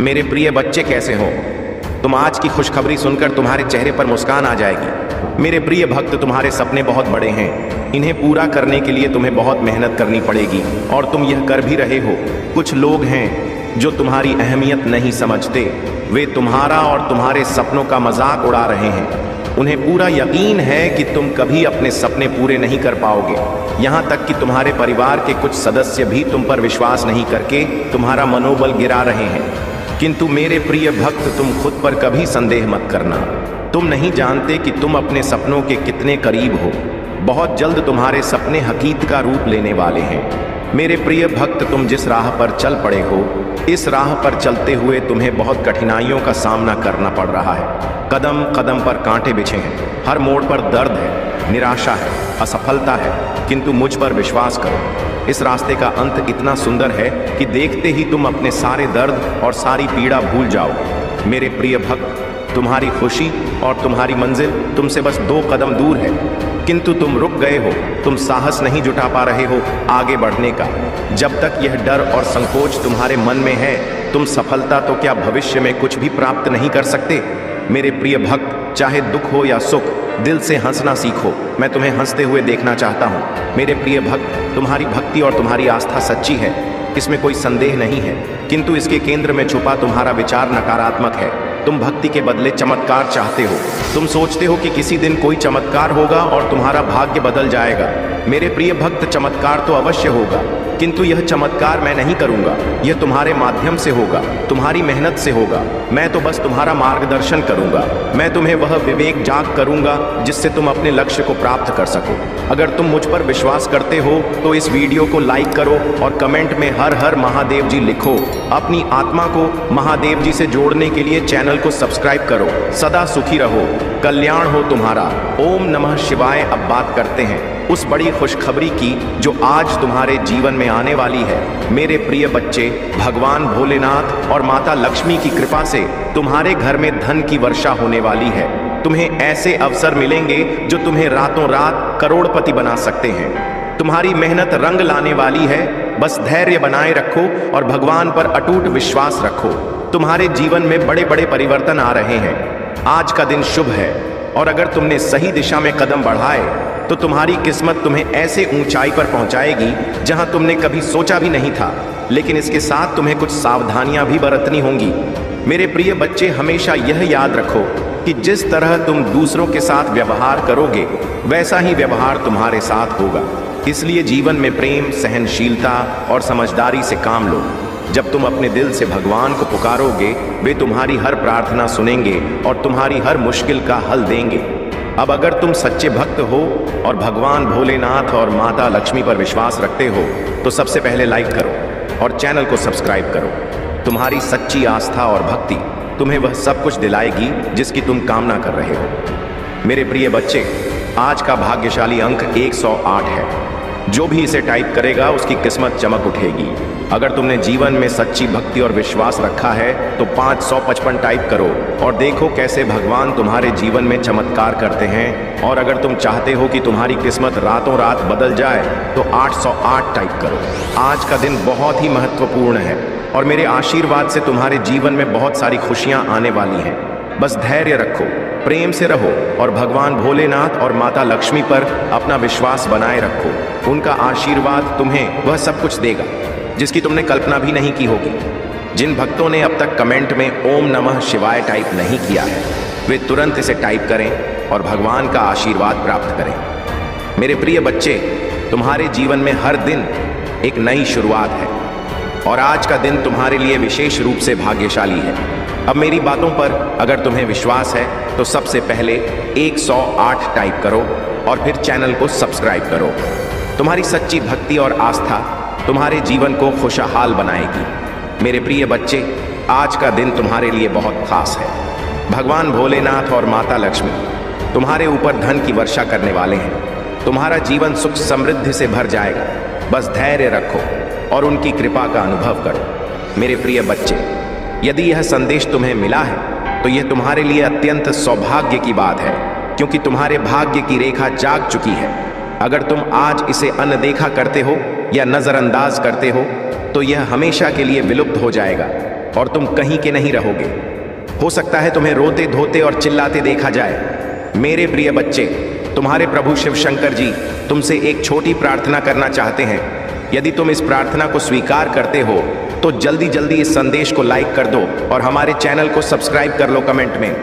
मेरे प्रिय बच्चे कैसे हो तुम? आज की खुशखबरी सुनकर तुम्हारे चेहरे पर मुस्कान आ जाएगी। मेरे प्रिय भक्त, तुम्हारे सपने बहुत बड़े हैं। इन्हें पूरा करने के लिए तुम्हें बहुत मेहनत करनी पड़ेगी और तुम यह कर भी रहे हो। कुछ लोग हैं जो तुम्हारी अहमियत नहीं समझते। वे तुम्हारा और तुम्हारे सपनों का मजाक उड़ा रहे हैं। उन्हें पूरा यकीन है कि तुम कभी अपने सपने पूरे नहीं कर पाओगे। यहाँ तक कि तुम्हारे परिवार के कुछ सदस्य भी तुम पर विश्वास नहीं करके तुम्हारा मनोबल गिरा रहे हैं। किंतु मेरे प्रिय भक्त, तुम खुद पर कभी संदेह मत करना। तुम नहीं जानते कि तुम अपने सपनों के कितने करीब हो। बहुत जल्द तुम्हारे सपने हकीकत का रूप लेने वाले हैं। मेरे प्रिय भक्त, तुम जिस राह पर चल पड़े हो, इस राह पर चलते हुए तुम्हें बहुत कठिनाइयों का सामना करना पड़ रहा है। कदम कदम पर कांटे बिछे हैं, हर मोड़ पर दर्द है, निराशा है, असफलता है। किंतु मुझ पर विश्वास करो, इस रास्ते का अंत इतना सुंदर है कि देखते ही तुम अपने सारे दर्द और सारी पीड़ा भूल जाओ। मेरे प्रिय भक्त, तुम्हारी खुशी और तुम्हारी मंजिल तुमसे बस 2 कदम दूर है। किंतु तुम रुक गए हो। तुम साहस नहीं जुटा पा रहे हो आगे बढ़ने का। जब तक यह डर और संकोच तुम्हारे मन में है, तुम सफलता तो क्या भविष्य में कुछ भी प्राप्त नहीं कर सकते। मेरे प्रिय भक्त, चाहे दुख हो या सुख, दिल से हंसना सीखो। मैं तुम्हें हंसते हुए देखना चाहता हूँ। मेरे प्रिय भक्त, तुम्हारी भक्ति और तुम्हारी आस्था सच्ची है, इसमें कोई संदेह नहीं है। किंतु इसके केंद्र में छुपा तुम्हारा विचार नकारात्मक है। तुम भक्ति के बदले चमत्कार चाहते हो। तुम सोचते हो कि किसी दिन कोई चमत्कार होगा और तुम्हारा भाग्य बदल जाएगा। मेरे प्रिय भक्त, चमत्कार तो अवश्य होगा, किंतु यह चमत्कार मैं नहीं करूंगा। यह तुम्हारे माध्यम से होगा, तुम्हारी मेहनत से होगा। मैं तो बस तुम्हारा मार्गदर्शन करूंगा। मैं तुम्हें वह विवेक जाग करूंगा जिससे तुम अपने लक्ष्य को प्राप्त कर सको। अगर तुम मुझ पर विश्वास करते हो तो इस वीडियो को लाइक करो और कमेंट में हर हर महादेव जी लिखो। अपनी आत्मा को महादेव जी से जोड़ने के लिए चैनल को सब्सक्राइब करो। सदा सुखी रहो, कल्याण हो तुम्हारा। ओम नमः शिवाय। अब बात करते हैं उस बड़ी खुशखबरी की जो आज तुम्हारे जीवन में आने वाली है। मेरे प्रिय बच्चे, भगवान भोलेनाथ और माता लक्ष्मी की कृपा से तुम्हारे घर में धन की वर्षा होने वाली है। तुम्हें ऐसे अवसर मिलेंगे जो तुम्हें रातों रात करोड़पति बना सकते हैं। तुम्हारी मेहनत रंग लाने वाली है। बस धैर्य बनाए रखो और भगवान पर अटूट विश्वास रखो। तुम्हारे जीवन में बड़े बड़े परिवर्तन आ रहे हैं। आज का दिन शुभ है और अगर तुमने सही दिशा में कदम बढ़ाए तो तुम्हारी किस्मत तुम्हें ऐसे ऊंचाई पर पहुंचाएगी जहां तुमने कभी सोचा भी नहीं था। लेकिन इसके साथ तुम्हें कुछ सावधानियां भी बरतनी होंगी। मेरे प्रिय बच्चे, हमेशा यह याद रखो कि जिस तरह तुम दूसरों के साथ व्यवहार करोगे, वैसा ही व्यवहार तुम्हारे साथ होगा। इसलिए जीवन में प्रेम, सहनशीलता और समझदारी से काम लो। जब तुम अपने दिल से भगवान को पुकारोगे, वे तुम्हारी हर प्रार्थना सुनेंगे और तुम्हारी हर मुश्किल का हल देंगे। अब अगर तुम सच्चे भक्त हो और भगवान भोलेनाथ और माता लक्ष्मी पर विश्वास रखते हो तो सबसे पहले लाइक करो और चैनल को सब्सक्राइब करो। तुम्हारी सच्ची आस्था और भक्ति तुम्हें वह सब कुछ दिलाएगी जिसकी तुम कामना कर रहे हो। मेरे प्रिय बच्चे, आज का भाग्यशाली अंक 108 है। जो भी इसे टाइप करेगा उसकी किस्मत चमक उठेगी। अगर तुमने जीवन में सच्ची भक्ति और विश्वास रखा है तो 555 टाइप करो और देखो कैसे भगवान तुम्हारे जीवन में चमत्कार करते हैं। और अगर तुम चाहते हो कि तुम्हारी किस्मत रातों रात बदल जाए तो 808 टाइप करो। आज का दिन बहुत ही महत्वपूर्ण है और मेरे आशीर्वाद से तुम्हारे जीवन में बहुत सारी खुशियां आने वाली हैं। बस धैर्य रखो, प्रेम से रहो और भगवान भोलेनाथ और माता लक्ष्मी पर अपना विश्वास बनाए रखो। उनका आशीर्वाद तुम्हें वह सब कुछ देगा जिसकी तुमने कल्पना भी नहीं की होगी। जिन भक्तों ने अब तक कमेंट में ओम नमः शिवाय टाइप नहीं किया है, वे तुरंत इसे टाइप करें और भगवान का आशीर्वाद प्राप्त करें। मेरे प्रिय बच्चे, तुम्हारे जीवन में हर दिन एक नई शुरुआत है और आज का दिन तुम्हारे लिए विशेष रूप से भाग्यशाली है। अब मेरी बातों पर अगर तुम्हें विश्वास है तो सबसे पहले 108 टाइप करो और फिर चैनल को सब्सक्राइब करो। तुम्हारी सच्ची भक्ति और आस्था तुम्हारे जीवन को खुशहाल बनाएगी। मेरे प्रिय बच्चे, आज का दिन तुम्हारे लिए बहुत खास है। भगवान भोलेनाथ और माता लक्ष्मी तुम्हारे ऊपर धन की वर्षा करने वाले हैं। तुम्हारा जीवन सुख समृद्धि से भर जाएगा। बस धैर्य रखो और उनकी कृपा का अनुभव करो। मेरे प्रिय बच्चे, यदि यह संदेश तुम्हें मिला है तो यह तुम्हारे लिए अत्यंत सौभाग्य की बात है, क्योंकि तुम्हारे भाग्य की रेखा जाग चुकी है। अगर तुम आज इसे अनदेखा करते हो या नज़रअंदाज करते हो तो यह हमेशा के लिए विलुप्त हो जाएगा। और तुम कहीं के नहीं रहोगे। हो सकता है तुम्हें रोते धोते और चिल्लाते देखा जाए। मेरे प्रिय बच्चे, तुम्हारे प्रभु शिव शंकर जी तुमसे एक छोटी प्रार्थना करना चाहते हैं। यदि तुम इस प्रार्थना को स्वीकार करते हो तो जल्दी जल्दी इस संदेश को लाइक कर दो और हमारे चैनल को सब्सक्राइब कर लो कमेंट में।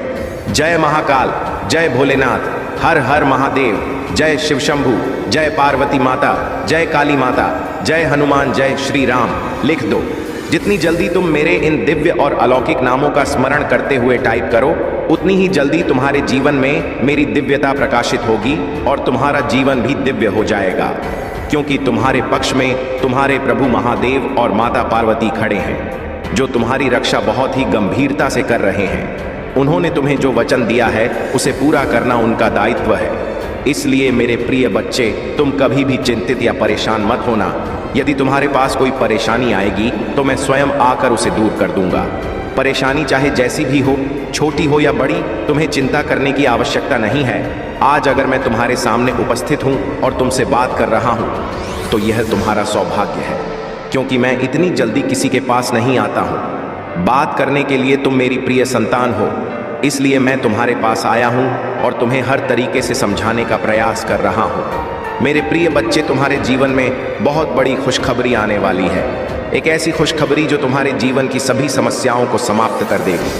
जय महाकाल, जय भोलेनाथ, हर हर महादेव, जय शिव शंभू, जय पार्वती माता, जय काली माता, जय हनुमान, जय श्री राम लिख दो। जितनी जल्दी तुम मेरे इन दिव्य और अलौकिक नामों का स्मरण करते हुए टाइप करो, उतनी ही जल्दी तुम्हारे जीवन में मेरी दिव्यता प्रकाशित होगी और तुम्हारा जीवन भी दिव्य हो जाएगा, क्योंकि तुम्हारे पक्ष में तुम्हारे प्रभु महादेव और माता पार्वती खड़े हैं, जो तुम्हारी रक्षा बहुत ही गंभीरता से कर रहे हैं। उन्होंने तुम्हें जो वचन दिया है उसे पूरा करना उनका दायित्व है। इसलिए मेरे प्रिय बच्चे, तुम कभी भी चिंतित या परेशान मत होना। यदि तुम्हारे पास कोई परेशानी आएगी तो मैं स्वयं आकर उसे दूर कर दूंगा। परेशानी चाहे जैसी भी हो, छोटी हो या बड़ी, तुम्हें चिंता करने की आवश्यकता नहीं है। आज अगर मैं तुम्हारे सामने उपस्थित हूँ और तुमसे बात कर रहा हूँ तो यह तुम्हारा सौभाग्य है, क्योंकि मैं इतनी जल्दी किसी के पास नहीं आता हूँ। बात करने के लिए तुम मेरी प्रिय संतान हो, इसलिए मैं तुम्हारे पास आया हूँ और तुम्हें हर तरीके से समझाने का प्रयास कर रहा हूँ। मेरे प्रिय बच्चे, तुम्हारे जीवन में बहुत बड़ी खुशखबरी आने वाली है। एक ऐसी खुशखबरी जो तुम्हारे जीवन की सभी समस्याओं को समाप्त कर देगी।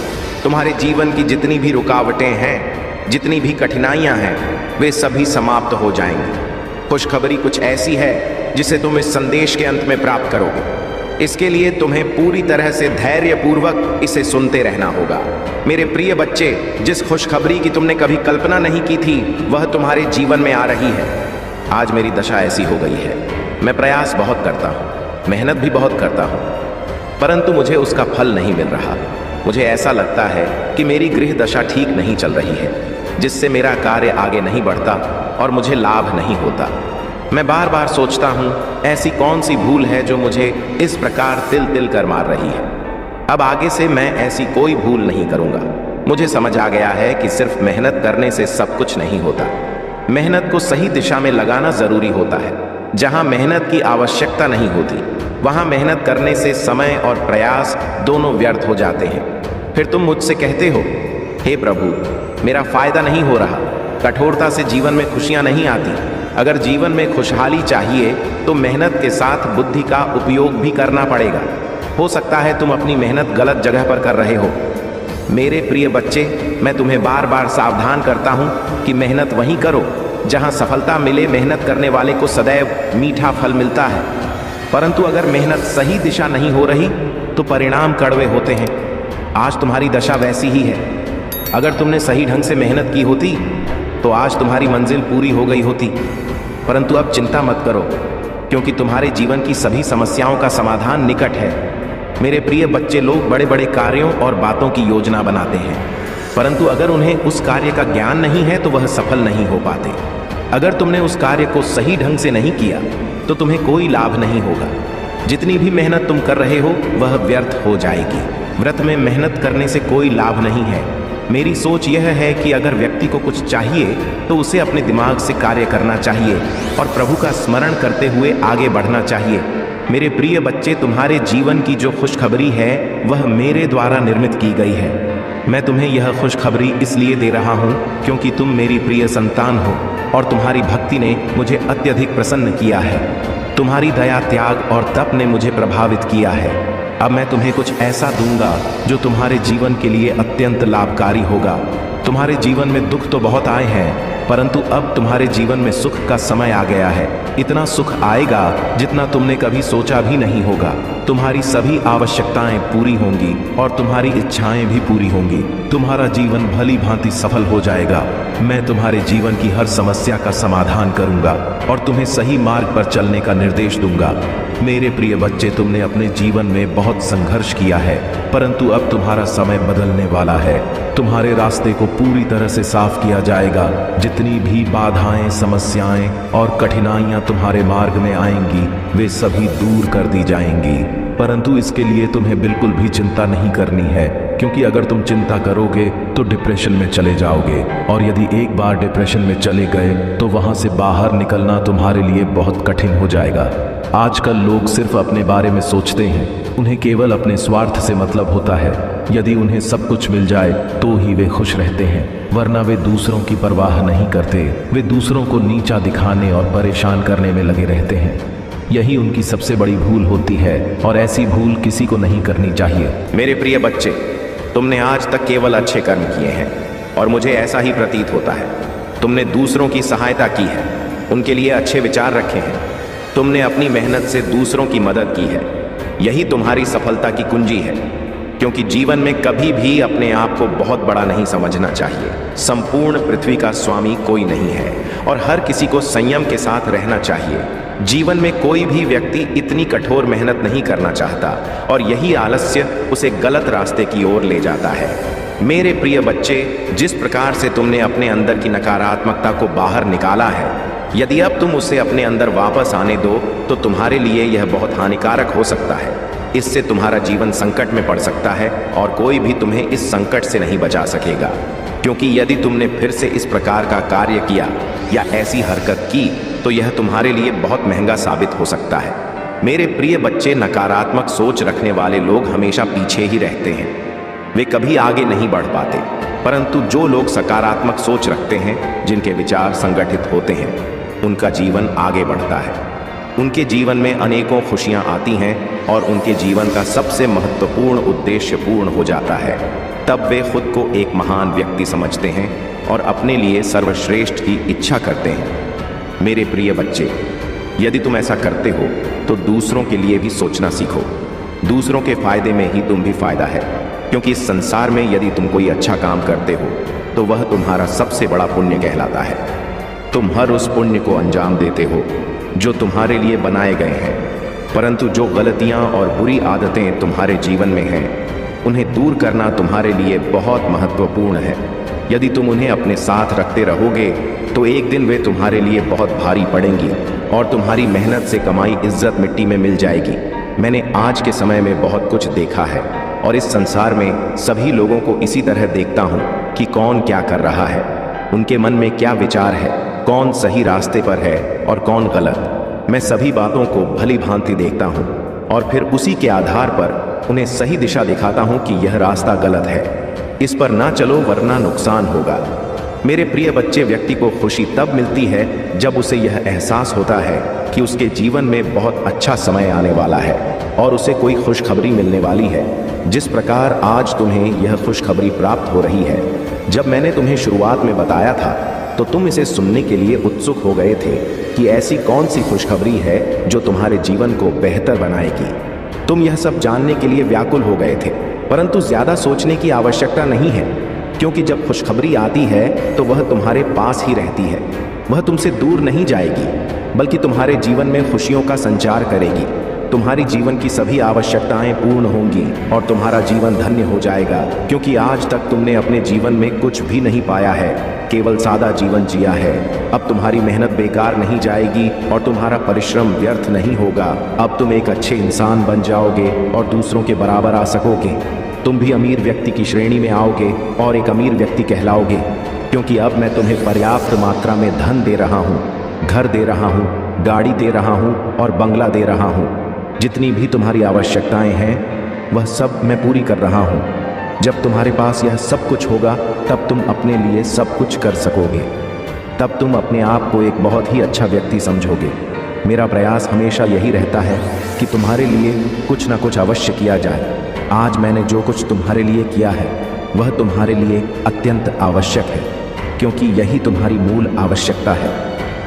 तुम्हारे जीवन की जितनी भी रुकावटें हैं, जितनी भी कठिनाइयाँ हैं, वे सभी समाप्त हो जाएंगी। खुशखबरी कुछ ऐसी है जिसे तुम इस संदेश के अंत में प्राप्त करोगे। इसके लिए तुम्हें पूरी तरह से धैर्यपूर्वक इसे सुनते रहना होगा। मेरे प्रिय बच्चे, जिस खुशखबरी की तुमने कभी कल्पना नहीं की थी वह तुम्हारे जीवन में आ रही है। आज मेरी दशा ऐसी हो गई है। मैं प्रयास बहुत करता हूँ, मेहनत भी बहुत करता हूँ, परंतु मुझे उसका फल नहीं मिल रहा। मुझे ऐसा लगता है कि मेरी गृह दशा ठीक नहीं चल रही है, जिससे मेरा कार्य आगे नहीं बढ़ता और मुझे लाभ नहीं होता। मैं बार बार सोचता हूँ, ऐसी कौन सी भूल है जो मुझे इस प्रकार तिल तिल कर मार रही है। अब आगे से मैं ऐसी कोई भूल नहीं करूँगा। मुझे समझ आ गया है कि सिर्फ मेहनत करने से सब कुछ नहीं होता। मेहनत को सही दिशा में लगाना जरूरी होता है। जहाँ मेहनत की आवश्यकता नहीं होती, वहाँ मेहनत करने से समय और प्रयास दोनों व्यर्थ हो जाते हैं। फिर तुम मुझसे कहते हो, हे प्रभु, मेरा फायदा नहीं हो रहा, कठोरता से जीवन में खुशियाँ नहीं आती। अगर जीवन में खुशहाली चाहिए तो मेहनत के साथ बुद्धि का उपयोग भी करना पड़ेगा। हो सकता है तुम अपनी मेहनत गलत जगह पर कर रहे हो। मेरे प्रिय बच्चे, मैं तुम्हें बार बार सावधान करता हूँ कि मेहनत वहीं करो जहाँ सफलता मिले। मेहनत करने वाले को सदैव मीठा फल मिलता है, परंतु अगर मेहनत सही दिशा नहीं हो रही तो परिणाम कड़वे होते हैं। आज तुम्हारी दशा वैसी ही है। अगर तुमने सही ढंग से मेहनत की होती तो आज तुम्हारी मंजिल पूरी हो गई होती। परंतु अब चिंता मत करो, क्योंकि तुम्हारे जीवन की सभी समस्याओं का समाधान निकट है। मेरे प्रिय बच्चे, लोग बड़े बड़े कार्यों और बातों की योजना बनाते हैं, परंतु अगर उन्हें उस कार्य का ज्ञान नहीं है तो वह सफल नहीं हो पाते। अगर तुमने उस कार्य को सही ढंग से नहीं किया तो तुम्हें कोई लाभ नहीं होगा। जितनी भी मेहनत तुम कर रहे हो वह व्यर्थ हो जाएगी। व्रत में मेहनत करने से कोई लाभ नहीं है। मेरी सोच यह है कि अगर व्यक्ति को कुछ चाहिए तो उसे अपने दिमाग से कार्य करना चाहिए और प्रभु का स्मरण करते हुए आगे बढ़ना चाहिए। मेरे प्रिय बच्चे, तुम्हारे जीवन की जो खुशखबरी है वह मेरे द्वारा निर्मित की गई है। मैं तुम्हें यह खुशखबरी इसलिए दे रहा हूँ क्योंकि तुम मेरी प्रिय संतान हो और तुम्हारी भक्ति ने मुझे अत्यधिक प्रसन्न किया है। तुम्हारी दया, त्याग और तप ने मुझे प्रभावित किया है। अब मैं तुम्हें कुछ ऐसा दूंगा जो तुम्हारे जीवन के लिए अत्यंत लाभकारी होगा। तुम्हारे जीवन में दुख तो बहुत आए हैं, परंतु अब तुम्हारे जीवन में सुख का समय आ गया है। इतना सुख आएगा जितना तुमने कभी सोचा भी नहीं होगा। तुम्हारी सभी आवश्यकताएं पूरी होंगी और तुम्हारी इच्छाएं भी पूरी होंगी। तुम्हारा जीवन भली भांति सफल हो जाएगा। मैं तुम्हारे जीवन की हर समस्या का समाधान करूंगा और तुम्हें सही मार्ग पर चलने का निर्देश दूंगा। मेरे प्रिय बच्चे, तुमने अपने जीवन में बहुत संघर्ष किया है, परंतु अब तुम्हारा समय बदलने वाला है। तुम्हारे रास्ते को पूरी तरह से साफ किया जाएगा। जितनी भी बाधाएं, समस्याएं और कठिनाइयां तुम्हारे मार्ग में आएंगी वे सभी दूर कर दी जाएंगी, परंतु इसके लिए तुम्हें बिल्कुल भी चिंता नहीं करनी है। क्योंकि अगर तुम चिंता करोगे तो डिप्रेशन में चले जाओगे, और यदि एक बार डिप्रेशन में चले गए तो वहां से बाहर निकलना तुम्हारे लिए बहुत कठिन हो जाएगा। आजकल लोग सिर्फ अपने बारे में सोचते हैं, उन्हें केवल अपने स्वार्थ से मतलब होता है। यदि उन्हें सब कुछ मिल जाए तो ही वे खुश रहते हैं, वरना वे दूसरों की परवाह नहीं करते। वे दूसरों को नीचा दिखाने और परेशान करने में लगे रहते हैं। यही उनकी सबसे बड़ी भूल होती है, और ऐसी भूल किसी को नहीं करनी चाहिए। मेरे प्रिय बच्चे, तुमने आज तक केवल अच्छे कर्म किए हैं, और मुझे ऐसा ही प्रतीत होता है। तुमने दूसरों की सहायता की है, उनके लिए अच्छे विचार रखे हैं, तुमने अपनी मेहनत से दूसरों की मदद की है। यही तुम्हारी सफलता की कुंजी है, क्योंकि जीवन में कभी भी अपने आप को बहुत बड़ा नहीं समझना चाहिए। संपूर्ण पृथ्वी का स्वामी कोई नहीं है, और हर किसी को संयम के साथ रहना चाहिए। जीवन में कोई भी व्यक्ति इतनी कठोर मेहनत नहीं करना चाहता, और यही आलस्य उसे गलत रास्ते की ओर ले जाता है। मेरे प्रिय बच्चे, जिस प्रकार से तुमने अपने अंदर की नकारात्मकता को बाहर निकाला है, यदि अब तुम उसे अपने अंदर वापस आने दो तो तुम्हारे लिए यह बहुत हानिकारक हो सकता है। इससे तुम्हारा जीवन संकट में पड़ सकता है, और कोई भी तुम्हें इस संकट से नहीं बचा सकेगा। क्योंकि यदि तुमने फिर से इस प्रकार का कार्य किया या ऐसी हरकत की तो यह तुम्हारे लिए बहुत महंगा साबित हो सकता है। मेरे प्रिय बच्चे, नकारात्मक सोच रखने वाले लोग हमेशा पीछे ही रहते हैं, वे कभी आगे नहीं बढ़ पाते। परंतु जो लोग सकारात्मक सोच रखते हैं, जिनके विचार संगठित होते हैं, उनका जीवन आगे बढ़ता है। उनके जीवन में अनेकों खुशियां आती हैं, और उनके जीवन का सबसे महत्वपूर्ण उद्देश्य पूर्ण हो जाता है। तब वे खुद को एक महान व्यक्ति समझते हैं और अपने लिए सर्वश्रेष्ठ की इच्छा करते हैं। मेरे प्रिय बच्चे, यदि तुम ऐसा करते हो तो दूसरों के लिए भी सोचना सीखो। दूसरों के फायदे में ही तुम भी फायदा है, क्योंकि इस संसार में यदि तुम कोई अच्छा काम करते हो तो वह तुम्हारा सबसे बड़ा पुण्य कहलाता है। तुम हर उस पुण्य को अंजाम देते हो जो तुम्हारे लिए बनाए गए हैं। परंतु जो गलतियां और बुरी आदतें तुम्हारे जीवन में हैं, उन्हें दूर करना तुम्हारे लिए बहुत महत्वपूर्ण है। यदि तुम उन्हें अपने साथ रखते रहोगे तो एक दिन वे तुम्हारे लिए बहुत भारी पड़ेंगी, और तुम्हारी मेहनत से कमाई इज्जत मिट्टी में मिल जाएगी। मैंने आज के समय में बहुत कुछ देखा है, और इस संसार में सभी लोगों को इसी तरह देखता हूँ कि कौन क्या कर रहा है, उनके मन में क्या विचार है, कौन सही रास्ते पर है और कौन गलत। मैं सभी बातों को भली भांति देखता हूँ, और फिर उसी के आधार पर उन्हें सही दिशा दिखाता हूँ कि यह रास्ता गलत है, इस पर ना चलो वरना नुकसान होगा। मेरे प्रिय बच्चे, व्यक्ति को खुशी तब मिलती है जब उसे यह एहसास होता है कि उसके जीवन में बहुत अच्छा समय आने वाला है और उसे कोई खुशखबरी मिलने वाली है। जिस प्रकार आज तुम्हें यह खुशखबरी प्राप्त हो रही है, जब मैंने तुम्हें शुरुआत में बताया था तो तुम इसे सुनने के लिए उत्सुक हो गए थे कि ऐसी कौन सी खुशखबरी है जो तुम्हारे जीवन को बेहतर बनाएगी। तुम यह सब जानने के लिए व्याकुल हो गए थे, परंतु ज्यादा सोचने की आवश्यकता नहीं है, क्योंकि जब खुशखबरी आती है तो वह तुम्हारे पास ही रहती है। वह तुमसे दूर नहीं जाएगी, बल्कि तुम्हारे जीवन में खुशियों का संचार करेगी। तुम्हारी जीवन की सभी आवश्यकताएं पूर्ण होंगी और तुम्हारा जीवन धन्य हो जाएगा, क्योंकि आज तक तुमने अपने जीवन में कुछ भी नहीं पाया है, केवल सादा जीवन जिया है। अब तुम्हारी मेहनत बेकार नहीं जाएगी और तुम्हारा परिश्रम व्यर्थ नहीं होगा। अब तुम एक अच्छे इंसान बन जाओगे और दूसरों के बराबर आ सकोगे। तुम भी अमीर व्यक्ति की श्रेणी में आओगे और एक अमीर व्यक्ति कहलाओगे, क्योंकि अब मैं तुम्हें पर्याप्त मात्रा में धन दे रहा हूँ, घर दे रहा हूँ, गाड़ी दे रहा हूँ और बंगला दे रहा हूँ। जितनी भी तुम्हारी आवश्यकताएं हैं वह सब मैं पूरी कर रहा हूँ। जब तुम्हारे पास यह सब कुछ होगा तब तुम अपने लिए सब कुछ कर सकोगे। तब तुम अपने आप को एक बहुत ही अच्छा व्यक्ति समझोगे। मेरा प्रयास हमेशा यही रहता है कि तुम्हारे लिए कुछ ना कुछ अवश्य किया जाए। आज मैंने जो कुछ तुम्हारे लिए किया है वह तुम्हारे लिए अत्यंत आवश्यक है, क्योंकि यही तुम्हारी मूल आवश्यकता है।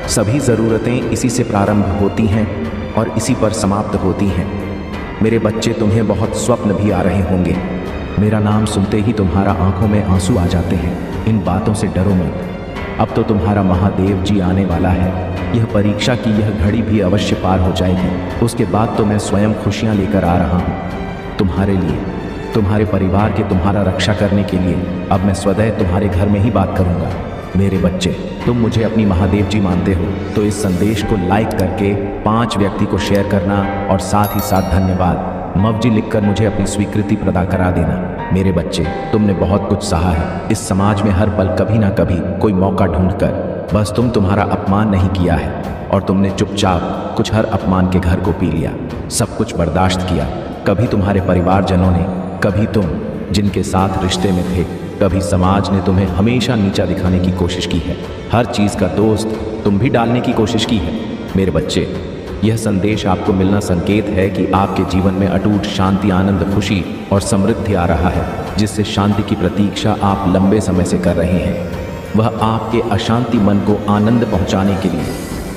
सभी ज़रूरतें इसी से प्रारंभ होती हैं और इसी पर समाप्त होती हैं। मेरे बच्चे, तुम्हें बहुत स्वप्न भी आ रहे होंगे। मेरा नाम सुनते ही तुम्हारा आंखों में आंसू आ जाते हैं। इन बातों से डरो मत। अब तो तुम्हारा महादेव जी आने वाला है। यह परीक्षा की यह घड़ी भी अवश्य पार हो जाएगी। उसके बाद तो मैं स्वयं खुशियाँ लेकर आ रहा हूँ तुम्हारे लिए, तुम्हारे परिवार के, तुम्हारा रक्षा करने के लिए। अब मैं स्वतः तुम्हारे घर में ही बात करूँगा। मेरे बच्चे, तुम मुझे अपनी महादेव जी मानते हो तो इस संदेश को लाइक करके 5 व्यक्ति को शेयर करना, और साथ ही साथ धन्यवाद। मवजी लिखकर मुझे अपनी स्वीकृति प्रदान करा देना। मेरे बच्चे, तुमने बहुत कुछ सहा है। इस समाज में हर पल कभी ना कभी कोई मौका ढूंढकर बस तुम्हारा अपमान नहीं किया है और तुमने चुपचाप कुछ हर अपमान के घर को पी लिया, सब कुछ बर्दाश्त किया। कभी तुम्हारे परिवारजनों ने, कभी तुम जिनके साथ रिश्ते में थे, कभी समाज ने तुम्हें हमेशा नीचा दिखाने की कोशिश की है। हर चीज़ का दोस्त तुम भी डालने की कोशिश की है। मेरे बच्चे, यह संदेश आपको मिलना संकेत है कि आपके जीवन में अटूट शांति, आनंद, खुशी और समृद्धि आ रहा है, जिससे शांति की प्रतीक्षा आप लंबे समय से कर रहे हैं। वह आपके अशांति मन को आनंद पहुंचाने के लिए,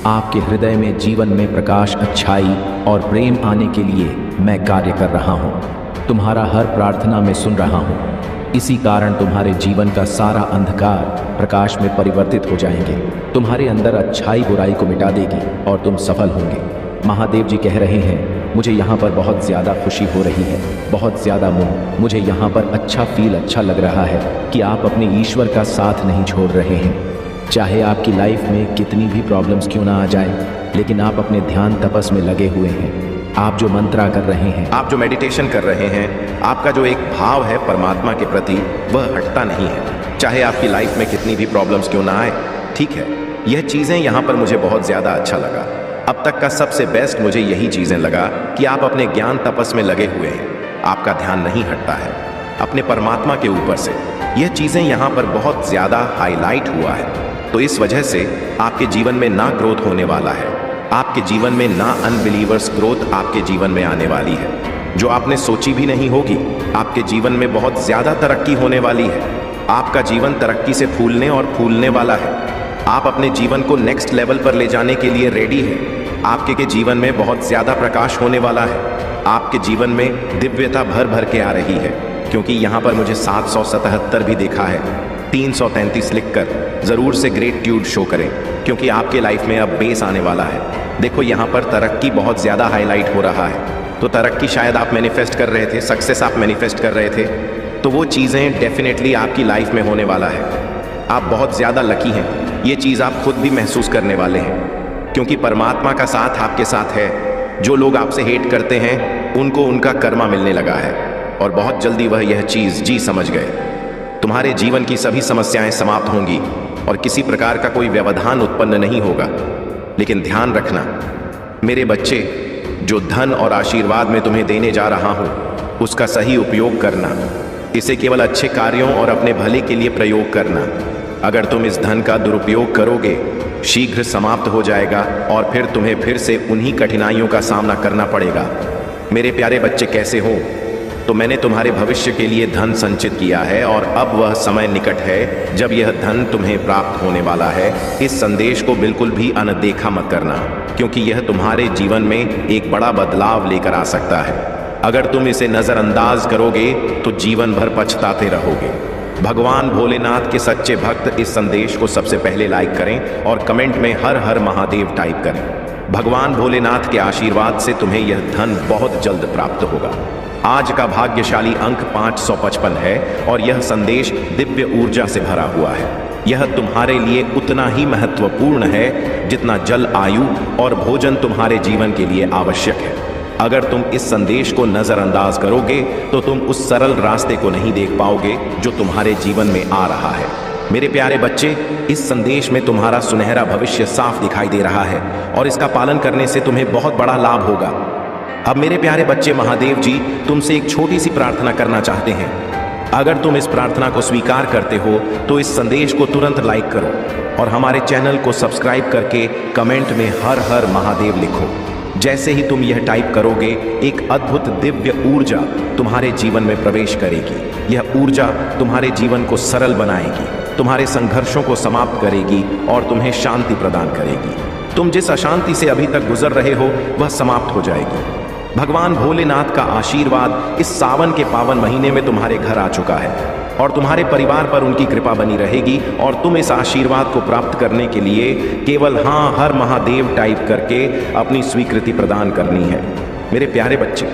आपके हृदय में जीवन में प्रकाश, अच्छाई और प्रेम आने के लिए मैं कार्य कर रहा हूँ। तुम्हारा हर प्रार्थना में सुन रहा हूँ। इसी कारण तुम्हारे जीवन का सारा अंधकार प्रकाश में परिवर्तित हो जाएंगे। तुम्हारे अंदर अच्छाई बुराई को मिटा देगी और तुम सफल होंगे। महादेव जी कह रहे हैं, मुझे यहाँ पर बहुत ज़्यादा खुशी हो रही है, बहुत ज़्यादा मुझे यहाँ पर अच्छा लग रहा है कि आप अपने ईश्वर का साथ नहीं छोड़ रहे हैं। चाहे आपकी लाइफ में कितनी भी प्रॉब्लम्स क्यों ना आ जाए, लेकिन आप अपने ध्यान तपस में लगे हुए हैं। आप जो मंत्रा कर रहे हैं, आप जो मेडिटेशन कर रहे हैं, आपका जो एक भाव है परमात्मा के प्रति, वह हटता नहीं है। चाहे आपकी लाइफ में कितनी भी प्रॉब्लम्स क्यों ना आए, ठीक है, यह चीज़ें यहाँ पर मुझे बहुत ज़्यादा अच्छा लगा। अब तक का सबसे बेस्ट मुझे यही चीज़ें लगा कि आप अपने ज्ञान तपस में लगे हुए हैं। आपका ध्यान नहीं हटता है अपने परमात्मा के ऊपर से। यह चीज़ें यहाँ पर बहुत ज़्यादा हाईलाइट हुआ है। तो इस वजह से आपके जीवन में ना ग्रोथ होने वाला है, आपके जीवन में ना अनबिलीवर्स ग्रोथ आपके जीवन में आने वाली है, जो आपने सोची भी नहीं होगी। आपके जीवन में बहुत ज़्यादा तरक्की होने वाली है। आपका जीवन तरक्की से फूलने और फूलने वाला है। आप अपने जीवन को नेक्स्ट लेवल पर ले जाने के लिए रेडी है। आपके जीवन में बहुत ज़्यादा प्रकाश होने वाला है। आपके जीवन में दिव्यता भर भर के आ रही है, क्योंकि यहाँ पर मुझे 777 भी देखा है। 333 लिखकर ज़रूर से ग्रेटिट्यूड शो करें, क्योंकि आपके लाइफ में अब बेस आने वाला है। देखो यहाँ पर तरक्की बहुत ज़्यादा हाईलाइट हो रहा है। तो तरक्की शायद आप मैनिफेस्ट कर रहे थे, सक्सेस आप मैनिफेस्ट कर रहे थे, तो वो चीज़ें डेफिनेटली आपकी लाइफ में होने वाला है। आप बहुत ज़्यादा लकी हैं, ये चीज़ आप खुद भी महसूस करने वाले हैं, क्योंकि परमात्मा का साथ आपके साथ है। जो लोग आपसे हेट करते हैं, उनको उनका कर्मा मिलने लगा है और बहुत जल्दी वह यह चीज़ जी समझ गए। तुम्हारे जीवन की सभी समस्याएं समाप्त होंगी और किसी प्रकार का कोई व्यवधान उत्पन्न नहीं होगा। लेकिन ध्यान रखना मेरे बच्चे, जो धन और आशीर्वाद मैं तुम्हें देने जा रहा हूँ, उसका सही उपयोग करना। इसे केवल अच्छे कार्यों और अपने भले के लिए प्रयोग करना। अगर तुम इस धन का दुरुपयोग करोगे, शीघ्र समाप्त हो जाएगा और फिर तुम्हें फिर से उन्हीं कठिनाइयों का सामना करना पड़ेगा। मेरे प्यारे बच्चे, कैसे हो? तो मैंने तुम्हारे भविष्य के लिए धन संचित किया है और अब वह समय निकट है जब यह धन तुम्हें प्राप्त होने वाला है। इस संदेश को बिल्कुल भी अनदेखा मत करना, क्योंकि यह तुम्हारे जीवन में एक बड़ा बदलाव लेकर आ सकता है। अगर तुम इसे नज़रअंदाज करोगे तो जीवन भर पछताते रहोगे। भगवान भोलेनाथ के सच्चे भक्त इस संदेश को सबसे पहले लाइक करें और कमेंट में हर हर महादेव टाइप करें। भगवान भोलेनाथ के आशीर्वाद से तुम्हें यह धन बहुत जल्द प्राप्त होगा। आज का भाग्यशाली अंक 555 है और यह संदेश दिव्य ऊर्जा से भरा हुआ है। यह तुम्हारे लिए उतना ही महत्वपूर्ण है जितना जल, आयु और भोजन तुम्हारे जीवन के लिए आवश्यक है। अगर तुम इस संदेश को नज़रअंदाज करोगे तो तुम उस सरल रास्ते को नहीं देख पाओगे जो तुम्हारे जीवन में आ रहा है। मेरे प्यारे बच्चे, इस संदेश में तुम्हारा सुनहरा भविष्य साफ दिखाई दे रहा है और इसका पालन करने से तुम्हें बहुत बड़ा लाभ होगा। अब मेरे प्यारे बच्चे, महादेव जी तुमसे एक छोटी सी प्रार्थना करना चाहते हैं। अगर तुम इस प्रार्थना को स्वीकार करते हो तो इस संदेश को तुरंत लाइक करो और हमारे चैनल को सब्सक्राइब करके कमेंट में हर हर महादेव लिखो। जैसे ही तुम यह टाइप करोगे, एक अद्भुत दिव्य ऊर्जा तुम्हारे जीवन में प्रवेश करेगी। यह ऊर्जा तुम्हारे जीवन को सरल बनाएगी, तुम्हारे संघर्षों को समाप्त करेगी और तुम्हें शांति प्रदान करेगी। तुम जिस अशांति से अभी तक गुजर रहे हो वह समाप्त हो जाएगी। भगवान भोलेनाथ का आशीर्वाद इस सावन के पावन महीने में तुम्हारे घर आ चुका है और तुम्हारे परिवार पर उनकी कृपा बनी रहेगी और तुम इस आशीर्वाद को प्राप्त करने के लिए केवल हाँ हर महादेव टाइप करके अपनी स्वीकृति प्रदान करनी है। मेरे प्यारे बच्चे,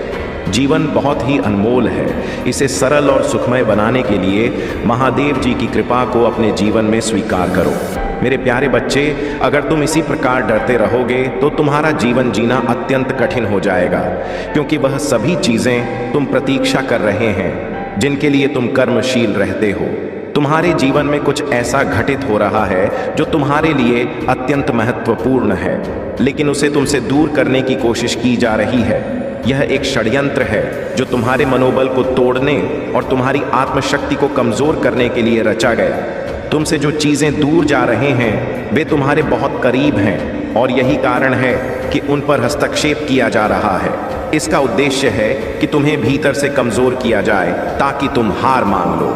जीवन बहुत ही अनमोल है। इसे सरल और सुखमय बनाने के लिए महादेव जी की कृपा को अपने जीवन में स्वीकार करो। मेरे प्यारे बच्चे, अगर तुम इसी प्रकार डरते रहोगे तो तुम्हारा जीवन जीना अत्यंत कठिन हो जाएगा, क्योंकि वह सभी चीजें तुम प्रतीक्षा कर रहे हैं जिनके लिए तुम कर्मशील रहते हो। तुम्हारे जीवन में कुछ ऐसा घटित हो रहा है जो तुम्हारे लिए अत्यंत महत्वपूर्ण है, लेकिन उसे तुमसे दूर करने की कोशिश की जा रही है। यह एक षड्यंत्र है जो तुम्हारे मनोबल को तोड़ने और तुम्हारी आत्मशक्ति को कमजोर करने के लिए रचा गया। तुमसे जो चीजें दूर जा रहे हैं वे तुम्हारे बहुत करीब हैं, और यही कारण है कि उन पर हस्तक्षेप किया जा रहा है। इसका उद्देश्य है कि तुम्हें भीतर से कमजोर किया जाए ताकि तुम हार मान लो।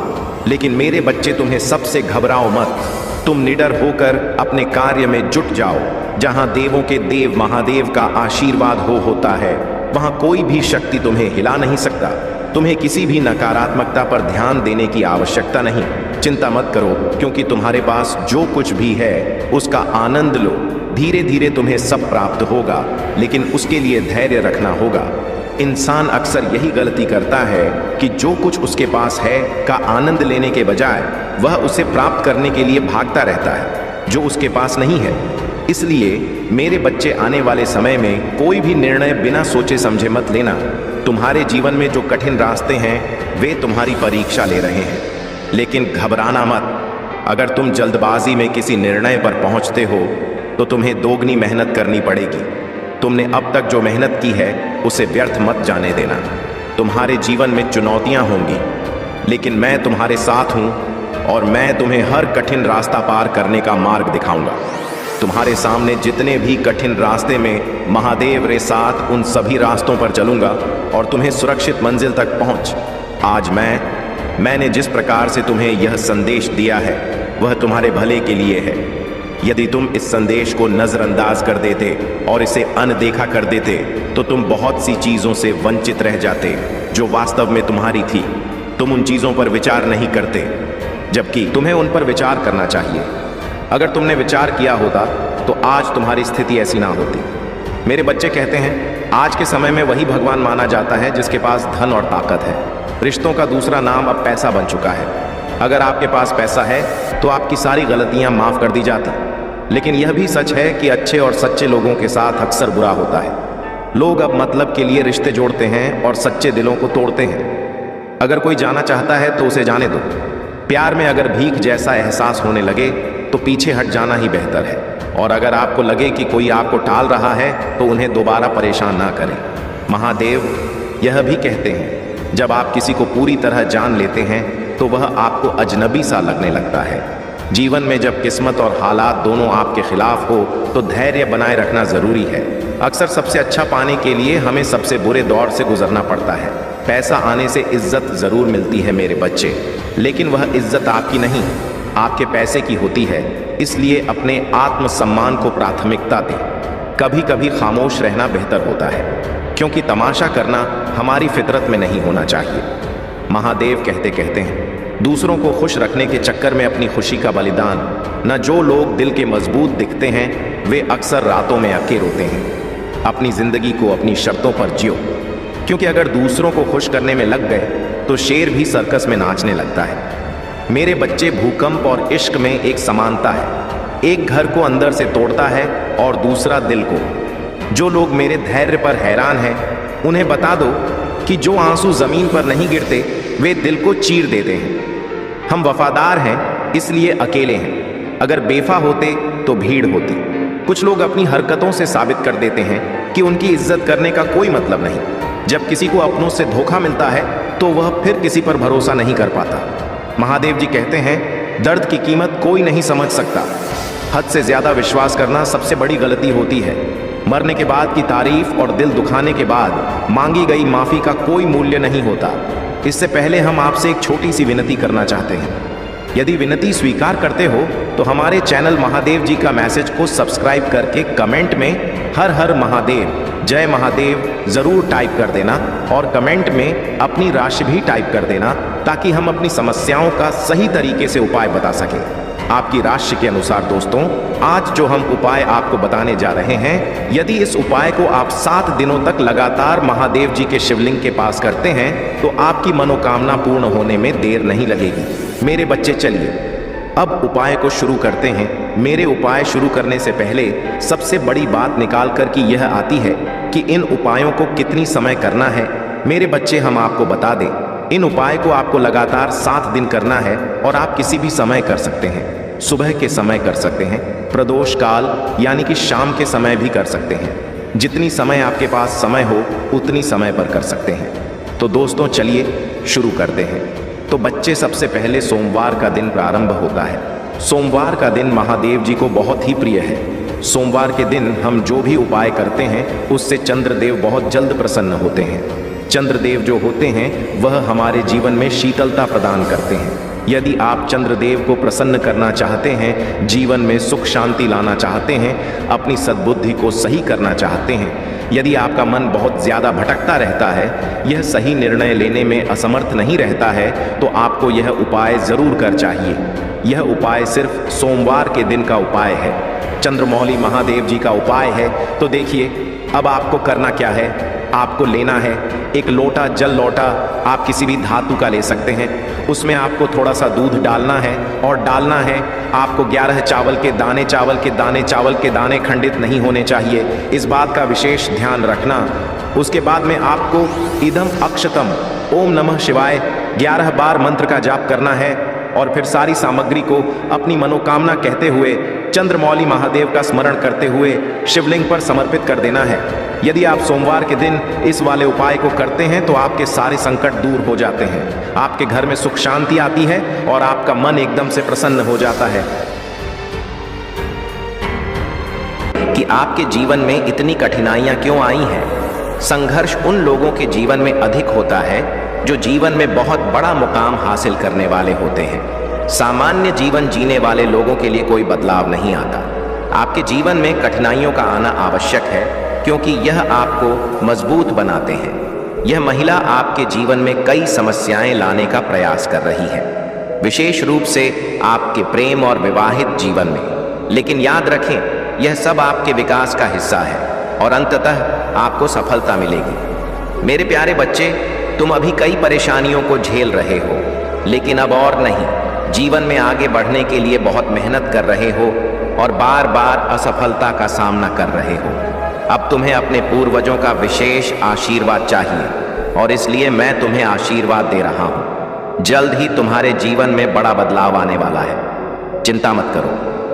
लेकिन मेरे बच्चे, तुम्हें सबसे घबराओ मत। तुम निडर होकर अपने कार्य में जुट जाओ। जहां देवों के देव महादेव का आशीर्वाद होता है, वहां कोई भी शक्ति तुम्हें हिला नहीं सकता। तुम्हें किसी भी नकारात्मकता पर ध्यान देने की आवश्यकता नहीं। चिंता मत करो, क्योंकि तुम्हारे पास जो कुछ भी है उसका आनंद लो। धीरे धीरे तुम्हें सब प्राप्त होगा, लेकिन उसके लिए धैर्य रखना होगा। इंसान अक्सर यही गलती करता है कि जो कुछ उसके पास है का आनंद लेने के बजाय वह उसे प्राप्त करने के लिए भागता रहता है जो उसके पास नहीं है। इसलिए मेरे बच्चे, आने वाले समय में कोई भी निर्णय बिना सोचे समझे मत लेना। तुम्हारे जीवन में जो कठिन रास्ते हैं वे तुम्हारी परीक्षा ले रहे हैं, लेकिन घबराना मत। अगर तुम जल्दबाजी में किसी निर्णय पर पहुंचते हो तो तुम्हें दोगुनी मेहनत करनी पड़ेगी। तुमने अब तक जो मेहनत की है उसे व्यर्थ मत जाने देना। तुम्हारे जीवन में चुनौतियां होंगी, लेकिन मैं तुम्हारे साथ हूं और मैं तुम्हें हर कठिन रास्ता पार करने का मार्ग दिखाऊंगा। तुम्हारे सामने जितने भी कठिन रास्ते में महादेव रे साथ, उन सभी रास्तों पर चलूंगा और तुम्हें सुरक्षित मंजिल तक पहुंच। आज मैंने जिस प्रकार से तुम्हें यह संदेश दिया है वह तुम्हारे भले के लिए है। यदि तुम इस संदेश को नजरअंदाज कर देते और इसे अनदेखा कर देते तो तुम बहुत सी चीजों से वंचित रह जाते जो वास्तव में तुम्हारी थी। तुम उन चीजों पर विचार नहीं करते, जबकि तुम्हें उन पर विचार करना चाहिए। अगर तुमने विचार किया होता तो आज तुम्हारी स्थिति ऐसी ना होती। मेरे बच्चे कहते हैं, आज के समय में वही भगवान माना जाता है जिसके पास धन और ताकत है। रिश्तों का दूसरा नाम अब पैसा बन चुका है। अगर आपके पास पैसा है तो आपकी सारी गलतियां माफ कर दी जाती, लेकिन यह भी सच है कि अच्छे और सच्चे लोगों के साथ अक्सर बुरा होता है। लोग अब मतलब के लिए रिश्ते जोड़ते हैं और सच्चे दिलों को तोड़ते हैं। अगर कोई जाना चाहता है तो उसे जाने दो। प्यार में अगर भीख जैसा एहसास होने लगे तो पीछे हट जाना ही बेहतर है, और अगर आपको लगे कि कोई आपको टाल रहा है तो उन्हें दोबारा परेशान ना करें। महादेव यह भी कहते हैं, जब आप किसी को पूरी तरह जान लेते हैं तो वह आपको अजनबी सा लगने लगता है। जीवन में जब किस्मत और हालात दोनों आपके खिलाफ हो तो धैर्य बनाए रखना जरूरी है। अक्सर सबसे अच्छा पाने के लिए हमें सबसे बुरे दौर से गुजरना पड़ता है। पैसा आने से इज्जत जरूर मिलती है मेरे बच्चे, लेकिन वह इज्जत आपकी नहीं, आपके पैसे की होती है। इसलिए अपने आत्मसम्मान को प्राथमिकता दें। कभी कभी खामोश रहना बेहतर होता है, क्योंकि तमाशा करना हमारी फितरत में नहीं होना चाहिए। महादेव कहते हैं, दूसरों को खुश रखने के चक्कर में अपनी खुशी का बलिदान न। जो लोग दिल के मजबूत दिखते हैं वे अक्सर रातों में अकेले रोते हैं। अपनी जिंदगी को अपनी शर्तों पर जियो, क्योंकि अगर दूसरों को खुश करने में लग गए तो शेर भी सर्कस में नाचने लगता है। मेरे बच्चे, भूकंप और इश्क में एक समानता है। एक घर को अंदर से तोड़ता है और दूसरा दिल को। जो लोग मेरे धैर्य पर हैरान हैं उन्हें बता दो कि जो आंसू जमीन पर नहीं गिरते वे दिल को चीर देते हैं। हम वफादार हैं इसलिए अकेले हैं, अगर बेफा होते तो भीड़ होती। कुछ लोग अपनी हरकतों से साबित कर देते हैं कि उनकी इज्जत करने का कोई मतलब नहीं। जब किसी को अपनों से धोखा मिलता है तो वह फिर किसी पर भरोसा नहीं कर पाता। महादेव जी कहते हैं, दर्द की कीमत कोई नहीं समझ सकता। हद से ज्यादा विश्वास करना सबसे बड़ी गलती होती है। मरने के बाद की तारीफ और दिल दुखाने के बाद मांगी गई माफी का कोई मूल्य नहीं होता। इससे पहले हम आपसे एक छोटी सी विनती करना चाहते हैं। यदि विनती स्वीकार करते हो तो हमारे चैनल महादेव जी का मैसेज को सब्सक्राइब करके कमेंट में हर हर महादेव, जय महादेव जरूर टाइप कर देना, और कमेंट में अपनी राशि भी टाइप कर देना, ताकि हम अपनी समस्याओं का सही तरीके से उपाय बता सकें। आपकी राशि के अनुसार दोस्तों, आज जो हम उपाय आपको बताने जा रहे हैं, यदि इस उपाय को आप 7 दिनों तक लगातार महादेव जी के शिवलिंग के पास करते हैं तो आपकी मनोकामना पूर्ण होने में देर नहीं लगेगी। मेरे बच्चे, चलिए अब उपाय को शुरू करते हैं। मेरे उपाय शुरू करने से पहले सबसे बड़ी बात निकाल कर कि यह आती है कि इन उपायों को कितनी समय करना है। मेरे बच्चे, हम आपको बता दें, इन उपाय को आपको लगातार 7 दिन करना है और आप किसी भी समय कर सकते हैं। सुबह के समय कर सकते हैं, प्रदोष काल यानी कि शाम के समय भी कर सकते हैं। जितनी समय आपके पास समय हो उतनी समय पर कर सकते हैं। तो दोस्तों चलिए शुरू करते हैं। तो बच्चे, सबसे पहले सोमवार का दिन प्रारंभ होता है। सोमवार का दिन महादेव जी को बहुत ही प्रिय है। सोमवार के दिन हम जो भी उपाय करते हैं उससे चंद्रदेव बहुत जल्द प्रसन्न होते हैं। चंद्रदेव जो होते हैं वह हमारे जीवन में शीतलता प्रदान करते हैं। यदि आप चंद्रदेव को प्रसन्न करना चाहते हैं, जीवन में सुख शांति लाना चाहते हैं, अपनी सद्बुद्धि को सही करना चाहते हैं, यदि आपका मन बहुत ज़्यादा भटकता रहता है, यह सही निर्णय लेने में असमर्थ नहीं रहता है, तो आपको यह उपाय ज़रूर कर चाहिए। यह उपाय सिर्फ सोमवार के दिन का उपाय है, चंद्रमौली महादेव जी का उपाय है। तो देखिए अब आपको करना क्या है। आपको लेना है एक लोटा, जल लोटा आप किसी भी धातु का ले सकते हैं। उसमें आपको थोड़ा सा दूध डालना है और डालना है आपको 11 चावल के दाने। चावल के दाने खंडित नहीं होने चाहिए, इस बात का विशेष ध्यान रखना। उसके बाद में आपको इदम अक्षतम ओम नमः शिवाय 11 बार मंत्र का जाप करना है और फिर सारी सामग्री को अपनी मनोकामना कहते हुए, चंद्रमौली महादेव का स्मरण करते हुए शिवलिंग पर समर्पित कर देना है। यदि आप सोमवार के दिन इस वाले उपाय को करते हैं तो आपके सारे संकट दूर हो जाते हैं, आपके घर में सुख शांति आती है और आपका मन एकदम से प्रसन्न हो जाता है। कि आपके जीवन में इतनी कठिनाइयां क्यों आई हैं? संघर्ष उन लोगों के जीवन में अधिक होता है जो जीवन में बहुत बड़ा मुकाम हासिल करने वाले होते हैं। सामान्य जीवन जीने वाले लोगों के लिए कोई बदलाव नहीं आता। आपके जीवन में कठिनाइयों का आना आवश्यक है क्योंकि यह आपको मजबूत बनाते हैं। यह महिला आपके जीवन में कई समस्याएं लाने का प्रयास कर रही है, विशेष रूप से आपके प्रेम और विवाहित जीवन में। लेकिन याद रखें, यह सब आपके विकास का हिस्सा है और अंततः आपको सफलता मिलेगी। मेरे प्यारे बच्चे, तुम अभी कई परेशानियों को झेल रहे हो, लेकिन अब और नहीं। जीवन में आगे बढ़ने के लिए बहुत मेहनत कर रहे हो और बार बार असफलता का सामना कर रहे हो। अब तुम्हें अपने पूर्वजों का विशेष आशीर्वाद चाहिए और इसलिए मैं तुम्हें आशीर्वाद दे रहा हूँ। जल्द ही तुम्हारे जीवन में बड़ा बदलाव आने वाला है। चिंता मत करो,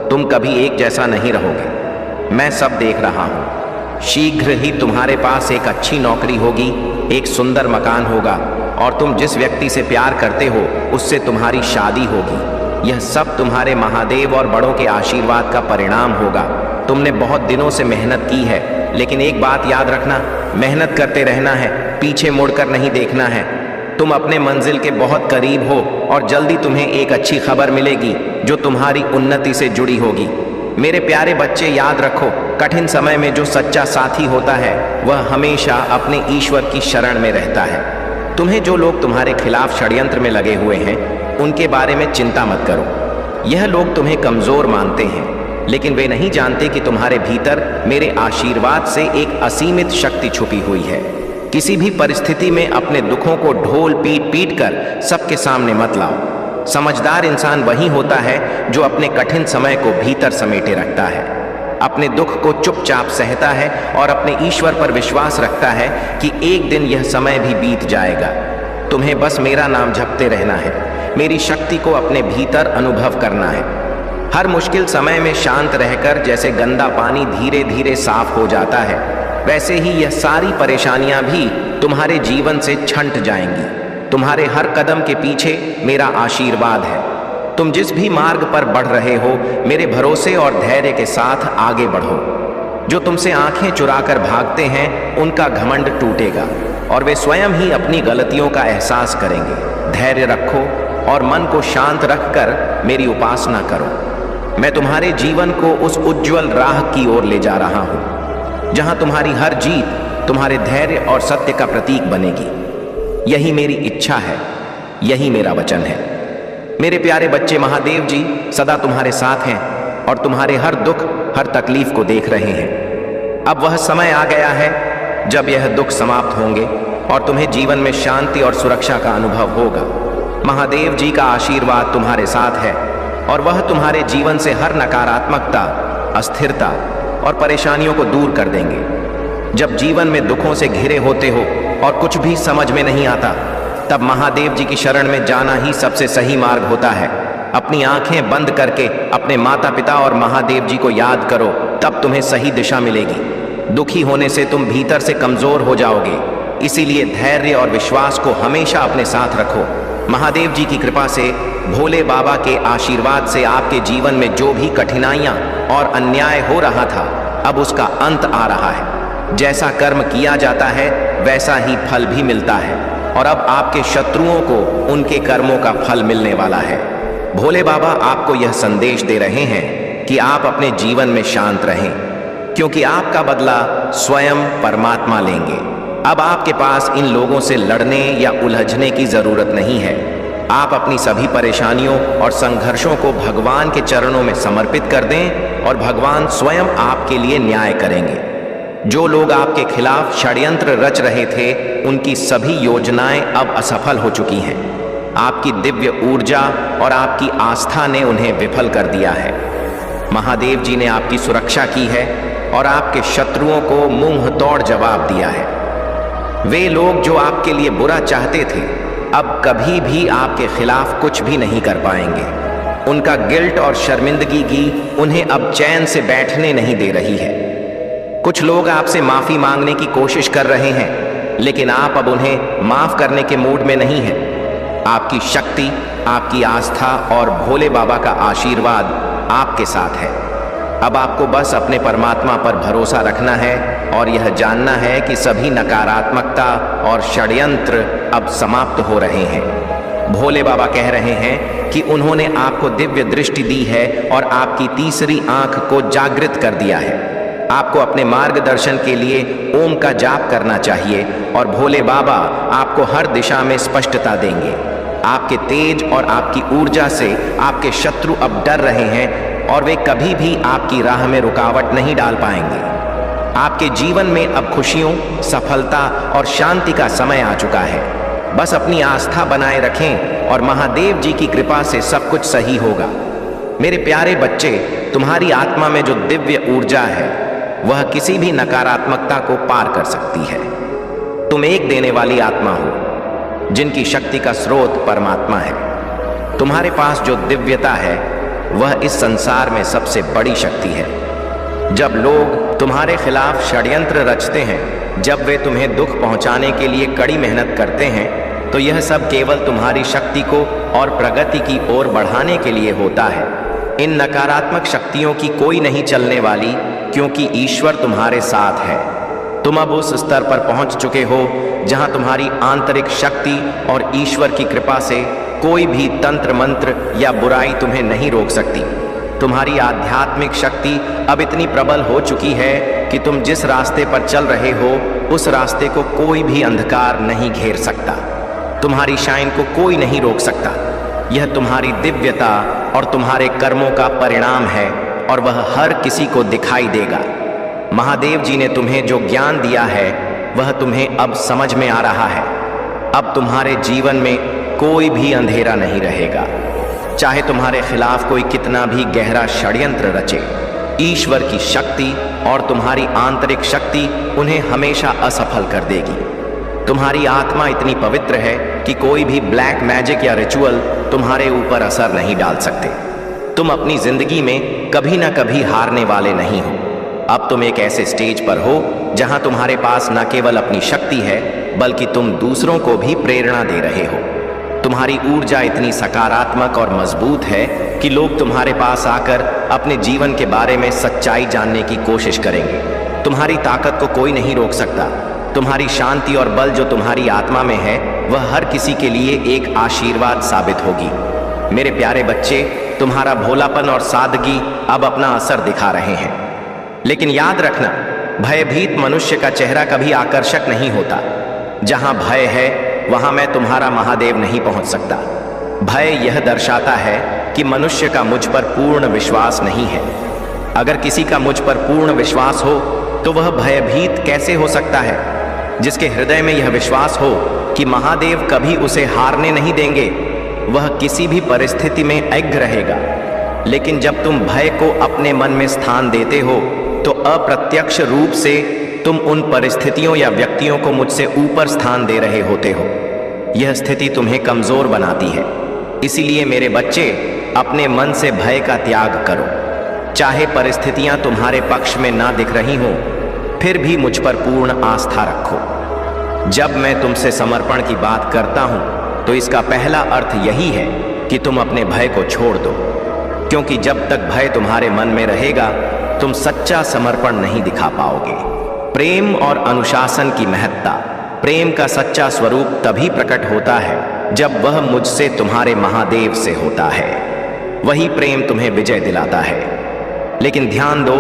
तुम कभी एक जैसा नहीं रहोगे। मैं सब देख रहा हूँ। शीघ्र ही तुम्हारे पास एक अच्छी नौकरी होगी, एक सुंदर मकान होगा और तुम जिस व्यक्ति से प्यार करते हो उससे तुम्हारी शादी होगी। यह सब तुम्हारे महादेव और बड़ों के आशीर्वाद का परिणाम होगा। तुमने बहुत दिनों से मेहनत की है, लेकिन एक बात याद रखना, मेहनत करते रहना है, पीछे मुड़कर नहीं देखना है। तुम अपने मंजिल के बहुत करीब हो और जल्दी तुम्हें एक अच्छी खबर मिलेगी जो तुम्हारी उन्नति से जुड़ी होगी। मेरे प्यारे बच्चे, याद रखो, कठिन समय में जो सच्चा साथी होता है वह हमेशा अपने ईश्वर की शरण में रहता है। तुम्हें जो लोग तुम्हारे खिलाफ षड्यंत्र में लगे हुए हैं उनके बारे में चिंता मत करो। यह लोग तुम्हें कमजोर मानते हैं, लेकिन वे नहीं जानते कि तुम्हारे भीतर मेरे आशीर्वाद से एक असीमित शक्ति छुपी हुई है। किसी भी परिस्थिति में अपने दुखों को ढोल पीट पीट कर सबके सामने मत लाओ। समझदार इंसान वही होता है जो अपने कठिन समय को भीतर समेटे रखता है, अपने दुख को चुपचाप सहता है और अपने ईश्वर पर विश्वास रखता है कि एक दिन यह समय भी बीत जाएगा। तुम्हें बस मेरा नाम जपते रहना है, मेरी शक्ति को अपने भीतर अनुभव करना है। हर मुश्किल समय में शांत रहकर जैसे गंदा पानी धीरे धीरे साफ हो जाता है, वैसे ही यह सारी परेशानियां भी तुम्हारे जीवन से छंट जाएंगी। तुम्हारे हर कदम के पीछे मेरा आशीर्वाद है। तुम जिस भी मार्ग पर बढ़ रहे हो, मेरे भरोसे और धैर्य के साथ आगे बढ़ो। जो तुमसे आंखें चुराकर भागते हैं उनका घमंड टूटेगा और वे स्वयं ही अपनी गलतियों का एहसास करेंगे। धैर्य रखो और मन को शांत रखकर मेरी उपासना करो। मैं तुम्हारे जीवन को उस उज्जवल राह की ओर ले जा रहा हूं जहां तुम्हारी हर जीत तुम्हारे धैर्य और सत्य का प्रतीक बनेगी। यही मेरी इच्छा है, यही मेरा वचन है। मेरे प्यारे बच्चे, महादेव जी सदा तुम्हारे साथ हैं और तुम्हारे हर दुख, हर तकलीफ को देख रहे हैं। अब वह समय आ गया है जब यह दुख समाप्त होंगे और तुम्हें जीवन में शांति और सुरक्षा का अनुभव होगा। महादेव जी का आशीर्वाद तुम्हारे साथ है और वह तुम्हारे जीवन से हर नकारात्मकता, अस्थिरता और परेशानियों को दूर कर देंगे। जब जीवन में दुखों से घिरे होते हो और कुछ भी समझ में नहीं आता, तब महादेव जी की शरण में जाना ही सबसे सही मार्ग होता है। अपनी आंखें बंद करके अपने माता पिता और महादेव जी को याद करो, तब तुम्हें सही दिशा मिलेगी। दुखी होने से तुम भीतर से कमजोर हो जाओगे, इसीलिए धैर्य और विश्वास को हमेशा अपने साथ रखो। महादेव जी की कृपा से, भोले बाबा के आशीर्वाद से आपके जीवन में जो भी कठिनाइयां और अन्याय हो रहा था, अब उसका अंत आ रहा है। जैसा कर्म किया जाता है वैसा ही फल भी मिलता है और अब आपके शत्रुओं को उनके कर्मों का फल मिलने वाला है। भोले बाबा आपको यह संदेश दे रहे हैं कि आप अपने जीवन में शांत रहें, क्योंकि आपका बदला स्वयं परमात्मा लेंगे। अब आपके पास इन लोगों से लड़ने या उलझने की जरूरत नहीं है। आप अपनी सभी परेशानियों और संघर्षों को भगवान के चरणों में समर्पित कर दें और भगवान स्वयं आपके लिए न्याय करेंगे। जो लोग आपके खिलाफ षड्यंत्र रच रहे थे, उनकी सभी योजनाएं अब असफल हो चुकी हैं। आपकी दिव्य ऊर्जा और आपकी आस्था ने उन्हें विफल कर दिया है। महादेव जी ने आपकी सुरक्षा की है और आपके शत्रुओं को मुंह तोड़ जवाब दिया है। वे लोग जो आपके लिए बुरा चाहते थे, अब कभी भी आपके खिलाफ कुछ भी नहीं कर पाएंगे। उनका गिल्ट और शर्मिंदगी उन्हें अब चैन से बैठने नहीं दे रही है। कुछ लोग आपसे माफी मांगने की कोशिश कर रहे हैं, लेकिन आप अब उन्हें माफ करने के मूड में नहीं हैं। आपकी शक्ति, आपकी आस्था और भोले बाबा का आशीर्वाद आपके साथ है। अब आपको बस अपने परमात्मा पर भरोसा रखना है और यह जानना है कि सभी नकारात्मकता और षड्यंत्र अब समाप्त हो रहे हैं। भोले बाबा कह रहे हैं कि उन्होंने आपको दिव्य दृष्टि दी है और आपकी तीसरी आंख को जागृत कर दिया है। आपको अपने मार्गदर्शन के लिए ओम का जाप करना चाहिए और भोले बाबा आपको हर दिशा में स्पष्टता देंगे। आपके तेज और आपकी ऊर्जा से आपके शत्रु अब डर रहे हैं और वे कभी भी आपकी राह में रुकावट नहीं डाल पाएंगे। आपके जीवन में अब खुशियों, सफलता और शांति का समय आ चुका है। बस अपनी आस्था बनाए रखें और महादेव जी की कृपा से सब कुछ सही होगा। मेरे प्यारे बच्चे, तुम्हारी आत्मा में जो दिव्य ऊर्जा है, वह किसी भी नकारात्मकता को पार कर सकती है। तुम एक देने वाली आत्मा हो, जिनकी शक्ति का स्रोत परमात्मा है। तुम्हारे पास जो दिव्यता है, वह इस संसार में सबसे बड़ी शक्ति है। जब लोग तुम्हारे खिलाफ षड्यंत्र रचते हैं, जब वे तुम्हें दुख पहुंचाने के लिए कड़ी मेहनत करते हैं, तो यह सब केवल तुम्हारी शक्ति को और प्रगति की ओर बढ़ाने के लिए होता है। इन नकारात्मक शक्तियों की कोई नहीं चलने वाली, क्योंकि ईश्वर तुम्हारे साथ है। तुम अब उस स्तर पर पहुंच चुके हो जहां तुम्हारी आंतरिक शक्ति और ईश्वर की कृपा से कोई भी तंत्र मंत्र या बुराई तुम्हें नहीं रोक सकती। तुम्हारी आध्यात्मिक शक्ति अब इतनी प्रबल हो चुकी है कि तुम जिस रास्ते पर चल रहे हो, उस रास्ते को कोई भी अंधकार नहीं घेर सकता। तुम्हारी शाइन को कोई नहीं रोक सकता। यह तुम्हारी दिव्यता और तुम्हारे कर्मों का परिणाम है और वह हर किसी को दिखाई देगा। महादेव जी ने तुम्हें जो ज्ञान दिया है, वह तुम्हें अब समझ में आ रहा है। अब तुम्हारे जीवन में कोई भी अंधेरा नहीं रहेगा। चाहे तुम्हारे खिलाफ कोई कितना भी गहरा षड्यंत्र रचे, ईश्वर की शक्ति और तुम्हारी आंतरिक शक्ति उन्हें हमेशा असफल कर देगी। तुम्हारी आत्मा इतनी पवित्र है कि कोई भी ब्लैक मैजिक या रिचुअल तुम्हारे ऊपर असर नहीं डाल सकते। तुम अपनी जिंदगी में कभी ना कभी हारने वाले नहीं हो। अब तुम एक ऐसे स्टेज पर हो जहां तुम्हारे पास न केवल अपनी शक्ति है, बल्कि तुम दूसरों को भी प्रेरणा दे रहे हो। तुम्हारी ऊर्जा इतनी सकारात्मक और मजबूत है कि लोग तुम्हारे पास आकर अपने जीवन के बारे में सच्चाई जानने की कोशिश करेंगे। तुम्हारी ताकत को कोई नहीं रोक सकता। तुम्हारी शांति और बल जो तुम्हारी आत्मा में है, वह हर किसी के लिए एक आशीर्वाद साबित होगी। मेरे प्यारे बच्चे, तुम्हारा भोलापन और सादगी अब अपना असर दिखा रहे हैं। लेकिन याद रखना, भयभीत मनुष्य का चेहरा कभी आकर्षक नहीं होता। जहां भय है, वहां मैं तुम्हारा महादेव नहीं पहुंच सकता। भय यह दर्शाता है कि मनुष्य का मुझ पर पूर्ण विश्वास नहीं है। अगर किसी का मुझ पर पूर्ण विश्वास हो तो वह भयभीत कैसे हो सकता है? जिसके हृदय में यह विश्वास हो कि महादेव कभी उसे हारने नहीं देंगे, वह किसी भी परिस्थिति में अग्र रहेगा। लेकिन जब तुम भय को अपने मन में स्थान देते हो तो अप्रत्यक्ष रूप से तुम उन परिस्थितियों या व्यक्तियों को मुझसे ऊपर स्थान दे रहे होते हो। यह स्थिति तुम्हें कमजोर बनाती है। इसीलिए मेरे बच्चे, अपने मन से भय का त्याग करो। चाहे परिस्थितियां तुम्हारे पक्ष में ना दिख रही हों, फिर भी मुझ पर पूर्ण आस्था रखो। जब मैं तुमसे समर्पण की बात करता हूं तो इसका पहला अर्थ यही है कि तुम अपने भय को छोड़ दो, क्योंकि जब तक भय तुम्हारे मन में रहेगा तुम सच्चा समर्पण नहीं दिखा पाओगे। प्रेम और अनुशासन की महत्ता। प्रेम का सच्चा स्वरूप तभी प्रकट होता है जब वह मुझसे तुम्हारे महादेव से होता है। वही प्रेम तुम्हें विजय दिलाता है। लेकिन ध्यान दो,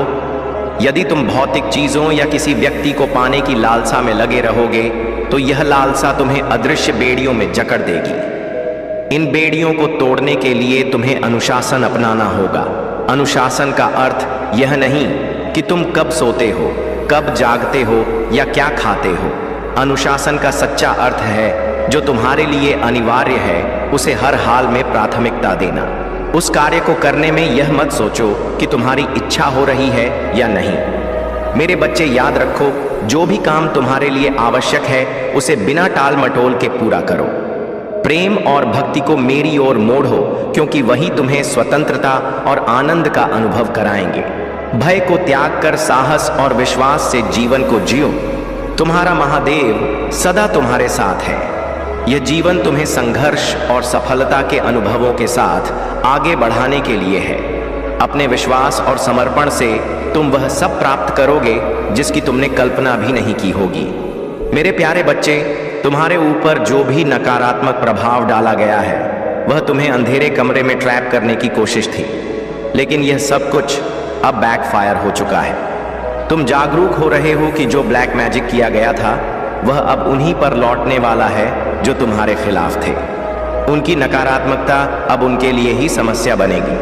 यदि तुम भौतिक चीजों या किसी व्यक्ति को पाने की लालसा में लगे रहोगे तो यह लालसा तुम्हें अदृश्य बेड़ियों में जकड़ देगी। इन बेड़ियों को तोड़ने के लिए तुम्हें अनुशासन अपनाना होगा। अनुशासन का अर्थ यह नहीं कि तुम कब सोते हो, कब जागते हो या क्या खाते हो। अनुशासन का सच्चा अर्थ है जो तुम्हारे लिए अनिवार्य है उसे हर हाल में प्राथमिकता देना। उस कार्य को करने में यह मत सोचो कि तुम्हारी इच्छा हो रही है या नहीं। मेरे बच्चे, याद रखो, जो भी काम तुम्हारे लिए आवश्यक है उसे बिना टाल मटोल के पूरा करो। प्रेम और भक्ति को मेरी ओर मोड़ो, क्योंकि वही तुम्हें स्वतंत्रता और आनंद का अनुभव कराएंगे। भय को त्याग कर साहस और विश्वास से जीवन को जियो। तुम्हारा महादेव सदा तुम्हारे साथ है। यह जीवन तुम्हें संघर्ष और सफलता के अनुभवों के साथ आगे बढ़ाने के लिए है। अपने विश्वास और समर्पण से तुम वह सब प्राप्त करोगे जिसकी तुमने कल्पना भी नहीं की होगी। मेरे प्यारे बच्चे, तुम्हारे ऊपर जो भी नकारात्मक प्रभाव डाला गया है वह तुम्हें अंधेरे कमरे में ट्रैप करने की कोशिश थी, लेकिन यह सब कुछ अब बैकफायर हो चुका है। तुम जागरूक हो रहे हो कि जो ब्लैक मैजिक किया गया था वह अब उन्हीं पर लौटने वाला है जो तुम्हारे खिलाफ थे। उनकी नकारात्मकता अब उनके लिए ही समस्या बनेगी।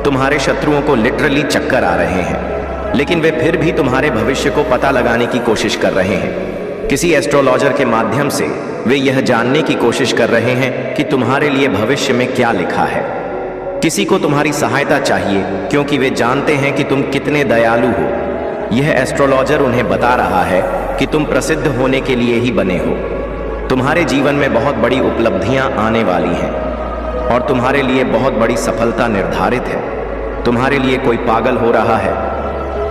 तुम्हारे शत्रुओं को लिटरली चक्कर आ रहे हैं, लेकिन वे फिर भी तुम्हारे भविष्य को पता लगाने की कोशिश कर रहे हैं। किसी एस्ट्रोलॉजर के माध्यम से वे यह जानने की कोशिश कर रहे हैं कि तुम्हारे लिए भविष्य में क्या लिखा है। किसी को तुम्हारी सहायता चाहिए क्योंकि वे जानते हैं कि तुम कितने दयालु हो। यह एस्ट्रोलॉजर उन्हें बता रहा है कि तुम प्रसिद्ध होने के लिए ही बने हो। तुम्हारे जीवन में बहुत बड़ी उपलब्धियां आने वाली हैं और तुम्हारे लिए बहुत बड़ी सफलता निर्धारित है। तुम्हारे लिए कोई पागल हो रहा है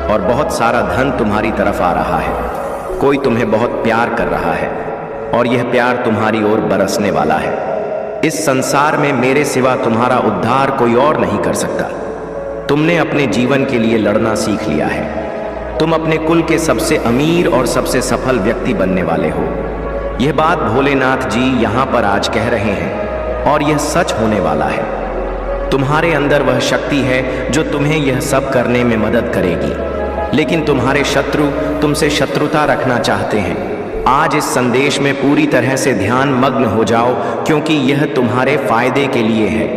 और बहुत सारा धन तुम्हारी तरफ आ रहा है। कोई तुम्हें बहुत प्यार कर रहा है और यह प्यार तुम्हारी ओर बरसने वाला है। इस संसार में मेरे सिवा तुम्हारा उद्धार कोई और नहीं कर सकता। तुमने अपने जीवन के लिए लड़ना सीख लिया है। तुम अपने कुल के सबसे अमीर और सबसे सफल व्यक्ति बनने वाले हो। यह बात भोलेनाथ जी यहाँ पर आज कह रहे हैं और यह सच होने वाला है। तुम्हारे अंदर वह शक्ति है जो तुम्हें यह सब करने में मदद करेगी, लेकिन तुम्हारे शत्रु तुमसे शत्रुता रखना चाहते हैं। आज इस संदेश में पूरी तरह से ध्यान मग्न हो जाओ, क्योंकि यह तुम्हारे फायदे के लिए है।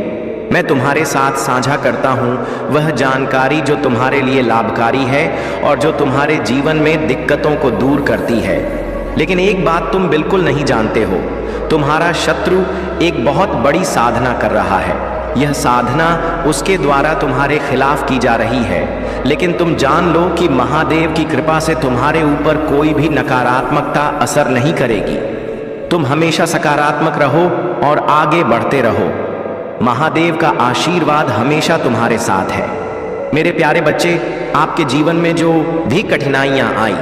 मैं तुम्हारे साथ साझा करता हूँ वह जानकारी जो तुम्हारे लिए लाभकारी है और जो तुम्हारे जीवन में दिक्कतों को दूर करती है। लेकिन एक बात तुम बिल्कुल नहीं जानते हो, तुम्हारा शत्रु एक बहुत बड़ी साधना कर रहा है। यह साधना उसके द्वारा तुम्हारे खिलाफ की जा रही है, लेकिन तुम जान लो कि महादेव की कृपा से तुम्हारे ऊपर कोई भी नकारात्मकता असर नहीं करेगी। तुम हमेशा सकारात्मक रहो और आगे बढ़ते रहो। महादेव का आशीर्वाद हमेशा तुम्हारे साथ है। मेरे प्यारे बच्चे, आपके जीवन में जो भी कठिनाइयां आई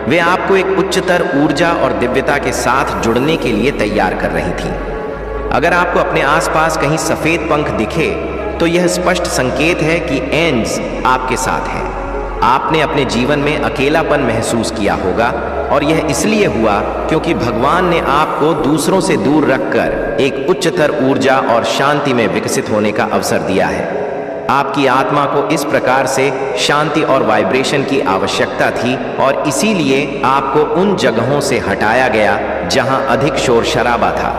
वे आपको एक उच्चतर ऊर्जा और दिव्यता के साथ जुड़ने के लिए तैयार कर रही थी। अगर आपको अपने आसपास कहीं सफेद पंख दिखे तो यह स्पष्ट संकेत है कि एंज आपके साथ है। आपने अपने जीवन में अकेलापन महसूस किया होगा और यह इसलिए हुआ क्योंकि भगवान ने आपको दूसरों से दूर रखकर एक उच्चतर ऊर्जा और शांति में विकसित होने का अवसर दिया है। आपकी आत्मा को इस प्रकार से शांति और वाइब्रेशन की आवश्यकता थी और इसीलिए आपको उन जगहों से हटाया गया जहां अधिक शोर शराबा था।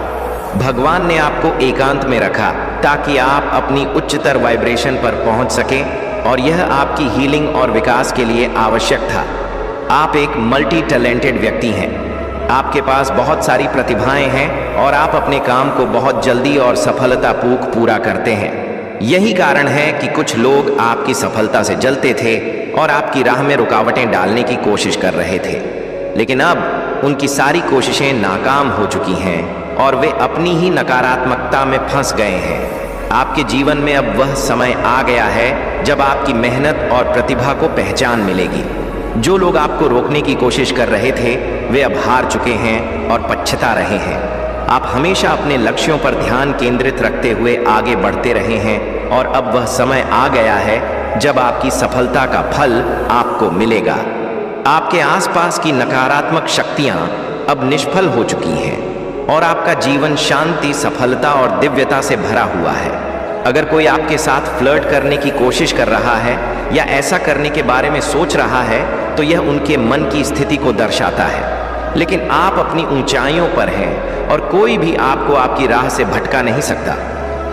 भगवान ने आपको एकांत में रखा ताकि आप अपनी उच्चतर वाइब्रेशन पर पहुंच सकें और यह आपकी हीलिंग और विकास के लिए आवश्यक था। आप एक मल्टी टैलेंटेड व्यक्ति हैं। आपके पास बहुत सारी प्रतिभाएं हैं और आप अपने काम को बहुत जल्दी और सफलतापूर्वक पूरा करते हैं। यही कारण है कि कुछ लोग आपकी सफलता से जलते थे और आपकी राह में रुकावटें डालने की कोशिश कर रहे थे, लेकिन अब उनकी सारी कोशिशें नाकाम हो चुकी हैं और वे अपनी ही नकारात्मकता में फंस गए हैं। आपके जीवन में अब वह समय आ गया है जब आपकी मेहनत और प्रतिभा को पहचान मिलेगी। जो लोग आपको रोकने की कोशिश कर रहे थे वे अब हार चुके हैं और पछता रहे हैं। आप हमेशा अपने लक्ष्यों पर ध्यान केंद्रित रखते हुए आगे बढ़ते रहे हैं और अब वह समय आ गया है जब आपकी सफलता का फल आपको मिलेगा। आपके आसपास की नकारात्मक शक्तियां अब निष्फल हो चुकी हैं और आपका जीवन शांति, सफलता और दिव्यता से भरा हुआ है। अगर कोई आपके साथ फ्लर्ट करने की कोशिश कर रहा है या ऐसा करने के बारे में सोच रहा है तो यह उनके मन की स्थिति को दर्शाता है, लेकिन आप अपनी ऊंचाइयों पर हैं और कोई भी आपको आपकी राह से भटका नहीं सकता।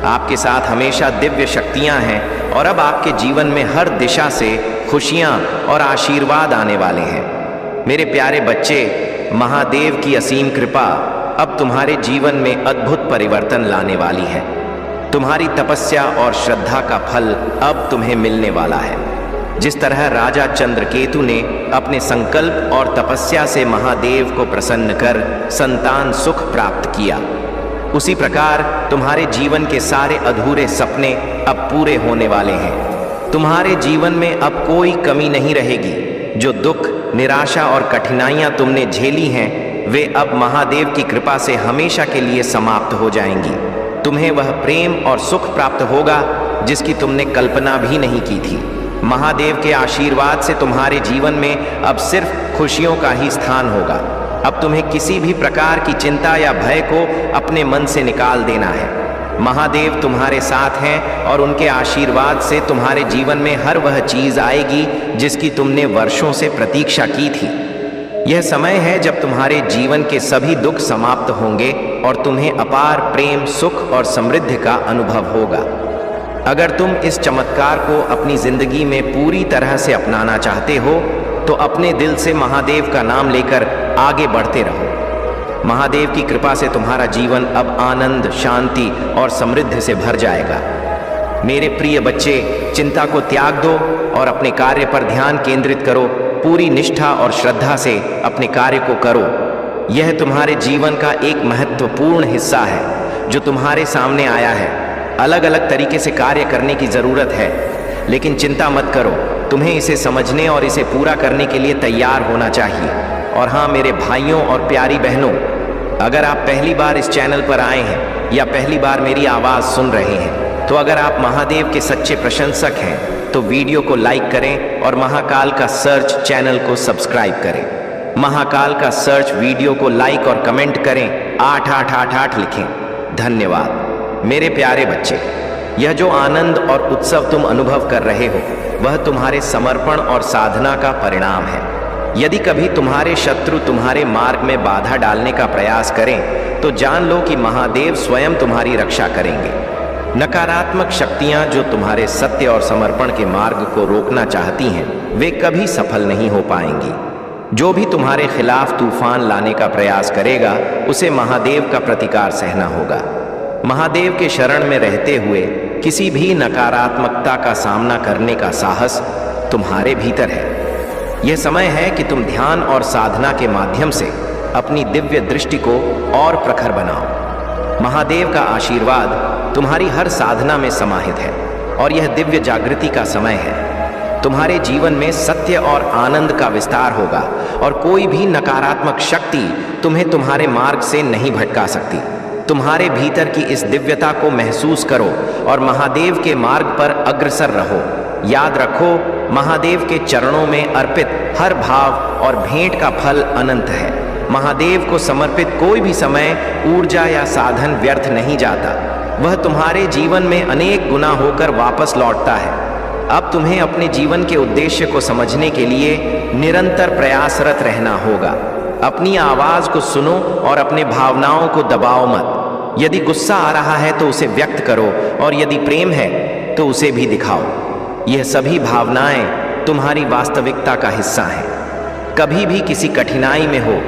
आपके साथ हमेशा दिव्य शक्तियां हैं और अब आपके जीवन में हर दिशा से खुशियां और आशीर्वाद आने वाले हैं। मेरे प्यारे बच्चे, महादेव की असीम कृपा अब तुम्हारे जीवन में अद्भुत परिवर्तन लाने वाली है। तुम्हारी तपस्या और श्रद्धा का फल अब तुम्हें मिलने वाला है। जिस तरह राजा चंद्रकेतु ने अपने संकल्प और तपस्या से महादेव को प्रसन्न कर संतान सुख प्राप्त किया, उसी प्रकार तुम्हारे जीवन के सारे अधूरे सपने अब पूरे होने वाले हैं। तुम्हारे जीवन में अब कोई कमी नहीं रहेगी। जो दुख, निराशा और कठिनाइयां तुमने झेली हैं वे अब महादेव की कृपा से हमेशा के लिए समाप्त हो जाएंगी। तुम्हें वह प्रेम और सुख प्राप्त होगा जिसकी तुमने कल्पना भी नहीं की थी। महादेव के आशीर्वाद से तुम्हारे जीवन में अब सिर्फ खुशियों का ही स्थान होगा। अब तुम्हें किसी भी प्रकार की चिंता या भय को अपने मन से निकाल देना है। महादेव तुम्हारे साथ हैं और उनके आशीर्वाद से तुम्हारे जीवन में हर वह चीज आएगी जिसकी तुमने वर्षों से प्रतीक्षा की थी। यह समय है जब तुम्हारे जीवन के सभी दुख समाप्त होंगे और तुम्हें अपार प्रेम, सुख और समृद्धि का अनुभव होगा। अगर तुम इस चमत्कार को अपनी जिंदगी में पूरी तरह से अपनाना चाहते हो तो अपने दिल से महादेव का नाम लेकर आगे बढ़ते रहो। महादेव की कृपा से तुम्हारा जीवन अब आनंद, शांति और समृद्धि से भर जाएगा। मेरे प्रिय बच्चे, चिंता को त्याग दो और अपने कार्य पर ध्यान केंद्रित करो। पूरी निष्ठा और श्रद्धा से अपने कार्य को करो। यह तुम्हारे जीवन का एक महत्वपूर्ण हिस्सा है जो तुम्हारे सामने आया है। अलग अलग तरीके से कार्य करने की जरूरत है, लेकिन चिंता मत करो। तुम्हें इसे समझने और इसे पूरा करने के लिए तैयार होना चाहिए। और हाँ मेरे भाइयों और प्यारी बहनों, अगर आप पहली बार इस चैनल पर आए हैं या पहली बार मेरी आवाज़ सुन रहे हैं तो अगर आप महादेव के सच्चे प्रशंसक हैं तो वीडियो को लाइक करें और महाकाल का सर्च चैनल को सब्सक्राइब करें। महाकाल का सर्च वीडियो को लाइक और कमेंट करें, 8888 लिखें। धन्यवाद मेरे प्यारे बच्चे। यह जो आनंद और उत्सव तुम अनुभव कर रहे हो वह तुम्हारे समर्पण और साधना का परिणाम है। यदि कभी तुम्हारे शत्रु तुम्हारे मार्ग में बाधा डालने का प्रयास करें तो जान लो कि महादेव स्वयं तुम्हारी रक्षा करेंगे। नकारात्मक शक्तियां जो तुम्हारे सत्य और समर्पण के मार्ग को रोकना चाहती हैं वे कभी सफल नहीं हो पाएंगी। जो भी तुम्हारे खिलाफ तूफान लाने का प्रयास करेगा उसे महादेव का प्रतिकार सहना होगा। महादेव के शरण में रहते हुए किसी भी नकारात्मकता का सामना करने का साहस तुम्हारे भीतर है। यह समय है कि तुम ध्यान और साधना के माध्यम से अपनी दिव्य दृष्टि को और प्रखर बनाओ। महादेव का आशीर्वाद तुम्हारी हर साधना में समाहित है और यह दिव्य जागृति का समय है। तुम्हारे जीवन में सत्य और आनंद का विस्तार होगा और कोई भी नकारात्मक शक्ति तुम्हें तुम्हारे मार्ग से नहीं भटका सकती। तुम्हारे भीतर की इस दिव्यता को महसूस करो और महादेव के मार्ग पर अग्रसर रहो। याद रखो, महादेव के चरणों में अर्पित हर भाव और भेंट का फल अनंत है। महादेव को समर्पित कोई भी समय, ऊर्जा या साधन व्यर्थ नहीं जाता। वह तुम्हारे जीवन में अनेक गुना होकर वापस लौटता है। अब तुम्हें अपने जीवन के उद्देश्य को समझने के लिए निरंतर प्रयासरत रहना होगा। अपनी आवाज को सुनो और अपने भावनाओं को दबाओ मत। यदि गुस्सा आ रहा है तो उसे व्यक्त करो, और यदि प्रेम है तो उसे भी दिखाओ। यह सभी भावनाएं तुम्हारी वास्तविकता का हिस्सा हैं। कभी भी किसी कठिनाई में हो,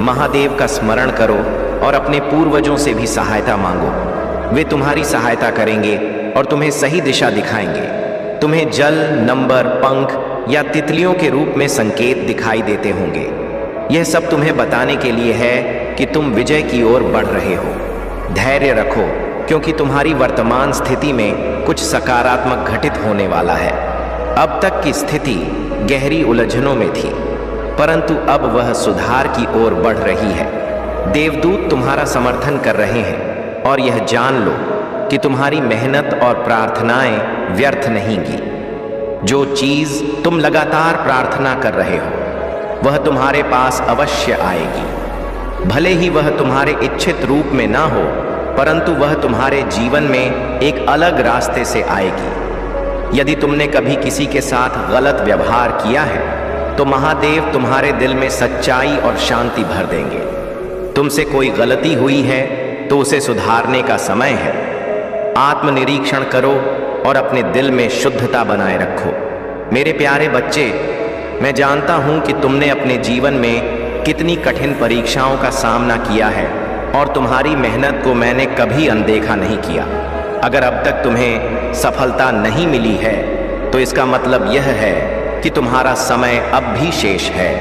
महादेव का स्मरण करो और अपने पूर्वजों से भी सहायता मांगो। वे तुम्हारी सहायता करेंगे और तुम्हें सही दिशा दिखाएंगे। तुम्हें जल, नंबर, पंख या तितलियों के रूप में संकेत दिखाई देते होंगे। यह सब तुम्हें बताने के लिए है कि तुम विजय की ओर बढ़ रहे हो। धैर्य रखो, क्योंकि तुम्हारी वर्तमान स्थिति में कुछ सकारात्मक घटित होने वाला है। अब तक की स्थिति गहरी उलझनों में थी, परंतु अब वह सुधार की ओर बढ़ रही है। देवदूत तुम्हारा समर्थन कर रहे हैं, और यह जान लो कि तुम्हारी मेहनत और प्रार्थनाएं व्यर्थ नहीं गी। जो चीज तुम लगातार प्रार्थना कर रहे हो, वह तुम्हारे पास अवश्य आएगी। भले ही वह तुम्हारे इच्छित रूप में ना हो, परंतु वह तुम्हारे जीवन में एक अलग रास्ते से आएगी। यदि तुमने कभी किसी के साथ गलत व्यवहार किया है, तो महादेव तुम्हारे दिल में सच्चाई और शांति भर देंगे। तुमसे कोई गलती हुई है तो उसे सुधारने का समय है। आत्मनिरीक्षण करो और अपने दिल में शुद्धता बनाए रखो। मेरे प्यारे बच्चे, मैं जानता हूं कि तुमने अपने जीवन में कितनी कठिन परीक्षाओं का सामना किया है, और तुम्हारी मेहनत को मैंने कभी अनदेखा नहीं किया। अगर अब तक तुम्हें सफलता नहीं मिली है, तो इसका मतलब यह है कि तुम्हारा समय अब भी शेष है,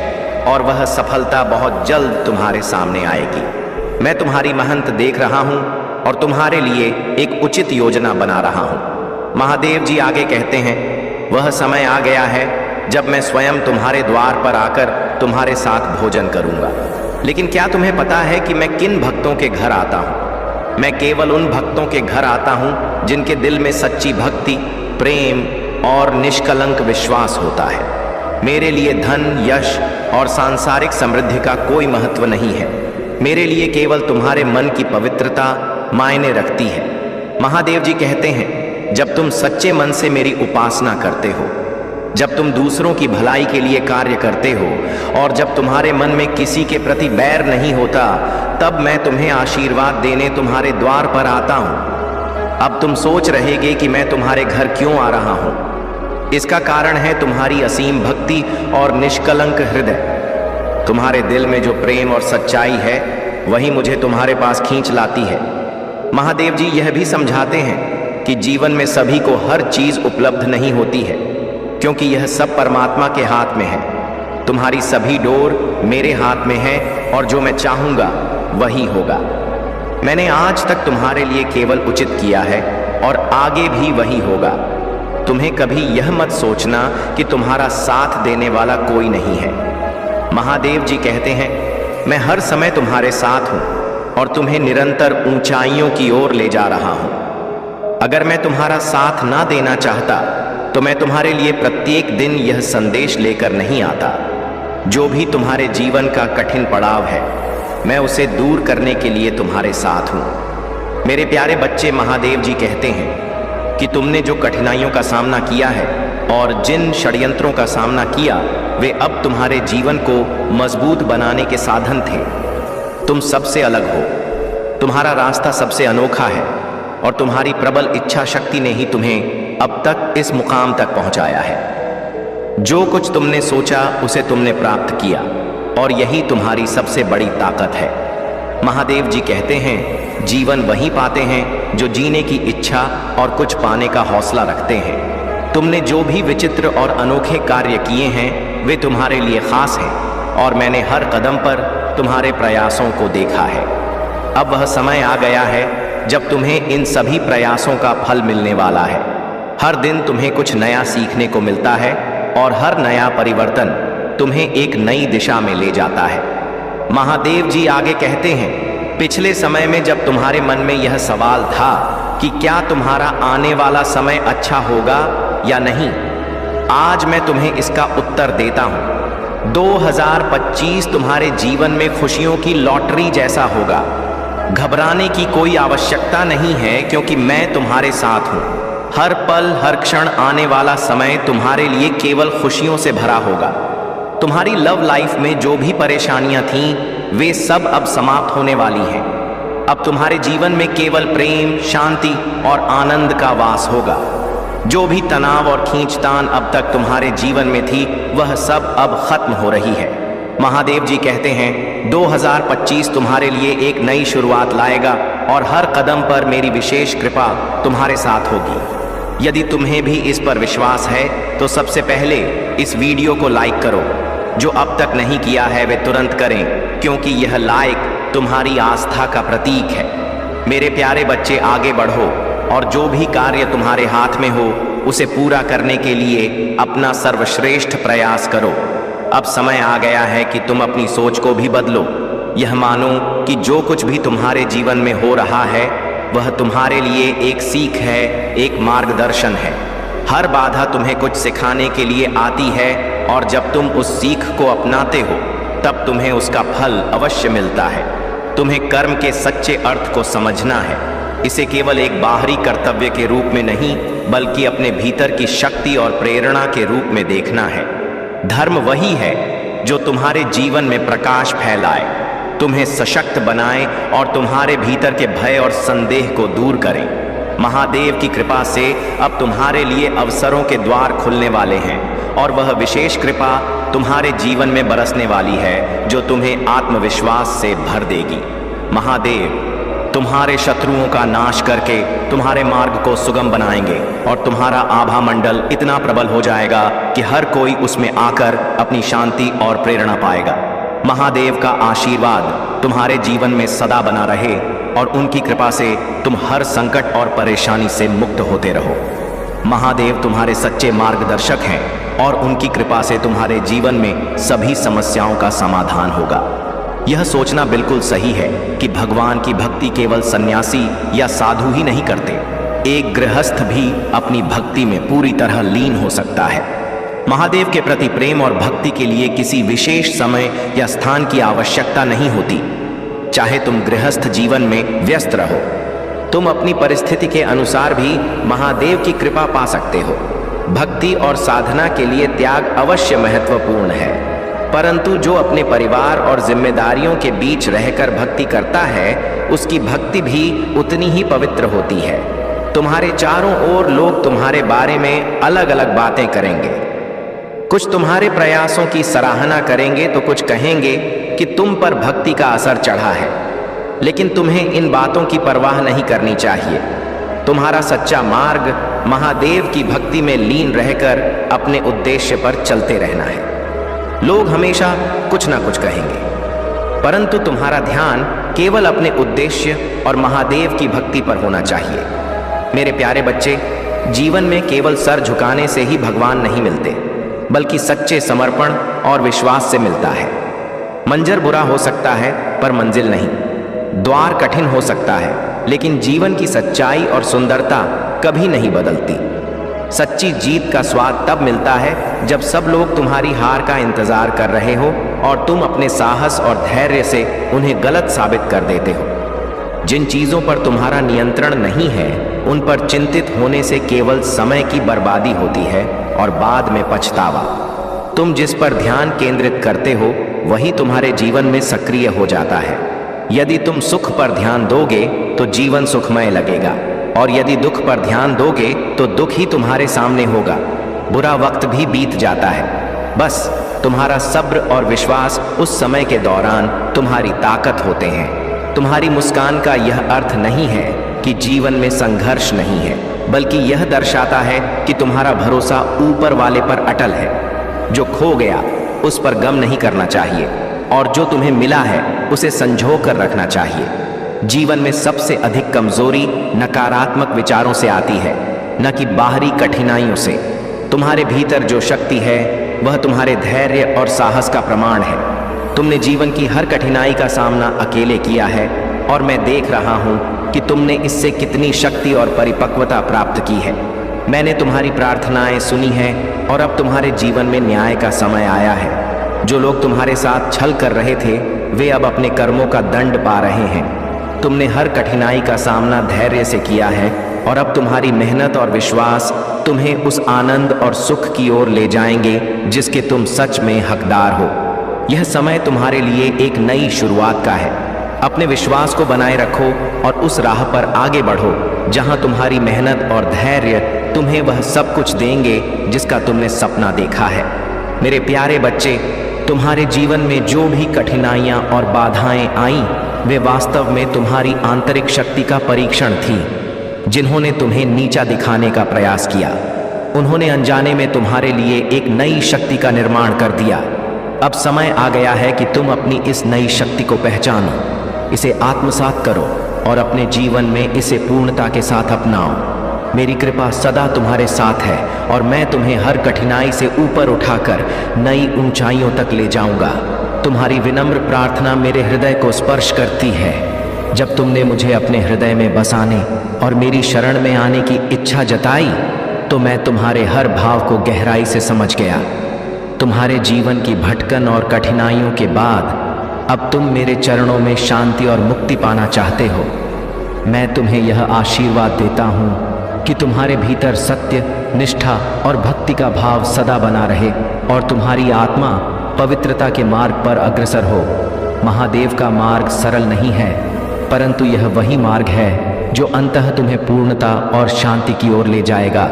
और वह सफलता बहुत जल्द तुम्हारे सामने आएगी। मैं तुम्हारी मेहनत देख रहा हूं और तुम्हारे लिए एक उचित योजना बना रहा हूं। महादेव जी आगे कहते हैं, वह समय आ गया है जब मैं स्वयं तुम्हारे द्वार पर आकर तुम्हारे साथ भोजन करूंगा। लेकिन क्या तुम्हें पता है कि मैं किन भक्तों के घर आता हूं? मैं केवल उन भक्तों के घर आता हूं जिनके दिल में सच्ची भक्ति, प्रेम और निष्कलंक विश्वास होता है। मेरे लिए धन, यश और सांसारिक समृद्धि का कोई महत्व नहीं है। मेरे लिए केवल तुम्हारे मन की पवित्रता मायने रखती है। महादेव जी कहते हैं, जब तुम सच्चे मन से मेरी उपासना करते हो, जब तुम दूसरों की भलाई के लिए कार्य करते हो, और जब तुम्हारे मन में किसी के प्रति बैर नहीं होता, तब मैं तुम्हें आशीर्वाद देने तुम्हारे द्वार पर आता हूं। अब तुम सोच रहेगे कि मैं तुम्हारे घर क्यों आ रहा हूं। इसका कारण है तुम्हारी असीम भक्ति और निष्कलंक हृदय। तुम्हारे दिल में जो प्रेम और सच्चाई है, वही मुझे तुम्हारे पास खींच लाती है। महादेव जी यह भी समझाते हैं कि जीवन में सभी को हर चीज उपलब्ध नहीं होती है, क्योंकि यह सब परमात्मा के हाथ में है। तुम्हारी सभी डोर मेरे हाथ में है, और जो मैं चाहूंगा वही होगा। मैंने आज तक तुम्हारे लिए केवल उचित किया है, और आगे भी वही होगा। तुम्हें कभी यह मत सोचना कि तुम्हारा साथ देने वाला कोई नहीं है। महादेव जी कहते हैं, मैं हर समय तुम्हारे साथ हूं और तुम्हें निरंतर ऊंचाइयों की ओर ले जा रहा हूं। अगर मैं तुम्हारा साथ ना देना चाहता, तो मैं तुम्हारे लिए प्रत्येक दिन यह संदेश लेकर नहीं आता। जो भी तुम्हारे जीवन का कठिन पड़ाव है, मैं उसे दूर करने के लिए तुम्हारे साथ हूं। मेरे प्यारे बच्चे, महादेव जी कहते हैं कि तुमने जो कठिनाइयों का सामना किया है और जिन षड्यंत्रों का सामना किया, वे अब तुम्हारे जीवन को मजबूत बनाने के साधन थे। तुम सबसे अलग हो, तुम्हारा रास्ता सबसे अनोखा है, और तुम्हारी प्रबल इच्छा शक्ति ने ही तुम्हें अब तक इस मुकाम तक पहुंचाया है। जो कुछ तुमने सोचा, उसे तुमने प्राप्त किया, और यही तुम्हारी सबसे बड़ी ताकत है। महादेव जी कहते हैं, जीवन वही पाते हैं जो जीने की इच्छा और कुछ पाने का हौसला रखते हैं। तुमने जो भी विचित्र और अनोखे कार्य किए हैं, वे तुम्हारे लिए खास हैं, और मैंने हर कदम पर तुम्हारे प्रयासों को देखा है। अब वह समय आ गया है जब तुम्हें इन सभी प्रयासों का फल मिलने वाला है। हर दिन तुम्हें कुछ नया सीखने को मिलता है, और हर नया परिवर्तन तुम्हें एक नई दिशा में ले जाता है। महादेव जी आगे कहते हैं, पिछले समय में जब तुम्हारे मन में यह सवाल था कि क्या तुम्हारा आने वाला समय अच्छा होगा या नहीं, आज मैं तुम्हें इसका उत्तर देता हूं। 2025 तुम्हारे जीवन में खुशियों की लॉटरी जैसा होगा। घबराने की कोई आवश्यकता नहीं है, क्योंकि मैं तुम्हारे साथ हूं। हर पल, हर क्षण आने वाला समय तुम्हारे लिए केवल खुशियों से भरा होगा। तुम्हारी लव लाइफ में जो भी परेशानियां थीं, वे सब अब समाप्त होने वाली हैं। अब तुम्हारे जीवन में केवल प्रेम, शांति और आनंद का वास होगा। जो भी तनाव और खींचतान अब तक तुम्हारे जीवन में थी, वह सब अब खत्म हो रही है। महादेव जी कहते हैं 2025 तुम्हारे लिए एक नई शुरुआत लाएगा और हर कदम पर मेरी विशेष कृपा तुम्हारे साथ होगी। यदि तुम्हें भी इस पर विश्वास है तो सबसे पहले इस वीडियो को लाइक करो। जो अब तक नहीं किया है वे तुरंत करें, क्योंकि यह लाइक तुम्हारी आस्था का प्रतीक है। मेरे प्यारे बच्चे, आगे बढ़ो और जो भी कार्य तुम्हारे हाथ में हो उसे पूरा करने के लिए अपना सर्वश्रेष्ठ प्रयास करो। अब समय आ गया है कि तुम अपनी सोच को भी बदलो। यह मानो कि जो कुछ भी तुम्हारे जीवन में हो रहा है वह तुम्हारे लिए एक सीख है, एक मार्गदर्शन है। हर बाधा तुम्हें कुछ सिखाने के लिए आती है और जब तुम उस सीख को अपनाते हो तब तुम्हें उसका फल अवश्य मिलता है। तुम्हें कर्म के सच्चे अर्थ को समझना है। इसे केवल एक बाहरी कर्तव्य के रूप में नहीं, बल्कि अपने भीतर की शक्ति और प्रेरणा के रूप में देखना है। धर्म वही है जो तुम्हारे जीवन में प्रकाश फैलाए, तुम्हें सशक्त बनाए और तुम्हारे भीतर के भय और संदेह को दूर करे। महादेव की कृपा से अब तुम्हारे लिए अवसरों के द्वार खुलने वाले हैं और वह विशेष कृपा तुम्हारे जीवन में बरसने वाली है जो तुम्हें आत्मविश्वास से भर देगी। महादेव तुम्हारे शत्रुओं का नाश करके तुम्हारे मार्ग को सुगम बनाएंगे और तुम्हारा आभा मंडल इतना प्रबल हो जाएगा कि हर कोई उसमें आकर अपनी शांति और प्रेरणा पाएगा। महादेव का आशीर्वाद तुम्हारे जीवन में सदा बना रहे और उनकी कृपा से तुम हर संकट और परेशानी से मुक्त होते रहो। महादेव तुम्हारे सच्चे मार्गदर्शक हैं और उनकी कृपा से तुम्हारे जीवन में सभी समस्याओं का समाधान होगा। यह सोचना बिल्कुल सही है कि भगवान की भक्ति केवल सन्यासी या साधु ही नहीं करते, एक गृहस्थ भी अपनी भक्ति में पूरी तरह लीन हो सकता है। महादेव के प्रति प्रेम और भक्ति के लिए किसी विशेष समय या स्थान की आवश्यकता नहीं होती। चाहे तुम गृहस्थ जीवन में व्यस्त रहो, तुम अपनी परिस्थिति के अनुसार भी महादेव की कृपा पा सकते हो। भक्ति और साधना के लिए त्याग अवश्य महत्वपूर्ण है, परंतु जो अपने परिवार और जिम्मेदारियों के बीच रहकर भक्ति करता है उसकी भक्ति भी उतनी ही पवित्र होती है। तुम्हारे चारों ओर लोग तुम्हारे बारे में अलग अलग बातें करेंगे। कुछ तुम्हारे प्रयासों की सराहना करेंगे तो कुछ कहेंगे कि तुम पर भक्ति का असर चढ़ा है, लेकिन तुम्हें इन बातों की परवाह नहीं करनी चाहिए। तुम्हारा सच्चा मार्ग महादेव की भक्ति में लीन रहकर अपने उद्देश्य पर चलते रहना है। लोग हमेशा कुछ ना कुछ कहेंगे, परंतु तुम्हारा ध्यान केवल अपने उद्देश्य और महादेव की भक्ति पर होना चाहिए। मेरे प्यारे बच्चे, जीवन में केवल सर झुकाने से ही भगवान नहीं मिलते, बल्कि सच्चे समर्पण और विश्वास से मिलता है। मंजर बुरा हो सकता है पर मंजिल नहीं। द्वार कठिन हो सकता है, लेकिन जीवन की सच्चाई और सुंदरता कभी नहीं बदलती। सच्ची जीत का स्वाद तब मिलता है जब सब लोग तुम्हारी हार का इंतजार कर रहे हो और तुम अपने साहस और धैर्य से उन्हें गलत साबित कर देते हो। जिन चीज़ों पर तुम्हारा नियंत्रण नहीं है उन पर चिंतित होने से केवल समय की बर्बादी होती है और बाद में पछतावा। तुम जिस पर ध्यान केंद्रित करते हो वही तुम्हारे जीवन में सक्रिय हो जाता है। यदि तुम सुख पर ध्यान दोगे तो जीवन सुखमय लगेगा, और यदि दुख पर ध्यान दोगे तो दुख ही तुम्हारे सामने होगा। बुरा वक्त भी बीत जाता है, बस तुम्हारा सब्र और विश्वास उस समय के दौरान तुम्हारी ताकत होते हैं। तुम्हारी मुस्कान का यह अर्थ नहीं है कि जीवन में संघर्ष नहीं है, बल्कि यह दर्शाता है कि तुम्हारा भरोसा ऊपर वाले पर अटल है। जो खो गया उस पर गम नहीं करना चाहिए और जो तुम्हें मिला है उसे संजो कर रखना चाहिए। जीवन में सबसे अधिक कमजोरी नकारात्मक विचारों से आती है, न कि बाहरी कठिनाइयों से। तुम्हारे भीतर जो शक्ति है वह तुम्हारे धैर्य और साहस का प्रमाण है। तुमने जीवन की हर कठिनाई का सामना अकेले किया है और मैं देख रहा हूँ कि तुमने इससे कितनी शक्ति और परिपक्वता प्राप्त की है। मैंने तुम्हारी प्रार्थनाएं सुनी हैं और अब तुम्हारे जीवन में न्याय का समय आया है। जो लोग तुम्हारे साथ छल कर रहे थे वे अब अपने कर्मों का दंड पा रहे हैं। तुमने हर कठिनाई का सामना धैर्य से किया है और अब तुम्हारी मेहनत और विश्वास तुम्हें उस आनंद और सुख की ओर ले जाएंगे जिसके तुम सच में हकदार हो। यह समय तुम्हारे लिए एक नई शुरुआत का है। अपने विश्वास को बनाए रखो और उस राह पर आगे बढ़ो जहां तुम्हारी मेहनत और धैर्य तुम्हें वह सब कुछ देंगे जिसका तुमने सपना देखा है। मेरे प्यारे बच्चे, तुम्हारे जीवन में जो भी कठिनाइयां और बाधाएं आईं, वे वास्तव में तुम्हारी आंतरिक शक्ति का परीक्षण थी। जिन्होंने तुम्हें नीचा दिखाने का प्रयास किया, उन्होंने अनजाने में तुम्हारे लिए एक नई शक्ति का निर्माण कर दिया। अब समय आ गया है कि तुम अपनी इस नई शक्ति को पहचानो, इसे आत्मसात करो और अपने जीवन में इसे पूर्णता के साथ अपनाओ। मेरी कृपा सदा तुम्हारे साथ है और मैं तुम्हें हर कठिनाई से ऊपर उठाकर नई ऊंचाइयों तक ले जाऊंगा। तुम्हारी विनम्र प्रार्थना मेरे हृदय को स्पर्श करती है। जब तुमने मुझे अपने हृदय में बसाने और मेरी शरण में आने की इच्छा जताई, तो मैं तुम्हारे हर भाव को गहराई से समझ गया। तुम्हारे जीवन की भटकन और कठिनाइयों के बाद अब तुम मेरे चरणों में शांति और मुक्ति पाना चाहते हो। मैं तुम्हें यह आशीर्वाद देता हूँ कि तुम्हारे भीतर सत्य, निष्ठा और भक्ति का भाव सदा बना रहे और तुम्हारी आत्मा पवित्रता के मार्ग पर अग्रसर हो। महादेव का मार्ग सरल नहीं है, परंतु यह वही मार्ग है जो अंततः तुम्हें पूर्णता और शांति की ओर ले जाएगा।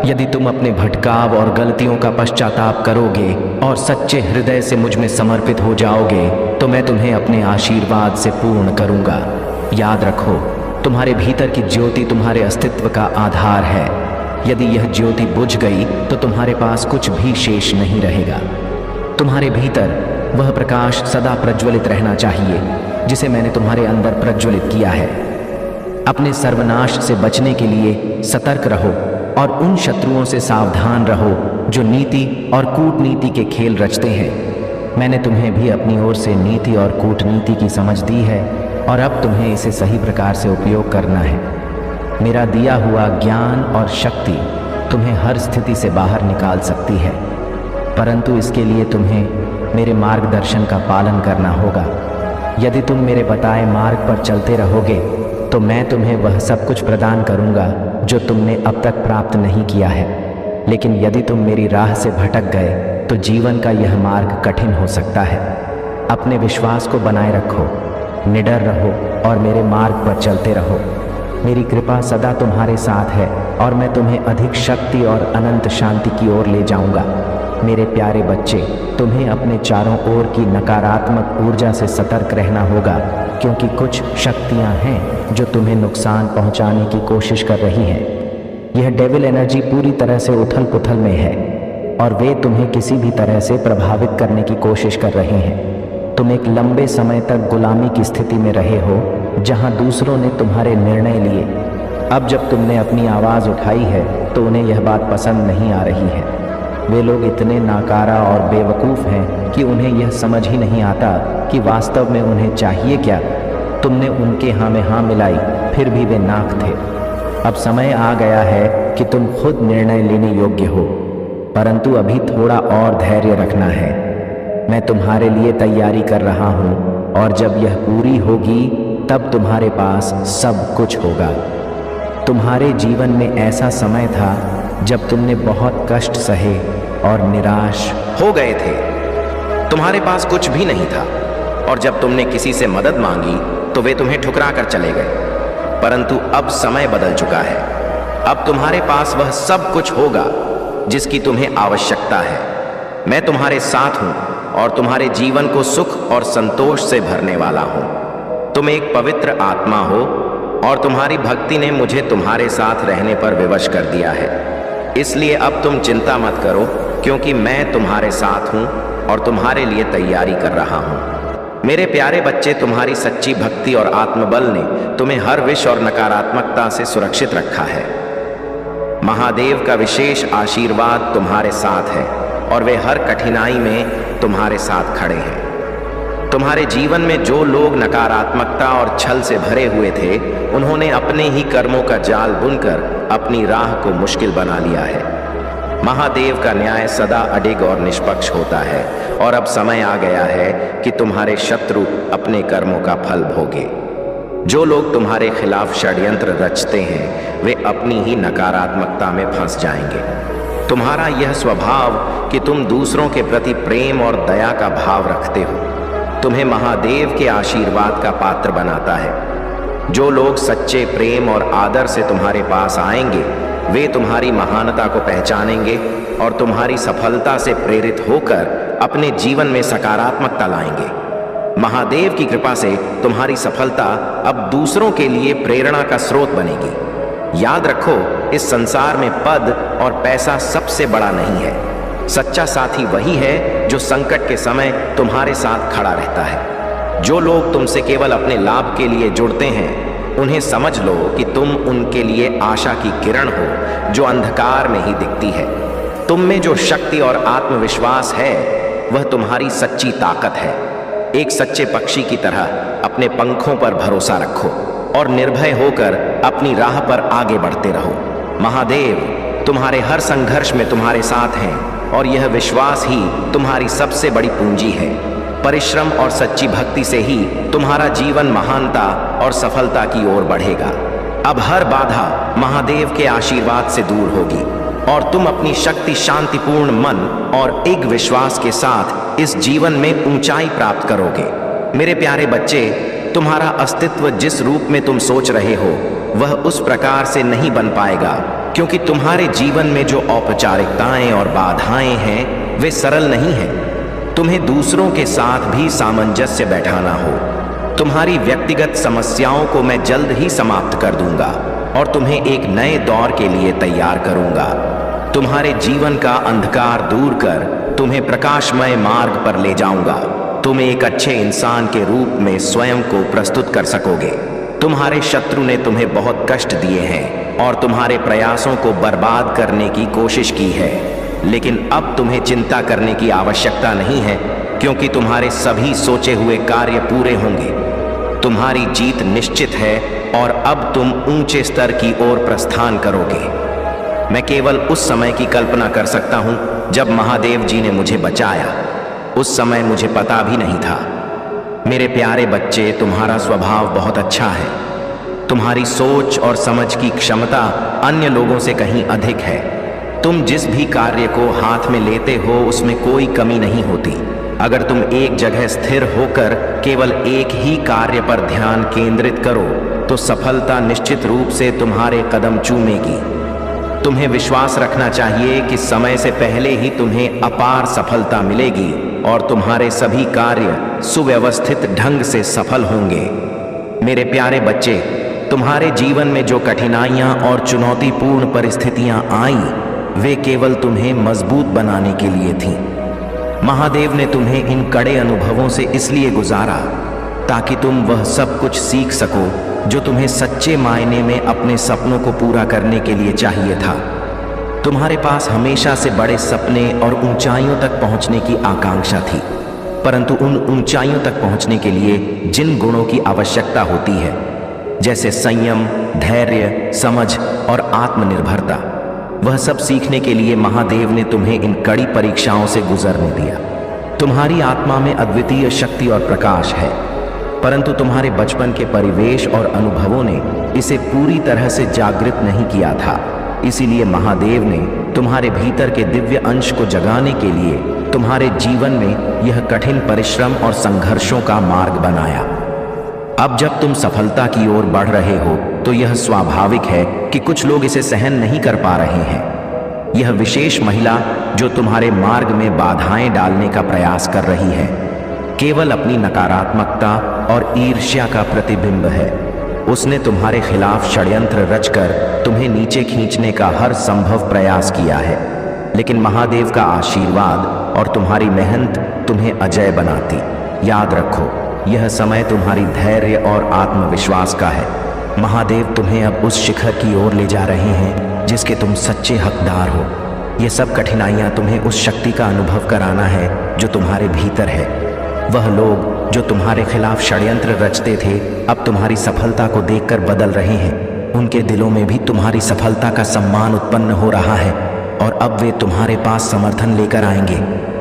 यदि तुम अपने भटकाव और गलतियों का पश्चाताप करोगे और सच्चे हृदय से मुझ में समर्पित हो जाओगे, तो मैं तुम्हें अपने आशीर्वाद से पूर्ण करूंगा। याद रखो, तुम्हारे भीतर की ज्योति तुम्हारे अस्तित्व का आधार है। यदि यह ज्योति बुझ गई तो तुम्हारे पास कुछ भी शेष नहीं रहेगा। तुम्हारे भीतर वह प्रकाश सदा प्रज्वलित रहना चाहिए जिसे मैंने तुम्हारे अंदर प्रज्वलित किया है। अपने सर्वनाश से बचने के लिए सतर्क रहो और उन शत्रुओं से सावधान रहो जो नीति और कूटनीति के खेल रचते हैं। मैंने तुम्हें भी अपनी ओर से नीति और कूटनीति की समझ दी है और अब तुम्हें इसे सही प्रकार से उपयोग करना है। मेरा दिया हुआ ज्ञान और शक्ति तुम्हें हर स्थिति से बाहर निकाल सकती है, परंतु इसके लिए तुम्हें मेरे मार्गदर्शन का पालन करना होगा। यदि तुम मेरे बताए मार्ग पर चलते रहोगे तो मैं तुम्हें वह सब कुछ प्रदान करूंगा जो तुमने अब तक प्राप्त नहीं किया है। लेकिन यदि तुम मेरी राह से भटक गए तो जीवन का यह मार्ग कठिन हो सकता है। अपने विश्वास को बनाए रखो, निडर रहो और मेरे मार्ग पर चलते रहो। मेरी कृपा सदा तुम्हारे साथ है और मैं तुम्हें अधिक शक्ति और अनंत शांति की ओर ले जाऊंगा। मेरे प्यारे बच्चे, तुम्हें अपने चारों ओर की नकारात्मक ऊर्जा से सतर्क रहना होगा, क्योंकि कुछ शक्तियां हैं जो तुम्हें नुकसान पहुंचाने की कोशिश कर रही हैं। यह डेविल एनर्जी पूरी तरह से उथल पुथल में है और वे तुम्हें किसी भी तरह से प्रभावित करने की कोशिश कर रहे हैं। तुम एक लंबे समय तक गुलामी की स्थिति में रहे हो जहां दूसरों ने तुम्हारे निर्णय लिए। अब जब तुमने अपनी आवाज़ उठाई है तो उन्हें यह बात पसंद नहीं आ रही है। वे लोग इतने नाकारा और बेवकूफ़ हैं कि उन्हें यह समझ ही नहीं आता कि वास्तव में उन्हें चाहिए क्या। तुमने उनके हाँ में हाँ मिलाई, फिर भी वे नाक थे। अब समय आ गया है कि तुम खुद निर्णय लेने योग्य हो, परंतु अभी थोड़ा और धैर्य रखना है। मैं तुम्हारे लिए तैयारी कर रहा हूँ और जब यह पूरी होगी तब तुम्हारे पास सब कुछ होगा। तुम्हारे जीवन में ऐसा समय था जब तुमने बहुत कष्ट सहे और निराश हो गए थे। तुम्हारे पास कुछ भी नहीं था और जब तुमने किसी से मदद मांगी तो वे तुम्हें ठुकरा कर चले गए। परंतु अब समय बदल चुका है। अब तुम्हारे पास वह सब कुछ होगा जिसकी तुम्हें आवश्यकता है। मैं तुम्हारे साथ हूं और तुम्हारे जीवन को सुख और संतोष से भरने वाला हूं। तुम एक पवित्र आत्मा हो और तुम्हारी भक्ति ने मुझे तुम्हारे साथ रहने पर विवश कर दिया है। इसलिए अब तुम चिंता मत करो, क्योंकि मैं तुम्हारे साथ हूं और तुम्हारे लिए तैयारी कर रहा हूं। मेरे प्यारे बच्चे, तुम्हारी सच्ची भक्ति और आत्मबल ने तुम्हें हर विष और नकारात्मकता से सुरक्षित रखा है। महादेव का विशेष आशीर्वाद तुम्हारे साथ है और वे हर कठिनाई में तुम्हारे साथ खड़े हैं। तुम्हारे जीवन में जो लोग नकारात्मकता और छल से भरे हुए थे, उन्होंने अपने ही कर्मों का जाल बुनकर अपनी राह को मुश्किल बना लिया है। महादेव का न्याय सदा अडिग और निष्पक्ष होता है और अब समय आ गया है कि तुम्हारे शत्रु अपने कर्मों का फल भोगे। जो लोग तुम्हारे खिलाफ षड्यंत्र रचते हैं, वे अपनी ही नकारात्मकता में फंस जाएंगे। तुम्हारा यह स्वभाव कि तुम दूसरों के प्रति प्रेम और दया का भाव रखते हो, तुम्हें महादेव के आशीर्वाद का पात्र बनाता है। जो लोग सच्चे प्रेम और आदर से तुम्हारे पास आएंगे वे तुम्हारी महानता को पहचानेंगे और तुम्हारी सफलता से प्रेरित होकर अपने जीवन में सकारात्मकता लाएंगे। महादेव की कृपा से तुम्हारी सफलता अब दूसरों के लिए प्रेरणा का स्रोत बनेगी। याद रखो, इस संसार में पद और पैसा सबसे बड़ा नहीं है। सच्चा साथी वही है जो संकट के समय तुम्हारे साथ खड़ा रहता है। जो लोग तुमसे केवल अपने लाभ के लिए जुड़ते हैं उन्हें समझ लो कि तुम उनके लिए आशा की किरण हो जो अंधकार में ही दिखती है। तुम में जो शक्ति और आत्मविश्वास है वह तुम्हारी सच्ची ताकत है। एक सच्चे पक्षी की तरह अपने पंखों पर भरोसा रखो और निर्भय होकर अपनी राह पर आगे बढ़ते रहो। महादेव तुम्हारे हर संघर्ष में तुम्हारे साथ हैं और यह विश्वास ही तुम्हारी सबसे बड़ी पूंजी है। परिश्रम और सच्ची भक्ति से ही तुम्हारा जीवन महानता और सफलता की ओर बढ़ेगा। अब हर बाधा महादेव के आशीर्वाद से दूर होगी और तुम अपनी शक्ति, शांतिपूर्ण मन और एक विश्वास के साथ इस जीवन में ऊंचाई प्राप्त करोगे। मेरे प्यारे बच्चे, तुम्हारा अस्तित्व जिस रूप में तुम सोच रहे हो वह उस प्रकार से नहीं बन पाएगा, क्योंकि तुम्हारे जीवन में जो औपचारिकताएं और बाधाएं हैं वे सरल नहीं हैं। तुम्हें दूसरों के साथ भी सामंजस्य बैठाना हो। तुम्हारी व्यक्तिगत समस्याओं को मैं जल्द ही समाप्त कर दूंगा और तुम्हें एक नए दौर के लिए तैयार करूंगा। तुम्हारे जीवन का अंधकार दूर कर तुम्हें प्रकाशमय मार्ग पर ले जाऊंगा। तुम एक अच्छे इंसान के रूप में स्वयं को प्रस्तुत कर सकोगे। तुम्हारे शत्रु ने तुम्हें बहुत कष्ट दिए हैं और तुम्हारे प्रयासों को बर्बाद करने की कोशिश की है, लेकिन अब तुम्हें चिंता करने की आवश्यकता नहीं है, क्योंकि तुम्हारे सभी सोचे हुए कार्य पूरे होंगे। तुम्हारी जीत निश्चित है और अब तुम ऊंचे स्तर की ओर प्रस्थान करोगे। मैं केवल उस समय की कल्पना कर सकता हूं जब महादेव जी ने मुझे बचाया। उस समय मुझे पता भी नहीं था। मेरे प्यारे बच्चे, तुम्हारा स्वभाव बहुत अच्छा है। तुम्हारी सोच और समझ की क्षमता अन्य लोगों से कहीं अधिक है। तुम जिस भी कार्य को हाथ में लेते हो उसमें कोई कमी नहीं होती। अगर तुम एक जगह स्थिर होकर केवल एक ही कार्य पर ध्यान केंद्रित करो तो सफलता निश्चित रूप से तुम्हारे कदम चूमेगी। तुम्हें विश्वास रखना चाहिए कि समय से पहले ही तुम्हें अपार सफलता मिलेगी और तुम्हारे सभी कार्य सुव्यवस्थित ढंग से सफल होंगे। मेरे प्यारे बच्चे, तुम्हारे जीवन में जो कठिनाइयां और चुनौतीपूर्ण परिस्थितियां आईं वे केवल तुम्हें मजबूत बनाने के लिए थीं। महादेव ने तुम्हें इन कड़े अनुभवों से इसलिए गुजारा ताकि तुम वह सब कुछ सीख सको जो तुम्हें सच्चे मायने में अपने सपनों को पूरा करने के लिए चाहिए था। तुम्हारे पास हमेशा से बड़े सपने और ऊंचाइयों तक पहुंचने की आकांक्षा थी, परंतु उन ऊंचाइयों तक पहुंचने के लिए जिन गुणों की आवश्यकता होती है, जैसे संयम, धैर्य, समझ और आत्मनिर्भरता, वह सब सीखने के लिए महादेव ने तुम्हें इन कड़ी परीक्षाओं से गुजरने दिया। तुम्हारी आत्मा में अद्वितीय शक्ति और प्रकाश है, परंतु तुम्हारे बचपन के परिवेश और अनुभवों ने इसे पूरी तरह से जागृत नहीं किया था। इसीलिए महादेव ने तुम्हारे भीतर के दिव्य अंश को जगाने के लिए तुम्हारे जीवन में यह कठिन परिश्रम और संघर्षों का मार्ग बनाया। अब जब तुम सफलता की ओर बढ़ रहे हो तो यह स्वाभाविक है कि कुछ लोग इसे सहन नहीं कर पा रहे हैं। यह विशेष महिला जो तुम्हारे मार्ग में बाधाएं डालने का प्रयास कर रही है केवल अपनी नकारात्मकता और ईर्ष्या का प्रतिबिंब है। उसने तुम्हारे खिलाफ षड्यंत्र रचकर तुम्हें नीचे खींचने का हर संभव प्रयास किया है, लेकिन महादेव का आशीर्वाद और तुम्हारी मेहनत तुम्हें अजय बनाती। याद रखो, यह समय तुम्हारी धैर्य और आत्मविश्वास का है। महादेव तुम्हें अब उस शिखर की ओर ले जा रहे हैं जिसके तुम सच्चे हकदार हो। ये सब कठिनाइयां तुम्हें उस शक्ति का अनुभव कराना है जो तुम्हारे भीतर है। वह लोग जो तुम्हारे खिलाफ षड्यंत्र रचते थे अब तुम्हारी सफलता को देखकर बदल रहे हैं। उनके दिलों में भी तुम्हारी सफलता का सम्मान उत्पन्न हो रहा है और अब वे तुम्हारे पास समर्थन लेकर आएंगे।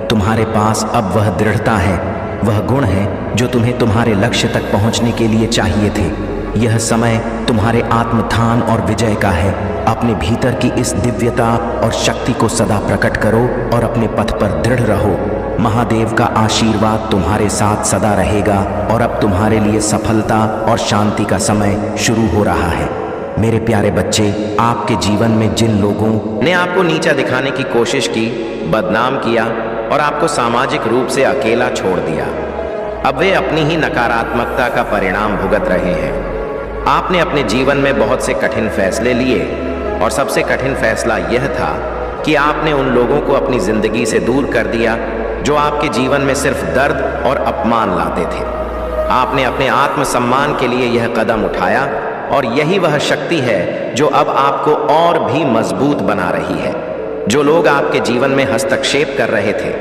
तुम्हारे पास अब वह दृढ़ता है, वह गुण है जो तुम्हें तुम्हारे लक्ष्य तक पहुंचने के लिए चाहिए थे। यह समय तुम्हारे आत्मथान और विजय का है। अपने भीतर की इस दिव्यता और शक्ति को सदा प्रकट करो और अपने पथ पर दृढ़ रहो। महादेव का आशीर्वाद तुम्हारे साथ सदा रहेगा और अब तुम्हारे लिए सफलता और शांति का समय शुरू हो रहा है। मेरे प्यारे बच्चे, आपके जीवन में जिन लोगों ने आपको नीचा दिखाने की कोशिश की, बदनाम किया और आपको सामाजिक रूप से अकेला छोड़ दिया, अब वे अपनी ही नकारात्मकता का परिणाम भुगत रहे हैं। आपने अपने जीवन में बहुत से कठिन फैसले लिए और सबसे कठिन फैसला यह था कि आपने उन लोगों को अपनी जिंदगी से दूर कर दिया जो आपके जीवन में सिर्फ दर्द और अपमान लाते थे। आपने अपने आत्मसम्मान के लिए यह कदम उठाया और यही वह शक्ति है जो अब आपको और भी मजबूत बना रही है। जो लोग आपके जीवन में हस्तक्षेप कर रहे थे,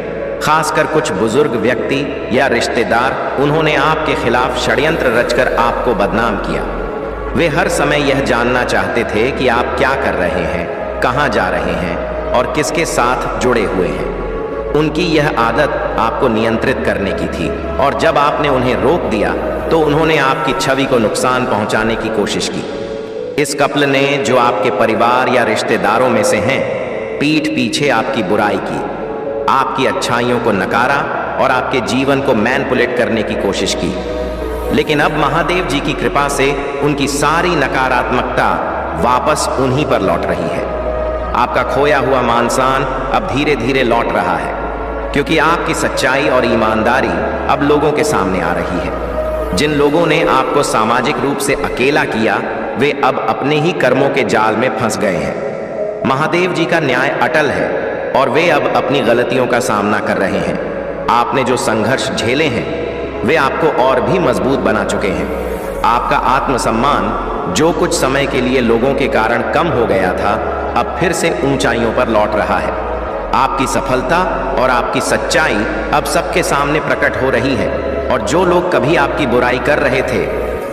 खासकर कुछ बुजुर्ग व्यक्ति या रिश्तेदार, उन्होंने आपके खिलाफ षड्यंत्र रचकर आपको बदनाम किया। वे हर समय यह जानना चाहते थे कि आप क्या कर रहे हैं, कहाँ जा रहे हैं और किसके साथ जुड़े हुए हैं। उनकी यह आदत आपको नियंत्रित करने की थी और जब आपने उन्हें रोक दिया तो उन्होंने आपकी छवि को नुकसान पहुंचाने की कोशिश की। इस कपल ने, जो आपके परिवार या रिश्तेदारों में से हैं, पीठ पीछे आपकी बुराई की, आपकी अच्छाइयों को नकारा और आपके जीवन को मैनिपुलेट करने की कोशिश की। लेकिन अब महादेव जी की कृपा से उनकी सारी नकारात्मकता वापस उन्हीं पर लौट रही है। आपका खोया हुआ मान सम्मान अब धीरे धीरे लौट रहा है, क्योंकि आपकी सच्चाई और ईमानदारी अब लोगों के सामने आ रही है। जिन लोगों ने आपको सामाजिक रूप से अकेला किया, वे अब अपने ही कर्मों के जाल में फंस गए हैं। महादेव जी का न्याय अटल है और वे अब अपनी गलतियों का सामना कर रहे हैं। आपने जो संघर्ष झेले हैं, वे आपको और भी मजबूत बना चुके हैं। आपका आत्मसम्मान, जो कुछ समय के लिए लोगों के कारण कम हो गया था, अब फिर से ऊंचाइयों पर लौट रहा है। आपकी सफलता और आपकी सच्चाई अब सबके सामने प्रकट हो रही है और जो लोग कभी आपकी बुराई कर रहे थे,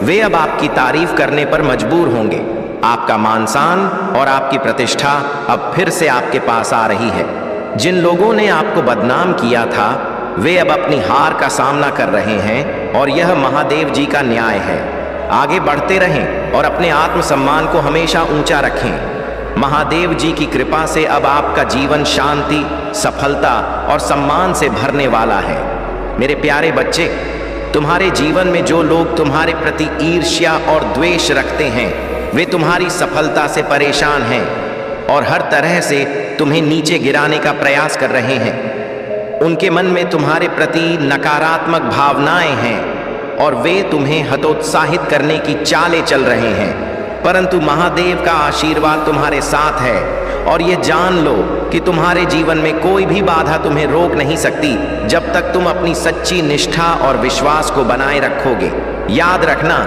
वे अब आपकी तारीफ करने पर मजबूर होंगे। आपका मान सम्मान और आपकी प्रतिष्ठा अब फिर से आपके पास आ रही है। जिन लोगों ने आपको बदनाम किया था, वे अब अपनी हार का सामना कर रहे हैं और यह महादेव जी का न्याय है। आगे बढ़ते रहें और अपने आत्मसम्मान को हमेशा ऊंचा रखें। महादेव जी की कृपा से अब आपका जीवन शांति, सफलता और सम्मान से भरने वाला है। मेरे प्यारे बच्चे, तुम्हारे जीवन में जो लोग तुम्हारे प्रति ईर्ष्या और द्वेष रखते हैं, वे तुम्हारी सफलता से परेशान हैं और हर तरह से तुम्हें नीचे गिराने का प्रयास कर रहे हैं। उनके मन में तुम्हारे प्रति नकारात्मक भावनाएं हैं और वे तुम्हें हतोत्साहित करने की चालें चल रहे हैं। परंतु महादेव का आशीर्वाद तुम्हारे साथ है और ये जान लो कि तुम्हारे जीवन में कोई भी बाधा तुम्हें रोक नहीं सकती, जब तक तुम अपनी सच्ची निष्ठा और विश्वास को बनाए रखोगे। याद रखना,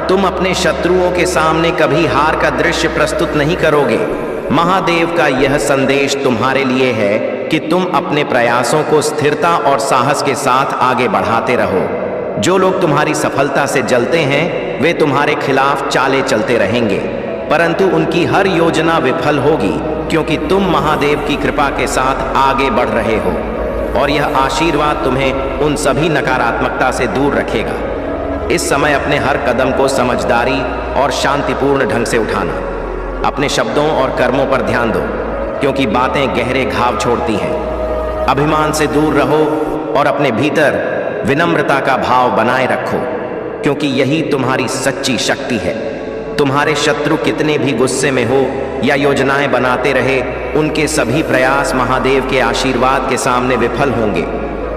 तुम अपने शत्रुओं के सामने कभी हार का दृश्य प्रस्तुत नहीं करोगे। महादेव का यह संदेश तुम्हारे लिए है कि तुम अपने प्रयासों को स्थिरता और साहस के साथ आगे बढ़ाते रहो। जो लोग तुम्हारी सफलता से जलते हैं, वे तुम्हारे खिलाफ चालें चलते रहेंगे, परंतु उनकी हर योजना विफल होगी, क्योंकि तुम महादेव की कृपा के साथ आगे बढ़ रहे हो और यह आशीर्वाद तुम्हें उन सभी नकारात्मकता से दूर रखेगा। इस समय अपने हर कदम को समझदारी और शांतिपूर्ण ढंग से उठाना। अपने शब्दों और कर्मों पर ध्यान दो, क्योंकि बातें गहरे घाव छोड़ती हैं। अभिमान से दूर रहो और अपने भीतर विनम्रता का भाव बनाए रखो, क्योंकि यही तुम्हारी सच्ची शक्ति है। तुम्हारे शत्रु कितने भी गुस्से में हो या योजनाएं बनाते रहे, उनके सभी प्रयास महादेव के आशीर्वाद के सामने विफल होंगे।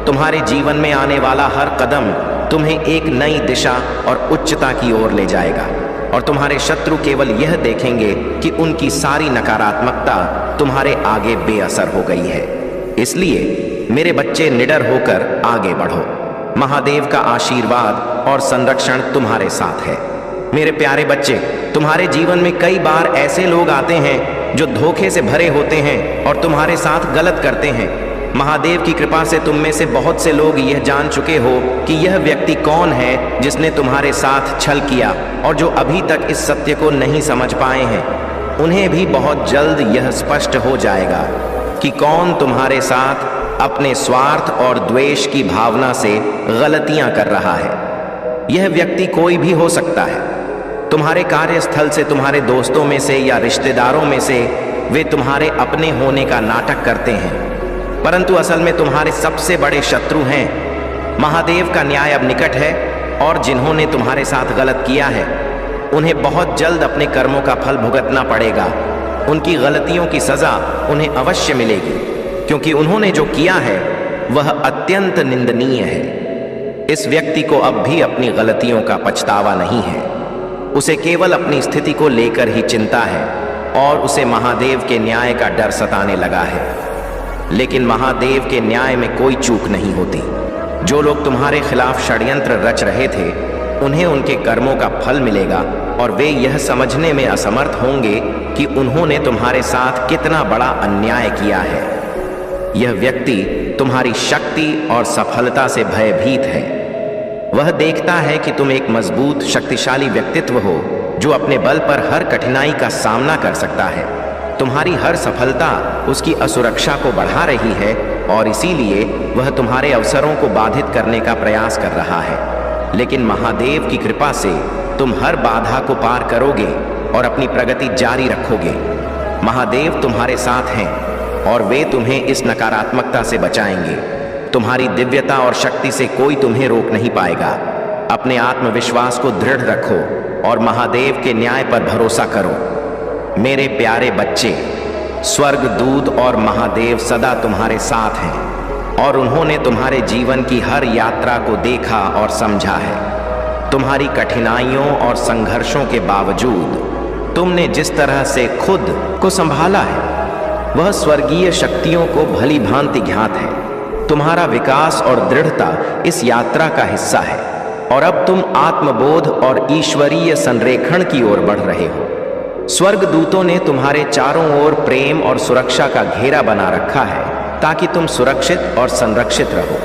तुम्हारे जीवन में आने वाला हर कदम तुम्हें एक नई दिशा और उच्चता की ओर ले जाएगा और तुम्हारे शत्रु केवल यह देखेंगे कि उनकी सारी नकारात्मकता तुम्हारे आगे बेअसर हो गई है। इसलिए मेरे बच्चे, निडर होकर आगे बढ़ो। महादेव का आशीर्वाद और संरक्षण तुम्हारे साथ है। मेरे प्यारे बच्चे, तुम्हारे जीवन में कई बार ऐसे लोग आते हैं जो धोखे से भरे होते हैं और तुम्हारे साथ गलत करते हैं। महादेव की कृपा से तुम में से बहुत से लोग यह जान चुके हो कि यह व्यक्ति कौन है जिसने तुम्हारे साथ छल किया, और जो अभी तक इस सत्य को नहीं समझ पाए हैं, उन्हें भी बहुत जल्द यह स्पष्ट हो जाएगा कि कौन तुम्हारे साथ अपने स्वार्थ और द्वेष की भावना से गलतियां कर रहा है। यह व्यक्ति कोई भी हो सकता है। तुम्हारे कार्यस्थल से, तुम्हारे दोस्तों में से या रिश्तेदारों में से वे तुम्हारे अपने होने का नाटक करते हैं, परंतु असल में तुम्हारे सबसे बड़े शत्रु हैं। महादेव का न्याय अब निकट है और जिन्होंने तुम्हारे साथ गलत किया है उन्हें बहुत जल्द अपने कर्मों का फल भुगतना पड़ेगा। उनकी गलतियों की सजा उन्हें अवश्य मिलेगी, क्योंकि उन्होंने जो किया है वह अत्यंत निंदनीय है। इस व्यक्ति को अब भी अपनी गलतियों का पछतावा नहीं है। उसे केवल अपनी स्थिति को लेकर ही चिंता है और उसे महादेव के न्याय का डर सताने लगा है। लेकिन महादेव के न्याय में कोई चूक नहीं होती। जो लोग तुम्हारे खिलाफ षड्यंत्र रच रहे थे उन्हें उनके कर्मों का फल मिलेगा और वे यह समझने में असमर्थ होंगे कि उन्होंने तुम्हारे साथ कितना बड़ा अन्याय किया है। यह व्यक्ति तुम्हारी शक्ति और सफलता से भयभीत है। वह देखता है कि तुम एक मजबूत शक्तिशाली व्यक्तित्व हो जो अपने बल पर हर कठिनाई का सामना कर सकता है। तुम्हारी हर सफलता उसकी असुरक्षा को बढ़ा रही है और इसीलिए वह तुम्हारे अवसरों को बाधित करने का प्रयास कर रहा है। लेकिन महादेव की कृपा से तुम हर बाधा को पार करोगे और अपनी प्रगति जारी रखोगे। महादेव तुम्हारे साथ हैं और वे तुम्हें इस नकारात्मकता से बचाएंगे। तुम्हारी दिव्यता और शक्ति से कोई तुम्हें रोक नहीं पाएगा। अपने आत्मविश्वास को दृढ़ रखो और महादेव के न्याय पर भरोसा करो। मेरे प्यारे बच्चे, स्वर्गदूत और महादेव सदा तुम्हारे साथ हैं और उन्होंने तुम्हारे जीवन की हर यात्रा को देखा और समझा है। तुम्हारी कठिनाइयों और संघर्षों के बावजूद तुमने जिस तरह से खुद को संभाला है वह स्वर्गीय शक्तियों को भली भांति ज्ञात है। तुम्हारा विकास और दृढ़ता इस यात्रा का हिस्सा है और अब तुम आत्मबोध और ईश्वरीय संरेखण की ओर बढ़ रहे हो। स्वर्गदूतों ने तुम्हारे चारों ओर प्रेम और सुरक्षा का घेरा बना रखा है ताकि तुम सुरक्षित और संरक्षित रहो।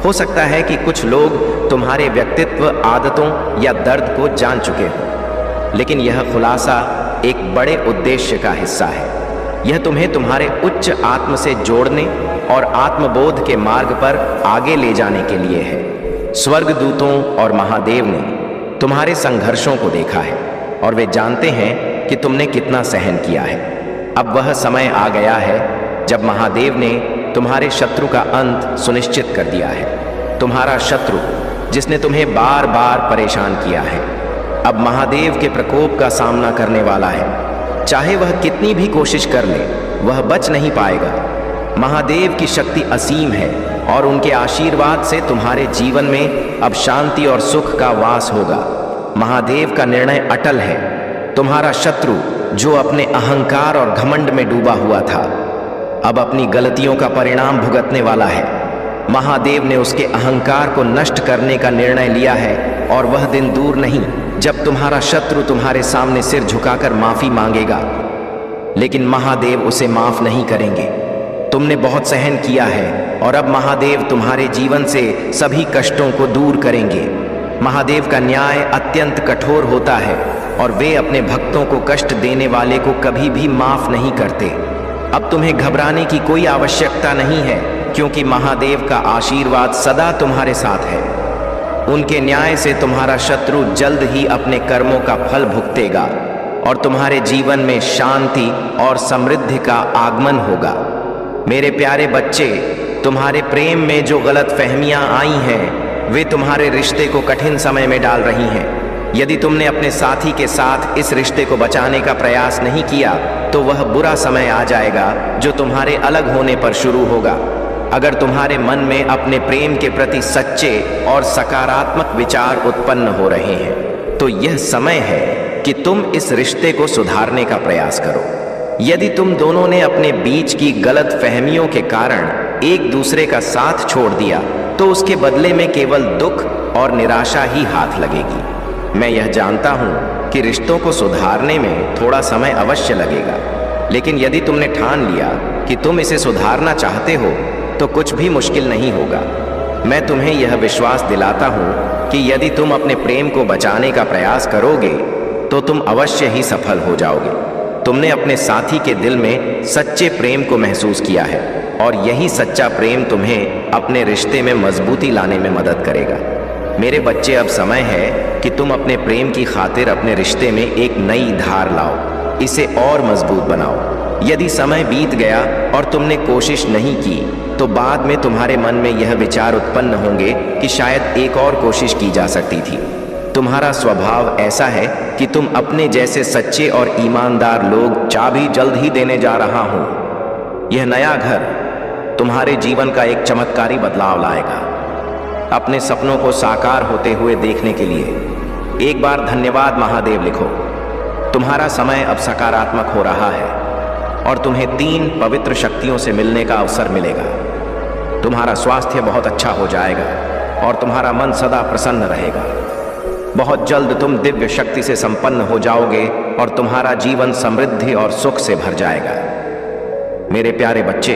हो सकता है कि कुछ लोग तुम्हारे व्यक्तित्व, आदतों या दर्द को जान चुके हो, लेकिन यह खुलासा एक बड़े उद्देश्य का हिस्सा है। यह तुम्हें तुम्हारे उच्च आत्म से जोड़ने और आत्मबोध के मार्ग पर आगे ले जाने के लिए है। स्वर्गदूतों और महादेव ने तुम्हारे संघर्षों को देखा है और वे जानते हैं कि तुमने कितना सहन किया है। अब वह समय आ गया है जब महादेव ने तुम्हारे शत्रु का अंत सुनिश्चित कर दिया है। तुम्हारा शत्रु जिसने तुम्हें बार बार परेशान किया है अब महादेव के प्रकोप का सामना करने वाला है। चाहे वह कितनी भी कोशिश कर ले वह बच नहीं पाएगा। महादेव की शक्ति असीम है और उनके आशीर्वाद से तुम्हारे जीवन में अब शांति और सुख का वास होगा। महादेव का निर्णय अटल है। तुम्हारा शत्रु जो अपने अहंकार और घमंड में डूबा हुआ था अब अपनी गलतियों का परिणाम भुगतने वाला है। महादेव ने उसके अहंकार को नष्ट करने का निर्णय लिया है और वह दिन दूर नहीं जब तुम्हारा शत्रु तुम्हारे सामने सिर झुकाकर माफी मांगेगा, लेकिन महादेव उसे माफ नहीं करेंगे। तुमने बहुत सहन किया है और अब महादेव तुम्हारे जीवन से सभी कष्टों को दूर करेंगे। महादेव का न्याय अत्यंत कठोर होता है और वे अपने भक्तों को कष्ट देने वाले को कभी भी माफ नहीं करते। अब तुम्हें घबराने की कोई आवश्यकता नहीं है, क्योंकि महादेव का आशीर्वाद सदा तुम्हारे साथ है। उनके न्याय से तुम्हारा शत्रु जल्द ही अपने कर्मों का फल भुगतेगा और तुम्हारे जीवन में शांति और समृद्धि का आगमन होगा। मेरे प्यारे बच्चे, तुम्हारे प्रेम में जो गलत फहमियां आई हैं वे तुम्हारे रिश्ते को कठिन समय में डाल रही हैं। यदि तुमने अपने साथी के साथ इस रिश्ते को बचाने का प्रयास नहीं किया तो वह बुरा समय आ जाएगा जो तुम्हारे अलग होने पर शुरू होगा। अगर तुम्हारे मन में अपने प्रेम के प्रति सच्चे और सकारात्मक विचार उत्पन्न हो रहे हैं तो यह समय है कि तुम इस रिश्ते को सुधारने का प्रयास करो। यदि तुम दोनों ने अपने बीच की गलत फहमियों के कारण एक दूसरे का साथ छोड़ दिया तो उसके बदले में केवल दुख और निराशा ही हाथ लगेगी। मैं यह जानता हूं कि रिश्तों को सुधारने में थोड़ा समय अवश्य लगेगा, लेकिन यदि तुमने ठान लिया कि तुम इसे सुधारना चाहते हो तो कुछ भी मुश्किल नहीं होगा। मैं तुम्हें यह विश्वास दिलाता हूं कि यदि तुम अपने प्रेम को बचाने का प्रयास करोगे तो तुम अवश्य ही सफल हो जाओगे। तुमने अपने साथी के दिल में सच्चे प्रेम को महसूस किया है और यही सच्चा प्रेम तुम्हें अपने रिश्ते में मजबूती लाने में मदद करेगा। मेरे बच्चे, अब समय है कि तुम अपने प्रेम की खातिर अपने रिश्ते में एक नई धार लाओ, इसे और मजबूत बनाओ। यदि समय बीत गया और तुमने कोशिश नहीं की तो बाद में तुम्हारे मन में यह विचार उत्पन्न होंगे कि शायद एक और कोशिश की जा सकती थी। तुम्हारा स्वभाव ऐसा है कि तुम अपने जैसे सच्चे और ईमानदार लोग चाबी जल्द ही देने जा रहा हूं। यह नया घर तुम्हारे जीवन का एक चमत्कारी बदलाव लाएगा। अपने सपनों को साकार होते हुए देखने के लिए एक बार धन्यवाद महादेव लिखो। तुम्हारा समय अब सकारात्मक हो रहा है और तुम्हें 3 पवित्र शक्तियों से मिलने का अवसर मिलेगा। तुम्हारा स्वास्थ्य बहुत अच्छा हो जाएगा और तुम्हारा मन सदा प्रसन्न रहेगा। बहुत जल्द तुम दिव्य शक्ति से संपन्न हो जाओगे और तुम्हारा जीवन समृद्धि और सुख से भर जाएगा। मेरे प्यारे बच्चे,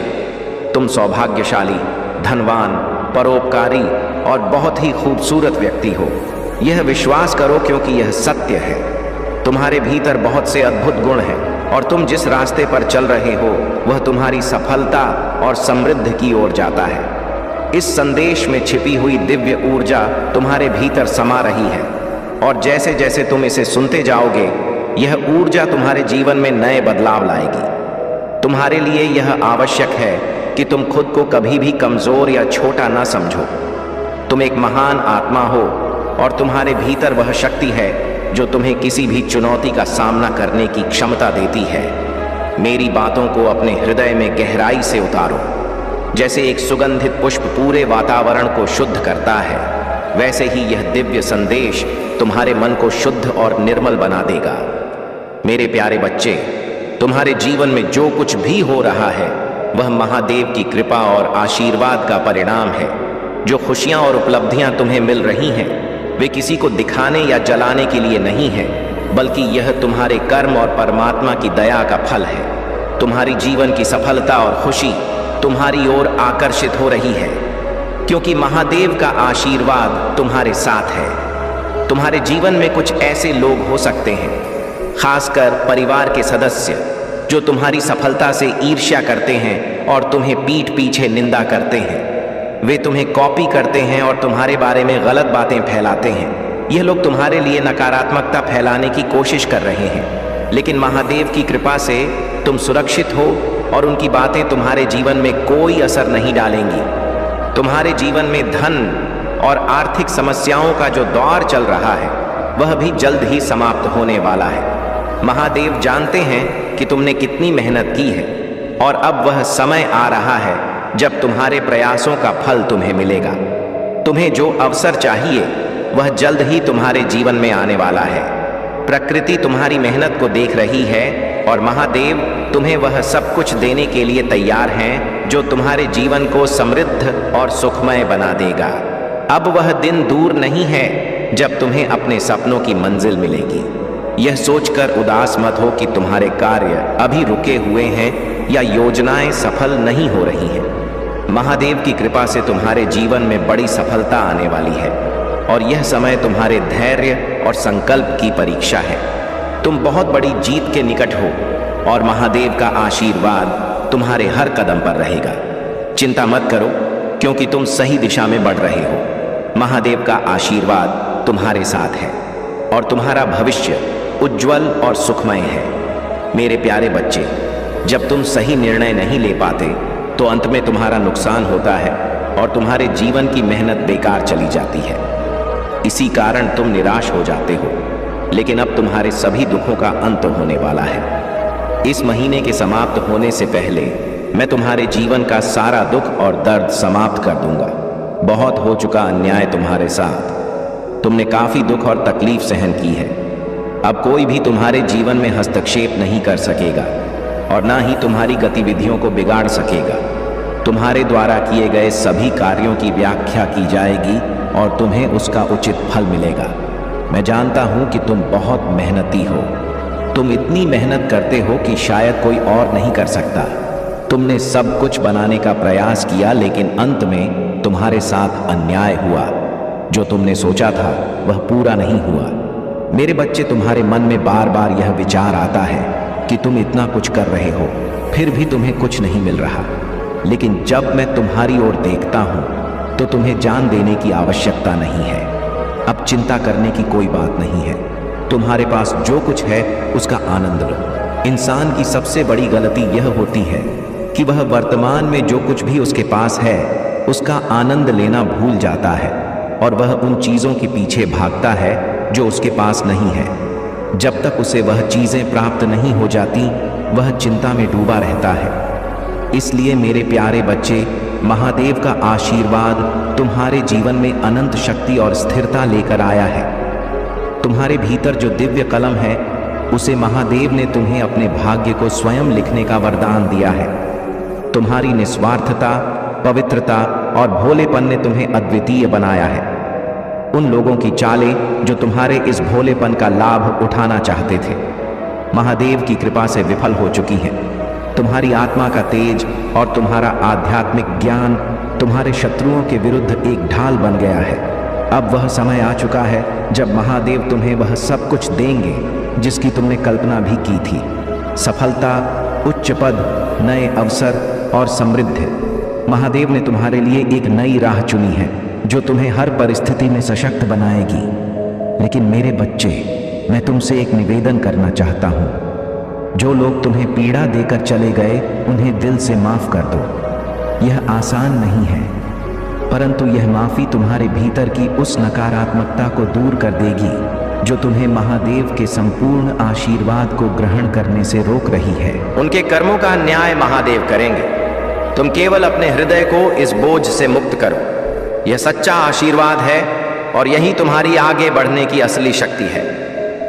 तुम सौभाग्यशाली, धनवान, परोपकारी और बहुत ही खूबसूरत व्यक्ति हो। यह विश्वास करो क्योंकि यह सत्य है। तुम्हारे भीतर बहुत से अद्भुत गुण हैं और तुम जिस रास्ते पर चल रहे हो वह तुम्हारी सफलता और समृद्धि की ओर जाता है। इस संदेश में छिपी हुई दिव्य ऊर्जा तुम्हारे भीतर समा रही है और जैसे जैसे तुम इसे सुनते जाओगे यह ऊर्जा तुम्हारे जीवन में नए बदलाव लाएगी। तुम्हारे लिए यह आवश्यक है कि तुम खुद को कभी भी कमजोर या छोटा ना समझो। तुम एक महान आत्मा हो और तुम्हारे भीतर वह शक्ति है जो तुम्हें किसी भी चुनौती का सामना करने की क्षमता देती है। मेरी बातों को अपने हृदय में गहराई से उतारो। जैसे एक सुगंधित पुष्प पूरे वातावरण को शुद्ध करता है, वैसे ही यह दिव्य संदेश तुम्हारे मन को शुद्ध और निर्मल बना देगा। मेरे प्यारे बच्चे, तुम्हारे जीवन में जो कुछ भी हो रहा है वह महादेव की कृपा और आशीर्वाद का परिणाम है। जो खुशियां और उपलब्धियां तुम्हें मिल रही हैं वे किसी को दिखाने या जलाने के लिए नहीं है, बल्कि यह तुम्हारे कर्म और परमात्मा की दया का फल है। तुम्हारी जीवन की सफलता और खुशी तुम्हारी ओर आकर्षित हो रही है क्योंकि महादेव का आशीर्वाद तुम्हारे साथ है। तुम्हारे जीवन में कुछ ऐसे लोग हो सकते हैं, खासकर परिवार के सदस्य, जो तुम्हारी सफलता से ईर्ष्या करते हैं और तुम्हें पीठ पीछे निंदा करते हैं। वे तुम्हें कॉपी करते हैं और तुम्हारे बारे में गलत बातें फैलाते हैं। यह लोग तुम्हारे लिए नकारात्मकता फैलाने की कोशिश कर रहे हैं, लेकिन महादेव की कृपा से तुम सुरक्षित हो और उनकी बातें तुम्हारे जीवन में कोई असर नहीं डालेंगी। तुम्हारे जीवन में धन और आर्थिक समस्याओं का जो दौर चल रहा है वह भी जल्द ही समाप्त होने वाला है। महादेव जानते हैं कि तुमने कितनी मेहनत की है और अब वह समय आ रहा है जब तुम्हारे प्रयासों का फल तुम्हें मिलेगा। तुम्हें जो अवसर चाहिए वह जल्द ही तुम्हारे जीवन में आने वाला है। प्रकृति तुम्हारी मेहनत को देख रही है और महादेव तुम्हें वह सब कुछ देने के लिए तैयार हैं जो तुम्हारे जीवन को समृद्ध और सुखमय बना देगा। अब वह दिन दूर नहीं है जब तुम्हें अपने सपनों की मंजिल मिलेगी। यह सोचकर उदास मत हो कि तुम्हारे कार्य अभी रुके हुए हैं या योजनाएं सफल नहीं हो रही हैं। महादेव की कृपा से तुम्हारे जीवन में बड़ी सफलता आने वाली है और यह समय तुम्हारे धैर्य और संकल्प की परीक्षा है। तुम बहुत बड़ी जीत के निकट हो और महादेव का आशीर्वाद तुम्हारे हर कदम पर रहेगा। चिंता मत करो क्योंकि तुम सही दिशा में बढ़ रहे हो। महादेव का आशीर्वाद तुम्हारे साथ है और तुम्हारा भविष्य उज्जवल और सुखमय है। मेरे प्यारे बच्चे, जब तुम सही निर्णय नहीं ले पाते तो अंत में तुम्हारा नुकसान होता है और तुम्हारे जीवन की मेहनत बेकार चली जाती है। इसी कारण तुम निराश हो जाते हो, लेकिन अब तुम्हारे सभी दुखों का अंत होने वाला है। इस महीने के समाप्त होने से पहले मैं तुम्हारे जीवन का सारा दुख और दर्द समाप्त कर दूंगा। बहुत हो चुका अन्याय तुम्हारे साथ। तुमने काफी दुख और तकलीफ सहन की है। अब कोई भी तुम्हारे जीवन में हस्तक्षेप नहीं कर सकेगा और ना ही तुम्हारी गतिविधियों को बिगाड़ सकेगा। तुम्हारे द्वारा किए गए सभी कार्यों की व्याख्या की जाएगी और तुम्हें उसका उचित फल मिलेगा। मैं जानता हूं कि तुम बहुत मेहनती हो। तुम इतनी मेहनत करते हो कि शायद कोई और नहीं कर सकता। तुमने सब कुछ बनाने का प्रयास किया, लेकिन अंत में तुम्हारे साथ अन्याय हुआ। जो तुमने सोचा था वह पूरा नहीं हुआ। मेरे बच्चे, तुम्हारे मन में बार बार यह विचार आता है कि तुम इतना कुछ कर रहे हो फिर भी तुम्हें कुछ नहीं मिल रहा, लेकिन जब मैं तुम्हारी ओर देखता हूं तो तुम्हें जान देने की आवश्यकता नहीं है। अब चिंता करने की कोई बात नहीं है। तुम्हारे पास जो कुछ है उसका आनंद लो। इंसान की सबसे बड़ी गलती यह होती है कि वह वर्तमान में जो कुछ भी उसके पास है उसका आनंद लेना भूल जाता है और वह उन चीज़ों के पीछे भागता है जो उसके पास नहीं है। जब तक उसे वह चीज़ें प्राप्त नहीं हो जाती वह चिंता में डूबा रहता है। इसलिए मेरे प्यारे बच्चे, महादेव का आशीर्वाद तुम्हारे जीवन में अनंत शक्ति और स्थिरता लेकर आया है। तुम्हारे भीतर जो दिव्य कलम है उसे महादेव ने तुम्हें अपने भाग्य को स्वयं लिखने का वरदान दिया है। तुम्हारी निस्वार्थता, पवित्रता और भोलेपन ने तुम्हें अद्वितीय बनाया है। उन लोगों की चालें जो तुम्हारे इस भोलेपन का लाभ उठाना चाहते थे, महादेव की कृपा से विफल हो चुकी हैं। तुम्हारी आत्मा का तेज और तुम्हारा आध्यात्मिक ज्ञान तुम्हारे शत्रुओं के विरुद्ध एक ढाल बन गया है। अब वह समय आ चुका है जब महादेव तुम्हें वह सब कुछ देंगे जिसकी तुमने कल्पना भी की थी। सफलता, उच्च पद, नए अवसर और समृद्धि। महादेव ने तुम्हारे लिए एक नई राह चुनी है जो तुम्हें हर परिस्थिति में सशक्त बनाएगी। लेकिन मेरे बच्चे, मैं तुमसे एक निवेदन करना चाहता हूँ। जो लोग तुम्हें पीड़ा देकर चले गए उन्हें दिल से माफ कर दो। यह आसान नहीं है, परंतु यह माफी तुम्हारे भीतर की उस नकारात्मकता को दूर कर देगी जो तुम्हें महादेव के संपूर्ण आशीर्वाद को ग्रहण करने से रोक रही है। उनके कर्मों का न्याय महादेव करेंगे। तुम केवल अपने हृदय को इस बोझ से मुक्त करो। यह सच्चा आशीर्वाद है और यही तुम्हारी आगे बढ़ने की असली शक्ति है।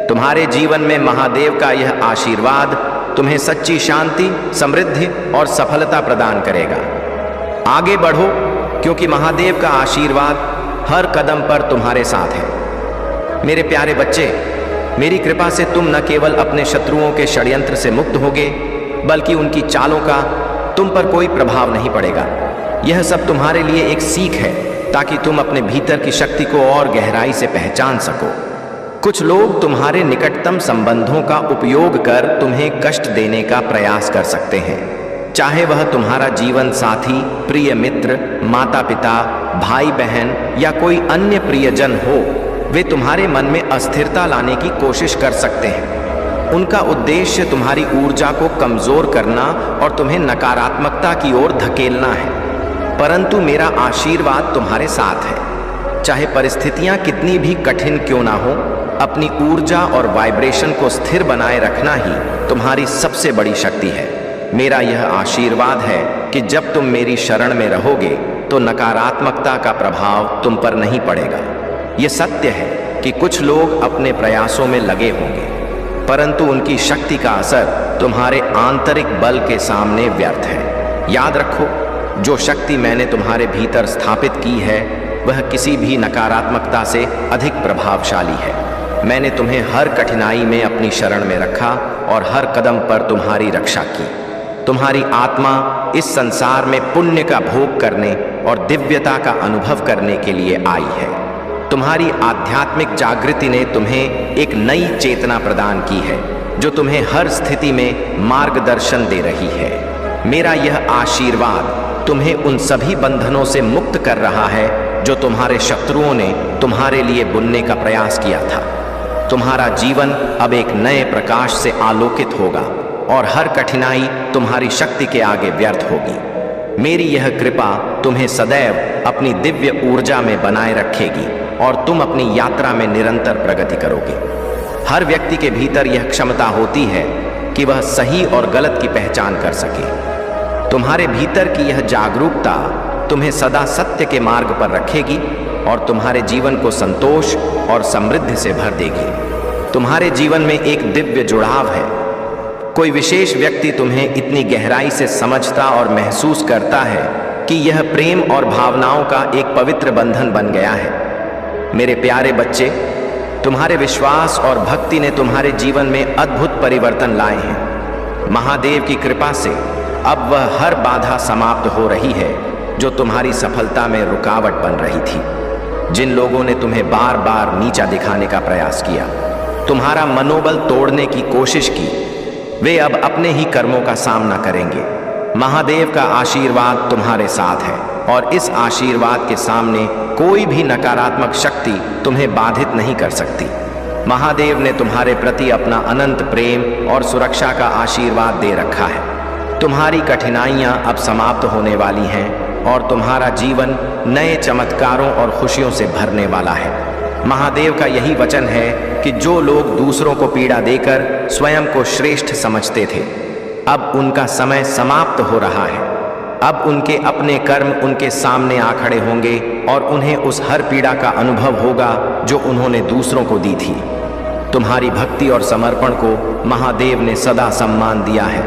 तुम्हारे जीवन में महादेव का यह आशीर्वाद तुम्हें सच्ची शांति, समृद्धि और सफलता प्रदान करेगा। आगे बढ़ो, क्योंकि महादेव का आशीर्वाद हर कदम पर तुम्हारे साथ है। मेरे प्यारे बच्चे, मेरी कृपा से तुम न केवल अपने शत्रुओं के षड्यंत्र से मुक्त होगे, बल्कि उनकी चालों का तुम पर कोई प्रभाव नहीं पड़ेगा। यह सब तुम्हारे लिए एक सीख है ताकि तुम अपने भीतर की शक्ति को और गहराई से पहचान सको। कुछ लोग तुम्हारे निकटतम संबंधों का उपयोग कर तुम्हें कष्ट देने का प्रयास कर सकते हैं, चाहे वह तुम्हारा जीवन साथी, प्रिय मित्र, माता पिता, भाई बहन या कोई अन्य प्रियजन हो। वे तुम्हारे मन में अस्थिरता लाने की कोशिश कर सकते हैं। उनका उद्देश्य तुम्हारी ऊर्जा को कमजोर करना और तुम्हें नकारात्मकता की ओर धकेलना है। परंतु मेरा आशीर्वाद तुम्हारे साथ है। चाहे परिस्थितियां कितनी भी कठिन क्यों ना हो, अपनी ऊर्जा और वाइब्रेशन को स्थिर बनाए रखना ही तुम्हारी सबसे बड़ी शक्ति है। मेरा यह आशीर्वाद है कि जब तुम मेरी शरण में रहोगे तो नकारात्मकता का प्रभाव तुम पर नहीं पड़ेगा। यह सत्य है कि कुछ लोग अपने प्रयासों में लगे होंगे, परंतु उनकी शक्ति का असर तुम्हारे आंतरिक बल के सामने व्यर्थ है। याद रखो, जो शक्ति मैंने तुम्हारे भीतर स्थापित की है वह किसी भी नकारात्मकता से अधिक प्रभावशाली है। मैंने तुम्हें हर कठिनाई में अपनी शरण में रखा और हर कदम पर तुम्हारी रक्षा की। तुम्हारी आत्मा इस संसार में पुण्य का भोग करने और दिव्यता का अनुभव करने के लिए आई है। तुम्हारी आध्यात्मिक जागृति ने तुम्हें एक नई चेतना प्रदान की है जो तुम्हें हर स्थिति में मार्गदर्शन दे रही है। मेरा यह आशीर्वाद तुम्हें उन सभी बंधनों से मुक्त कर रहा है जो तुम्हारे शत्रुओं ने तुम्हारे लिए बुनने का प्रयास किया था। तुम्हारा जीवन अब एक नए प्रकाश से आलोकित होगा और हर कठिनाई तुम्हारी शक्ति के आगे व्यर्थ होगी। मेरी यह कृपा तुम्हें सदैव अपनी दिव्य ऊर्जा में बनाए रखेगी और तुम अपनी यात्रा में निरंतर प्रगति करोगे। हर व्यक्ति के भीतर यह क्षमता होती है कि वह सही और गलत की पहचान कर सके। तुम्हारे भीतर की यह जागरूकता तुम्हें सदा सत्य के मार्ग पर रखेगी और तुम्हारे जीवन को संतोष और समृद्धि से भर देगी। तुम्हारे जीवन में एक दिव्य जुड़ाव है। कोई विशेष व्यक्ति तुम्हें इतनी गहराई से समझता और महसूस करता है कि यह प्रेम और भावनाओं का एक पवित्र बंधन बन गया है। मेरे प्यारे बच्चे, तुम्हारे विश्वास और भक्ति ने तुम्हारे जीवन में अद्भुत परिवर्तन लाए हैं। महादेव की कृपा से अब वह हर बाधा समाप्त हो रही है जो तुम्हारी सफलता में रुकावट बन रही थी। जिन लोगों ने तुम्हें बार बार नीचा दिखाने का प्रयास किया, तुम्हारा मनोबल तोड़ने की कोशिश की, वे अब अपने ही कर्मों का सामना करेंगे। महादेव का आशीर्वाद तुम्हारे साथ है और इस आशीर्वाद के सामने कोई भी नकारात्मक शक्ति तुम्हें बाधित नहीं कर सकती। महादेव ने तुम्हारे प्रति अपना अनंत प्रेम और सुरक्षा का आशीर्वाद दे रखा है। तुम्हारी कठिनाइयां अब समाप्त होने वाली हैं और तुम्हारा जीवन नए चमत्कारों और खुशियों से भरने वाला है। महादेव का यही वचन है कि जो लोग दूसरों को पीड़ा देकर स्वयं को श्रेष्ठ समझते थे, अब उनका समय समाप्त हो रहा है। अब उनके अपने कर्म उनके सामने आ खड़े होंगे और उन्हें उस हर पीड़ा का अनुभव होगा जो उन्होंने दूसरों को दी थी। तुम्हारी भक्ति और समर्पण को महादेव ने सदा सम्मान दिया है।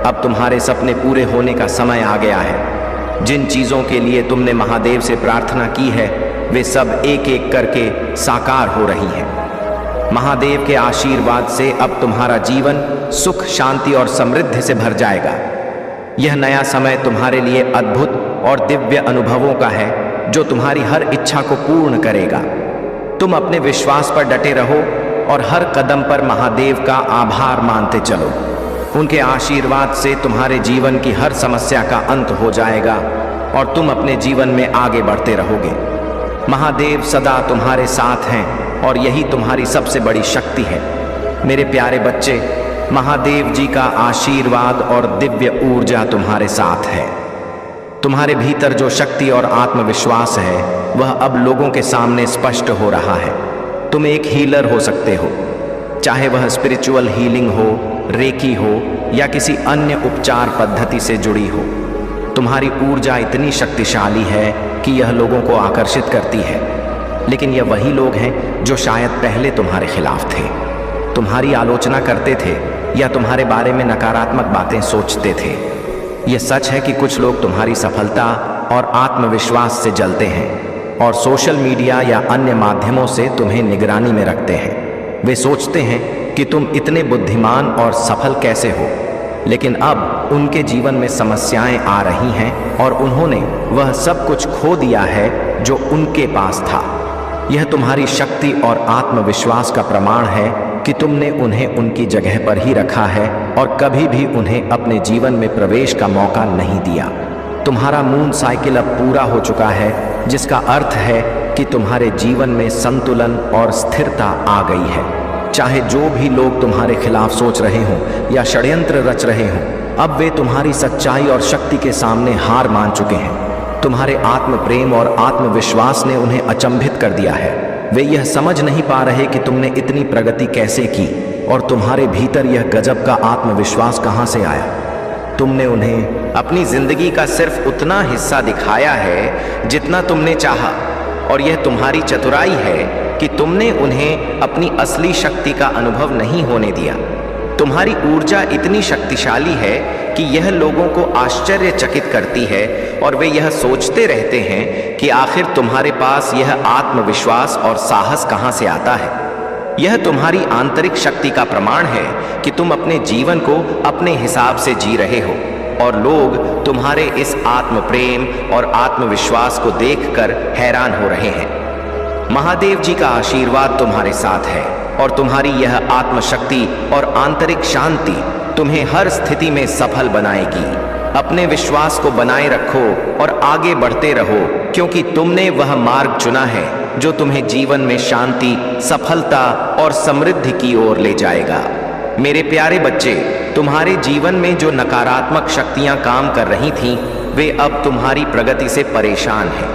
अब तुम्हारे सपने पूरे होने का समय आ गया है। जिन चीज़ों के लिए तुमने महादेव से प्रार्थना की है, वे सब एक एक करके साकार हो रही हैं। महादेव के आशीर्वाद से अब तुम्हारा जीवन सुख, शांति और समृद्धि से भर जाएगा। यह नया समय तुम्हारे लिए अद्भुत और दिव्य अनुभवों का है जो तुम्हारी हर इच्छा को पूर्ण करेगा। तुम अपने विश्वास पर डटे रहो और हर कदम पर महादेव का आभार मानते चलो। उनके आशीर्वाद से तुम्हारे जीवन की हर समस्या का अंत हो जाएगा और तुम अपने जीवन में आगे बढ़ते रहोगे। महादेव सदा तुम्हारे साथ हैं और यही तुम्हारी सबसे बड़ी शक्ति है। मेरे प्यारे बच्चे, महादेव जी का आशीर्वाद और दिव्य ऊर्जा तुम्हारे साथ है। तुम्हारे भीतर जो शक्ति और आत्मविश्वास है, वह अब लोगों के सामने स्पष्ट हो रहा है। तुम एक हीलर हो सकते हो, चाहे वह स्पिरिचुअल हीलिंग हो, रेकी हो या किसी अन्य उपचार पद्धति से जुड़ी हो। तुम्हारी ऊर्जा इतनी शक्तिशाली है कि यह लोगों को आकर्षित करती है, लेकिन यह वही लोग हैं जो शायद पहले तुम्हारे खिलाफ थे, तुम्हारी आलोचना करते थे या तुम्हारे बारे में नकारात्मक बातें सोचते थे। यह सच है कि कुछ लोग तुम्हारी सफलता और आत्मविश्वास से जलते हैं और सोशल मीडिया या अन्य माध्यमों से तुम्हें निगरानी में रखते हैं। वे सोचते हैं कि तुम इतने बुद्धिमान और सफल कैसे हो, लेकिन अब उनके जीवन में समस्याएं आ रही हैं और उन्होंने वह सब कुछ खो दिया है जो उनके पास था। यह तुम्हारी शक्ति और आत्मविश्वास का प्रमाण है कि तुमने उन्हें उनकी जगह पर ही रखा है और कभी भी उन्हें अपने जीवन में प्रवेश का मौका नहीं दिया। तुम्हारा मून साइकिल अब पूरा हो चुका है, जिसका अर्थ है कि तुम्हारे जीवन में संतुलन और स्थिरता आ गई है। चाहे जो भी लोग तुम्हारे खिलाफ सोच रहे हों या षड्यंत्र रच रहे हों, अब वे तुम्हारी सच्चाई और शक्ति के सामने हार मान चुके हैं। तुम्हारे आत्म प्रेम और आत्मविश्वास ने उन्हें अचंभित कर दिया है। वे यह समझ नहीं पा रहे कि तुमने इतनी प्रगति कैसे की और तुम्हारे भीतर यह गजब का आत्मविश्वास कहां से आया। तुमने उन्हें अपनी जिंदगी का सिर्फ उतना हिस्सा दिखाया है जितना तुमने चाहा, और यह तुम्हारी चतुराई है कि तुमने उन्हें अपनी असली शक्ति का अनुभव नहीं होने दिया। तुम्हारी ऊर्जा इतनी शक्तिशाली है कि यह लोगों को आश्चर्यचकित करती है और वे यह सोचते रहते हैं कि आखिर तुम्हारे पास यह आत्मविश्वास और साहस कहां से आता है। यह तुम्हारी आंतरिक शक्ति का प्रमाण है कि तुम अपने जीवन को अपने हिसाब से जी रहे हो और लोग तुम्हारे इस आत्म प्रेम और आत्मविश्वास को देखकर हैरान हो रहे हैं। महादेव जी का आशीर्वाद तुम्हारे साथ है और तुम्हारी यह आत्मशक्ति और आंतरिक शांति तुम्हें हर स्थिति में सफल बनाएगी। अपने विश्वास को बनाए रखो और आगे बढ़ते रहो, क्योंकि तुमने वह मार्ग चुना है जो तुम्हें जीवन में शांति, सफलता और समृद्धि की ओर ले जाएगा। मेरे प्यारे बच्चे, तुम्हारे जीवन में जो नकारात्मक शक्तियां काम कर रही थीं, वे अब तुम्हारी प्रगति से परेशान हैं।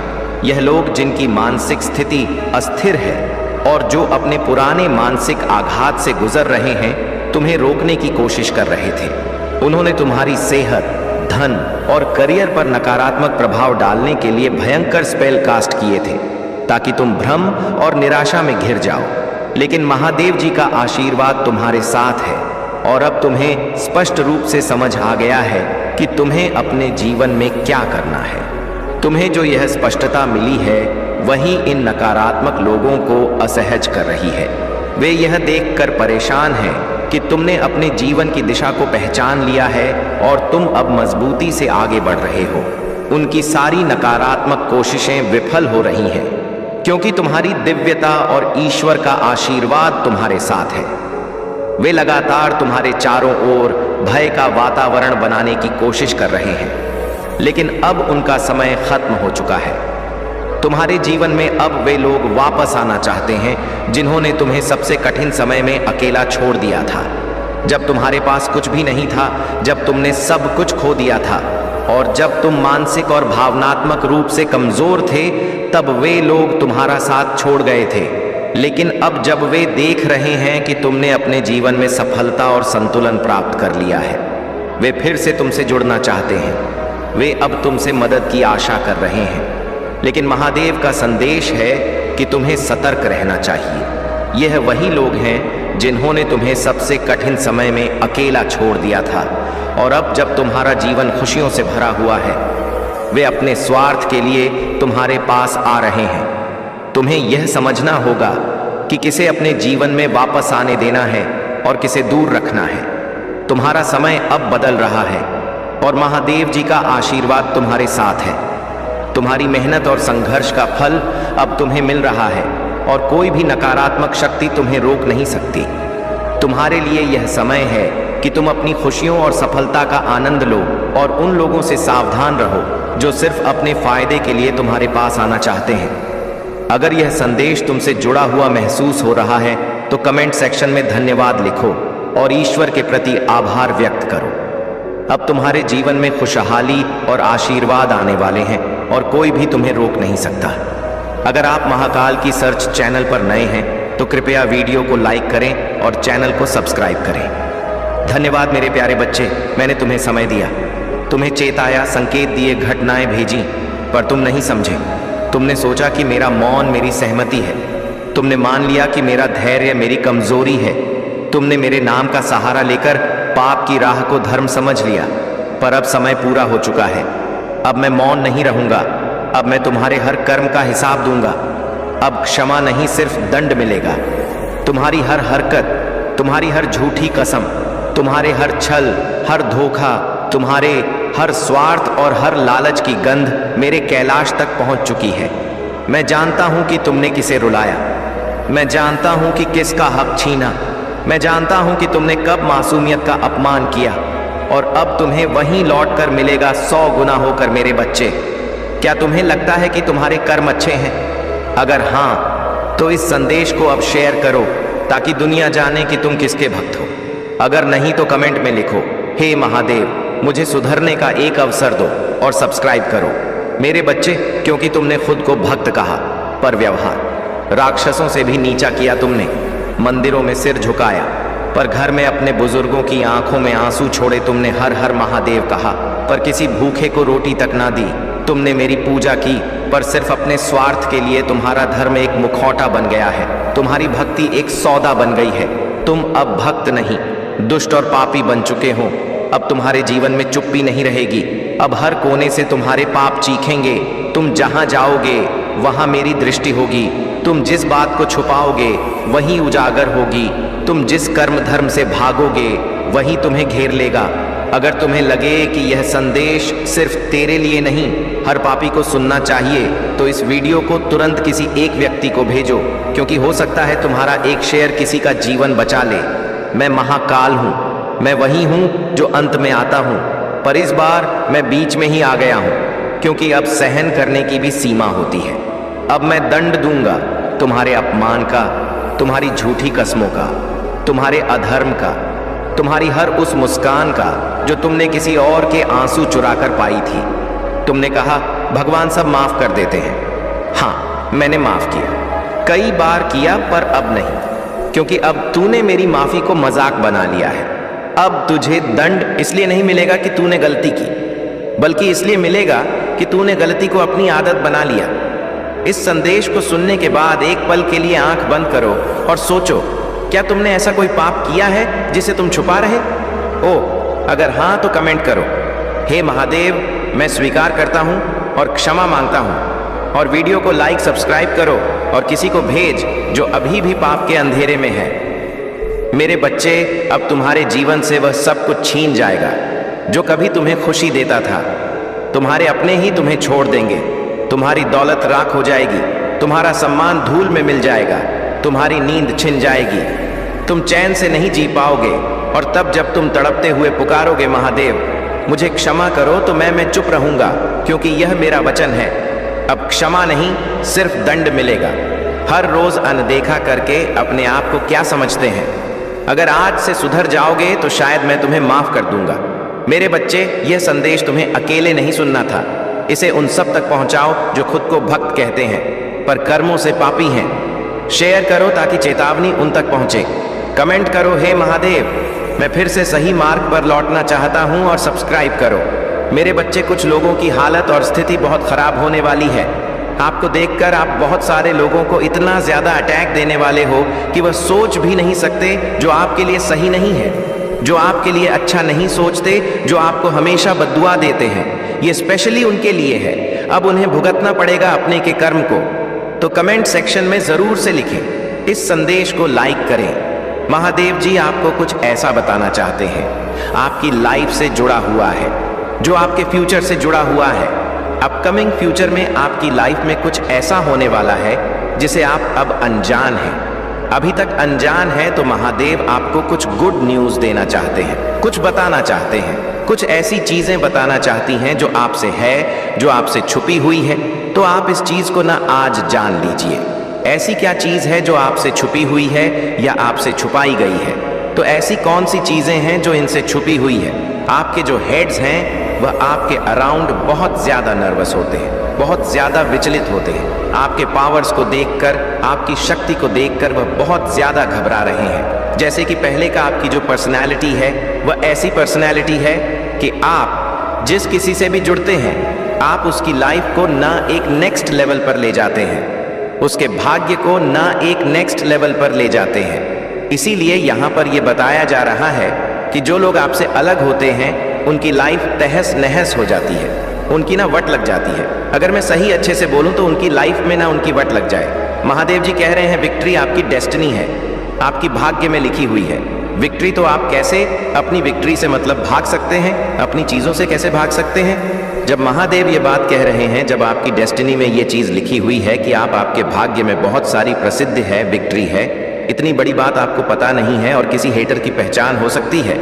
यह लोग जिनकी मानसिक स्थिति अस्थिर है और जो अपने पुराने मानसिक आघात से गुजर रहे हैं, तुम्हें रोकने की कोशिश कर रहे थे। उन्होंने तुम्हारी सेहत, धन और करियर पर नकारात्मक प्रभाव डालने के लिए भयंकर स्पेल कास्ट किए थे, ताकि तुम भ्रम और निराशा में घिर जाओ। लेकिन महादेव जी का आशीर्वाद तुम्हारे साथ है और अब तुम्हें स्पष्ट रूप से समझ आ गया है कि तुम्हें अपने जीवन में क्या करना है। तुम्हें जो यह स्पष्टता मिली है, वही इन नकारात्मक लोगों को असहज कर रही है। वे यह देखकर परेशान हैं कि तुमने अपने जीवन की दिशा को पहचान लिया है और तुम अब मजबूती से आगे बढ़ रहे हो। उनकी सारी नकारात्मक कोशिशें विफल हो रही हैं, क्योंकि तुम्हारी दिव्यता और ईश्वर का आशीर्वाद तुम्हारे साथ है। वे लगातार तुम्हारे चारों ओर भय का वातावरण बनाने की कोशिश कर रहे हैं, लेकिन अब उनका समय खत्म हो चुका है। तुम्हारे जीवन में अब वे लोग वापस आना चाहते हैं जिन्होंने तुम्हें सबसे कठिन समय में अकेला छोड़ दिया था, जब तुम्हारे पास कुछ भी नहीं था, जब तुमने सब कुछ खो दिया था और जब तुम मानसिक और भावनात्मक रूप से कमजोर थे, तब वे लोग तुम्हारा साथ छोड़ गए थे। लेकिन अब जब वे देख रहे हैं कि तुमने अपने जीवन में सफलता और संतुलन प्राप्त कर लिया है, वे फिर से तुमसे जुड़ना चाहते हैं। वे अब तुमसे मदद की आशा कर रहे हैं। लेकिन महादेव का संदेश है कि तुम्हें सतर्क रहना चाहिए। यह वही लोग हैं जिन्होंने तुम्हें सबसे कठिन समय में अकेला छोड़ दिया था, और अब जब तुम्हारा जीवन खुशियों से भरा हुआ है, वे अपने स्वार्थ के लिए तुम्हारे पास आ रहे हैं। तुम्हें यह समझना होगा कि किसे अपने जीवन में वापस आने देना है और किसे दूर रखना है। तुम्हारा समय अब बदल रहा है और महादेव जी का आशीर्वाद तुम्हारे साथ है। तुम्हारी मेहनत और संघर्ष का फल अब तुम्हें मिल रहा है और कोई भी नकारात्मक शक्ति तुम्हें रोक नहीं सकती। तुम्हारे लिए यह समय है कि तुम अपनी खुशियों और सफलता का आनंद लो और उन लोगों से सावधान रहो जो सिर्फ अपने फायदे के लिए तुम्हारे पास आना चाहते हैं। अगर यह संदेश तुमसे जुड़ा हुआ महसूस हो रहा है तो कमेंट सेक्शन में धन्यवाद लिखो और ईश्वर के प्रति आभार व्यक्त करो। अब तुम्हारे जीवन में खुशहाली और आशीर्वाद आने वाले हैं और कोई भी तुम्हें रोक नहीं सकता। अगर आप महाकाल की सर्च चैनल पर नए हैं तो कृपया वीडियो को लाइक करें और चैनल को सब्सक्राइब करें। धन्यवाद मेरे प्यारे बच्चे, मैंने तुम्हें समय दिया, तुम्हें चेताया, संकेत दिए, घटनाएं भेजी, पर तुम नहीं समझे। तुमने सोचा कि मेरा मौन मेरी सहमति है। तुमने मान लिया कि मेरा धैर्य मेरी कमजोरी है। तुमने मेरे नाम का सहारा लेकर पाप की राह को धर्म समझ लिया। पर अब समय पूरा हो चुका है। अब मैं मौन नहीं रहूंगा। अब मैं तुम्हारे हर कर्म का हिसाब दूंगा। अब क्षमा नहीं, सिर्फ दंड मिलेगा। तुम्हारी हर हरकत, तुम्हारी हर झूठी कसम, तुम्हारे हर छल, हर धोखा, तुम्हारे हर स्वार्थ और हर लालच की गंध मेरे कैलाश तक पहुंच चुकी है। मैं जानता हूं कि तुमने किसे रुलाया। मैं जानता हूं कि किसका हक छीना। मैं जानता हूं कि तुमने कब मासूमियत का अपमान किया, और अब तुम्हें वहीं लौट कर मिलेगा 100 गुना होकर मेरे बच्चे। क्या तुम्हें लगता है कि तुम्हारे कर्म अच्छे हैं? अगर हाँ, तो इस संदेश को अब शेयर करो ताकि दुनिया जाने कि तुम किसके भक्त हो। अगर नहीं तो कमेंट में लिखो, हे महादेव, मुझे सुधरने का एक अवसर दो, और सब्सक्राइब करो मेरे बच्चे, क्योंकि तुमने खुद को भक्त कहा पर व्यवहार राक्षसों से भी नीचा किया। तुमने मंदिरों में सिर झुकाया पर घर में अपने बुजुर्गों की आंखों में आंसू छोड़े। तुमने हर हर महादेव कहा पर किसी भूखे को रोटी तक ना दी। तुमने मेरी पूजा की पर सिर्फ अपने स्वार्थ के लिए। तुम्हारा धर्म एक मुखौटा बन गया है। तुम्हारी भक्ति एक सौदा बन गई है। तुम अब भक्त नहीं, दुष्ट और पापी बन चुके हो। अब तुम्हारे जीवन में चुप्पी नहीं रहेगी। अब हर कोने से तुम्हारे पाप चीखेंगे। तुम जहां जाओगे वहां मेरी दृष्टि होगी। तुम जिस बात को छुपाओगे वही उजागर होगी। तुम जिस कर्म धर्म से भागोगे वही तुम्हें घेर लेगा। अगर तुम्हें लगे कि यह संदेश सिर्फ तेरे लिए नहीं, हर पापी को सुनना चाहिए, तो इस वीडियो को तुरंत किसी एक व्यक्ति को भेजो, क्योंकि हो सकता है तुम्हारा एक शेयर किसी का जीवन बचा ले। मैं महाकाल हूँ। मैं वही हूँ जो अंत में आता हूँ, पर इस बार मैं बीच में ही आ गया हूँ, क्योंकि अब सहन करने की भी सीमा होती है। अब मैं दंड दूंगा तुम्हारे अपमान का, तुम्हारी झूठी कस्मों का, तुम्हारे अधर्म का, तुम्हारी हर उस मुस्कान का जो तुमने किसी और के आंसू चुराकर पाई थी। तुमने कहा भगवान सब माफ कर देते हैं। हाँ, मैंने माफ किया, कई बार किया, पर अब नहीं, क्योंकि अब तूने मेरी माफी को मजाक बना लिया है। अब तुझे दंड इसलिए नहीं मिलेगा कि तूने गलती की, बल्कि इसलिए मिलेगा कि तूने गलती को अपनी आदत बना लिया। इस संदेश को सुनने के बाद एक पल के लिए आंख बंद करो और सोचो, क्या तुमने ऐसा कोई पाप किया है जिसे तुम छुपा रहे? अगर हाँ तो कमेंट करो, हे महादेव, मैं स्वीकार करता हूँ और क्षमा मांगता हूँ। और वीडियो को लाइक, सब्सक्राइब करो और किसी को भेज जो अभी भी पाप के अंधेरे में है। मेरे बच्चे, अब तुम्हारे जीवन से वह सब कुछ छीन जाएगा जो कभी तुम्हें खुशी देता था। तुम्हारे अपने ही तुम्हें छोड़ देंगे। तुम्हारी दौलत राख हो जाएगी। तुम्हारा सम्मान धूल में मिल जाएगा। तुम्हारी नींद छिन जाएगी। तुम चैन से नहीं जी पाओगे। और तब जब तुम तड़पते हुए पुकारोगे महादेव मुझे क्षमा करो, तो मैं चुप रहूंगा, क्योंकि यह मेरा वचन है। अब क्षमा नहीं, सिर्फ दंड मिलेगा। हर रोज अनदेखा करके अपने आप को क्या समझते हैं? अगर आज से सुधर जाओगे तो शायद मैं तुम्हें माफ कर दूंगा। मेरे बच्चे, यह संदेश तुम्हें अकेले नहीं सुनना था। इसे उन सब तक पहुंचाओ जो खुद को भक्त कहते हैं पर कर्मों से पापी हैं। शेयर करो ताकि चेतावनी उन तक पहुंचे। कमेंट करो, हे महादेव, मैं फिर से सही मार्ग पर लौटना चाहता हूं, और सब्सक्राइब करो। मेरे बच्चे, कुछ लोगों की हालत और स्थिति बहुत खराब होने वाली है। आपको देखकर आप बहुत सारे लोगों को इतना ज्यादा अटैक देने वाले हो कि वह सोच भी नहीं सकते, जो आपके लिए सही नहीं है, जो आपके लिए अच्छा नहीं सोचते, जो आपको हमेशा बद्दुआ देते हैं। ये स्पेशली उनके लिए है। अब उन्हें भुगतना पड़ेगा अपने के कर्म को। तो कमेंट सेक्शन में जरूर से लिखें, इस संदेश को लाइक करें। महादेव जी आपको कुछ ऐसा बताना चाहते हैं, आपकी लाइफ से जुड़ा हुआ है, जो आपके फ्यूचर से जुड़ा हुआ है। अपकमिंग फ्यूचर में आपकी लाइफ में कुछ ऐसा होने वाला है जिसे आप अब अनजान हैं। अभी तक अनजान है तो महादेव आपको कुछ गुड न्यूज़ देना चाहते हैं, कुछ बताना चाहते हैं, कुछ ऐसी चीज़ें बताना चाहती हैं जो आपसे है, जो आपसे छुपी हुई है। तो आप इस चीज़ को ना आज जान लीजिए। ऐसी क्या चीज़ है जो आपसे छुपी हुई है या आपसे छुपाई गई है? तो ऐसी कौन सी चीज़ें हैं जो इनसे छुपी हुई है? आपके जो हेड्स हैं वह आपके अराउंड बहुत ज़्यादा नर्वस होते हैं, बहुत ज़्यादा विचलित होते हैं। आपके पावर्स को देखकर, आपकी शक्ति को देखकर वह बहुत ज़्यादा घबरा रहे हैं। जैसे कि पहले का आपकी जो पर्सनैलिटी है वह ऐसी पर्सनैलिटी है कि आप जिस किसी से भी जुड़ते हैं, आप उसकी लाइफ को ना एक नेक्स्ट लेवल पर ले जाते हैं, उसके भाग्य को ना एक नेक्स्ट लेवल पर ले जाते हैं। इसीलिए यहाँ पर यह बताया जा रहा है कि जो लोग आपसे अलग होते हैं उनकी लाइफ तहस नहस हो जाती है, उनकी ना वट लग जाती है। अगर मैं सही अच्छे से बोलूं तो उनकी लाइफ में ना उनकी वट लग जाए। महादेव जी कह रहे हैं विक्ट्री आपकी डेस्टिनी है, आपकी भाग्य में लिखी हुई है। विक्ट्री तो आप कैसे अपनी विक्ट्री से मतलब भाग सकते हैं, अपनी चीज़ों से कैसे भाग सकते हैं? जब महादेव ये बात कह रहे हैं, जब आपकी डेस्टिनी में ये चीज़ लिखी हुई है कि आप आपके भाग्य में बहुत सारी प्रसिद्ध है, विक्ट्री है, इतनी बड़ी बात आपको पता नहीं है और किसी हेटर की पहचान हो सकती है।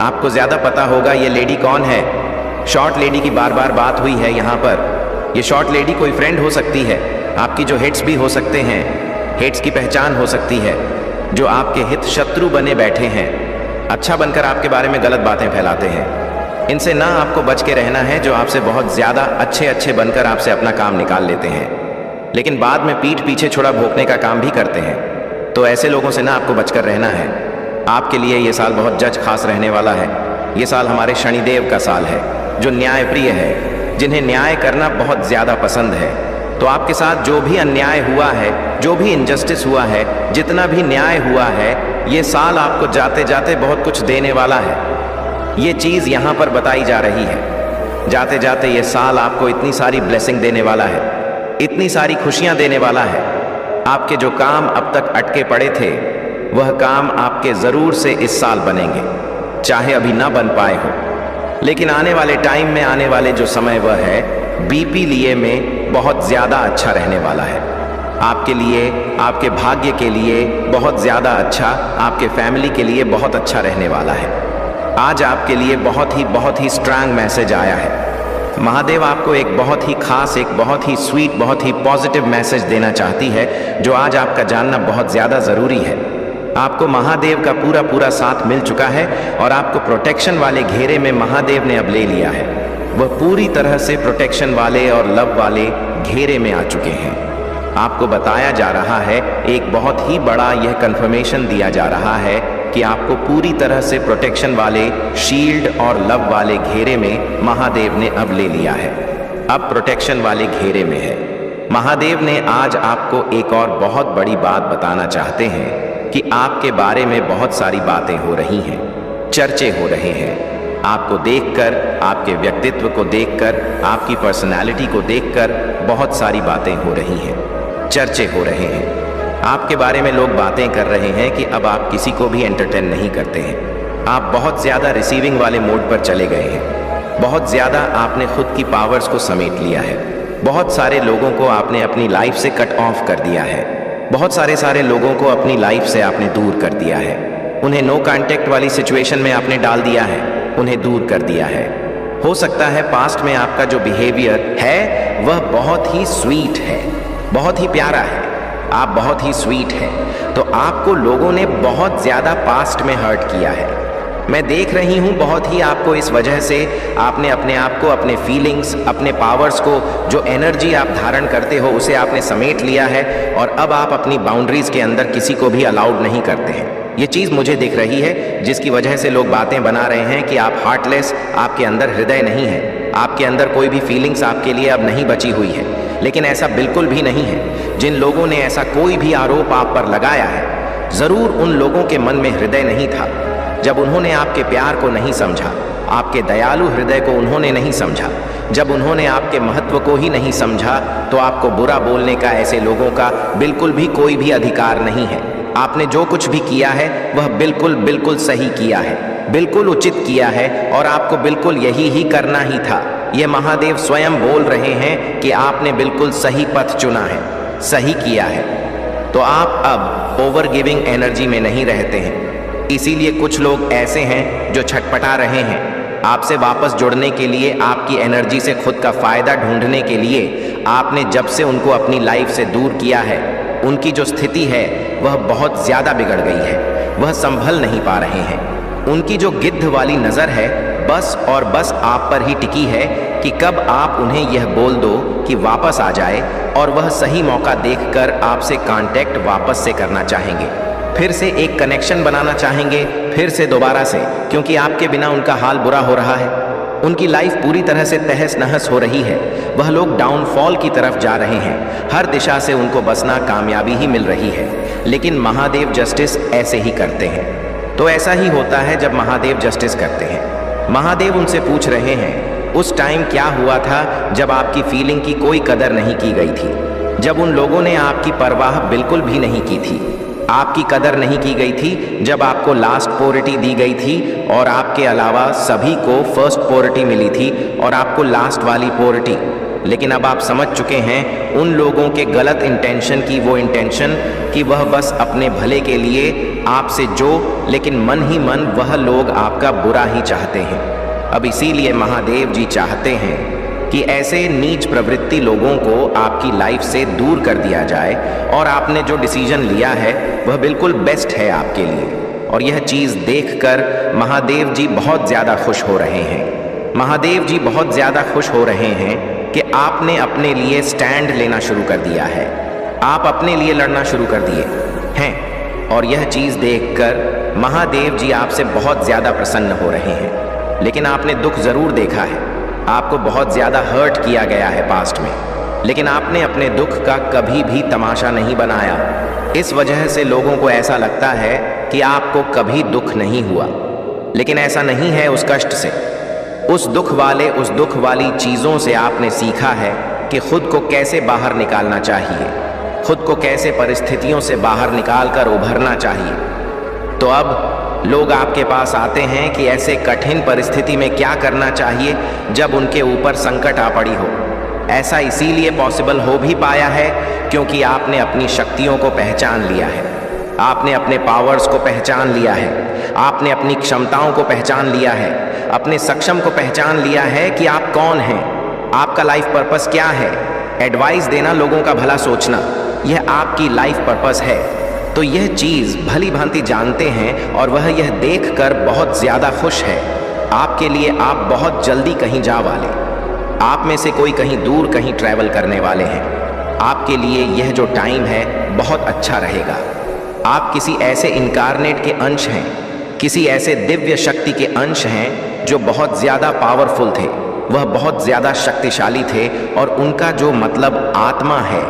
आपको ज़्यादा पता होगा ये लेडी कौन है। शॉर्ट लेडी की बार बार बात हुई है यहाँ पर। ये शॉर्ट लेडी कोई फ्रेंड हो सकती है, आपकी जो हिट्स भी हो सकते हैं, हिट्स की पहचान हो सकती है, जो आपके हित शत्रु बने बैठे हैं, अच्छा बनकर आपके बारे में गलत बातें फैलाते हैं। इनसे ना आपको बच के रहना है, जो आपसे बहुत ज़्यादा अच्छे बनकर आपसे अपना काम निकाल लेते हैं, लेकिन बाद में पीठ पीछे छुरा भोंकने का काम भी करते हैं। तो ऐसे लोगों से ना आपको बचकर रहना है। आपके लिए ये साल बहुत जज खास रहने वाला है। ये साल हमारे शनिदेव का साल है, जो न्याय प्रिय है, जिन्हें न्याय करना बहुत ज़्यादा पसंद है। तो आपके साथ जो भी अन्याय हुआ है, जो भी इनजस्टिस हुआ है, जितना भी न्याय हुआ है, ये साल आपको जाते जाते बहुत कुछ देने वाला है। ये चीज़ यहाँ पर बताई जा रही है। जाते जाते ये साल आपको इतनी सारी ब्लेसिंग देने वाला है, इतनी सारी खुशियाँ देने वाला है। आपके जो काम अब तक अटके पड़े थे, वह काम आपके ज़रूर से इस साल बनेंगे, चाहे अभी ना बन पाए हो। लेकिन आने वाले टाइम में, आने वाले जो समय वह है, बीपी लिए में बहुत ज़्यादा अच्छा रहने वाला है। आपके लिए, आपके भाग्य के लिए बहुत ज़्यादा अच्छा, आपके फैमिली के लिए बहुत अच्छा रहने वाला है। आज आपके लिए बहुत ही स्ट्रांग मैसेज आया है। महादेव आपको एक बहुत ही खास, एक बहुत ही स्वीट, बहुत ही पॉजिटिव मैसेज देना चाहती है, जो आज आपका जानना बहुत ज़्यादा ज़रूरी है। आपको महादेव का पूरा साथ मिल चुका है और आपको प्रोटेक्शन वाले घेरे में महादेव ने अब ले लिया है। वह पूरी तरह से प्रोटेक्शन वाले और लव वाले घेरे में आ चुके हैं। आपको बताया जा रहा है, एक बहुत ही बड़ा यह कंफर्मेशन दिया जा रहा है कि आपको पूरी तरह से प्रोटेक्शन वाले शील्ड और लव वाले घेरे में महादेव ने अब ले लिया है। अब प्रोटेक्शन वाले घेरे में है। महादेव ने आज आपको एक और बहुत बड़ी बात बताना चाहते हैं कि आपके बारे में बहुत सारी बातें हो रही हैं, चर्चे हो रहे हैं। आपको देखकर, आपके व्यक्तित्व को देखकर, आपकी पर्सनालिटी को देखकर बहुत सारी बातें हो रही हैं, चर्चे हो रहे हैं। आपके बारे में लोग बातें कर रहे हैं कि अब आप किसी को भी एंटरटेन नहीं करते हैं। आप बहुत ज़्यादा रिसीविंग वाले मोड पर चले गए हैं। बहुत ज़्यादा आपने खुद की पावर्स को समेट लिया है। बहुत सारे लोगों को आपने अपनी लाइफ से कट ऑफ कर दिया है। बहुत सारे लोगों को अपनी लाइफ से आपने दूर कर दिया है। उन्हें नो कांटेक्ट वाली सिचुएशन में आपने डाल दिया है, उन्हें दूर कर दिया है। हो सकता है पास्ट में आपका जो बिहेवियर है वह बहुत ही स्वीट है, बहुत ही प्यारा है, आप बहुत ही स्वीट है, तो आपको लोगों ने बहुत ज़्यादा पास्ट में हर्ट किया है। मैं देख रही हूँ बहुत ही आपको इस वजह से आपने अपने आप को, अपने फीलिंग्स, अपने पावर्स को, जो एनर्जी आप धारण करते हो उसे आपने समेट लिया है और अब आप अपनी बाउंड्रीज के अंदर किसी को भी अलाउड नहीं करते हैं। ये चीज़ मुझे दिख रही है, जिसकी वजह से लोग बातें बना रहे हैं कि आप हार्टलेस, आपके अंदर हृदय नहीं है, आपके अंदर कोई भी फीलिंग्स आपके लिए अब नहीं बची हुई है। लेकिन ऐसा बिल्कुल भी नहीं है। जिन लोगों ने ऐसा कोई भी आरोप आप पर लगाया है, ज़रूर उन लोगों के मन में हृदय नहीं था। जब उन्होंने आपके प्यार को नहीं समझा, आपके दयालु हृदय को उन्होंने नहीं समझा, जब उन्होंने आपके महत्व को ही नहीं समझा, तो आपको बुरा बोलने का ऐसे लोगों का बिल्कुल भी कोई भी अधिकार नहीं है। आपने जो कुछ भी किया है वह बिल्कुल बिल्कुल सही किया है, बिल्कुल उचित किया है और आपको बिल्कुल यही ही करना ही था। ये महादेव स्वयं बोल रहे हैं कि आपने बिल्कुल सही पथ चुना है, सही किया है। तो आप अब ओवर गिविंग एनर्जी में नहीं रहते हैं। इसीलिए कुछ लोग ऐसे हैं जो छटपटा रहे हैं आपसे वापस जुड़ने के लिए, आपकी एनर्जी से खुद का फ़ायदा ढूंढने के लिए। आपने जब से उनको अपनी लाइफ से दूर किया है, उनकी जो स्थिति है वह बहुत ज़्यादा बिगड़ गई है, वह संभल नहीं पा रहे हैं। उनकी जो गिद्ध वाली नज़र है बस और बस आप पर ही टिकी है कि कब आप उन्हें यह बोल दो कि वापस आ जाए, और वह सही मौका देखकर आपसे कांटेक्ट वापस से करना चाहेंगे, फिर से एक कनेक्शन बनाना चाहेंगे, फिर से दोबारा से, क्योंकि आपके बिना उनका हाल बुरा हो रहा है। उनकी लाइफ पूरी तरह से तहस नहस हो रही है। वह लोग डाउनफॉल की तरफ जा रहे हैं। हर दिशा से उनको बस ना कामयाबी ही मिल रही है। लेकिन महादेव जस्टिस ऐसे ही करते हैं। तो ऐसा ही होता है जब महादेव जस्टिस करते हैं। महादेव उनसे पूछ रहे हैं, उस टाइम क्या हुआ था जब आपकी फीलिंग की कोई कदर नहीं की गई थी, जब उन लोगों ने आपकी परवाह बिल्कुल भी नहीं की थी, आपकी कदर नहीं की गई थी, जब आपको लास्ट प्रायोरिटी दी गई थी और आपके अलावा सभी को फर्स्ट प्रायोरिटी मिली थी और आपको लास्ट वाली प्रायोरिटी। लेकिन अब आप समझ चुके हैं उन लोगों के गलत इंटेंशन की, वो इंटेंशन कि वह बस अपने भले के लिए आपसे लेकिन मन ही मन वह लोग आपका बुरा ही चाहते हैं। अब इसीलिए महादेव जी चाहते हैं कि ऐसे नीच प्रवृत्ति लोगों को आपकी लाइफ से दूर कर दिया जाए, और आपने जो डिसीजन लिया है वह बिल्कुल बेस्ट है आपके लिए। और यह चीज़ देखकर महादेव जी बहुत ज़्यादा खुश हो रहे हैं। महादेव जी बहुत ज़्यादा खुश हो रहे हैं कि आपने अपने लिए स्टैंड लेना शुरू कर दिया है, आप अपने लिए लड़ना शुरू कर दिए हैं। और यह चीज़ देखकर महादेव जी आपसे बहुत ज़्यादा प्रसन्न हो रहे हैं। लेकिन आपने दुख ज़रूर देखा है, आपको बहुत ज़्यादा हर्ट किया गया है पास्ट में, लेकिन आपने अपने दुख का कभी भी तमाशा नहीं बनाया। इस वजह से लोगों को ऐसा लगता है कि आपको कभी दुख नहीं हुआ, लेकिन ऐसा नहीं है। उस कष्ट से, उस दुख वाली चीज़ों से आपने सीखा है कि खुद को कैसे बाहर निकालना चाहिए, खुद को कैसे परिस्थितियों से बाहर निकाल कर उभरना चाहिए। तो अब लोग आपके पास आते हैं कि ऐसे कठिन परिस्थिति में क्या करना चाहिए जब उनके ऊपर संकट आ पड़ी हो। ऐसा इसीलिए पॉसिबल हो भी पाया है क्योंकि आपने अपनी शक्तियों को पहचान लिया है, आपने अपने पावर्स को पहचान लिया है, आपने अपनी क्षमताओं को पहचान लिया है, अपने सक्षम को पहचान लिया है कि आप कौन हैं, आपका लाइफ पर्पस क्या है। एडवाइस देना, लोगों का भला सोचना, यह आपकी लाइफ पर्पस है। तो यह चीज़ भली भांति जानते हैं और वह यह देखकर बहुत ज़्यादा खुश है आपके लिए। आप बहुत जल्दी कहीं जा वाले, आप में से कोई कहीं दूर कहीं ट्रैवल करने वाले हैं। आपके लिए यह जो टाइम है बहुत अच्छा रहेगा। आप किसी ऐसे इनकारनेट के अंश हैं, किसी ऐसे दिव्य शक्ति के अंश हैं जो बहुत ज़्यादा पावरफुल थे, वह बहुत ज़्यादा शक्तिशाली थे, और उनका जो मतलब आत्मा है,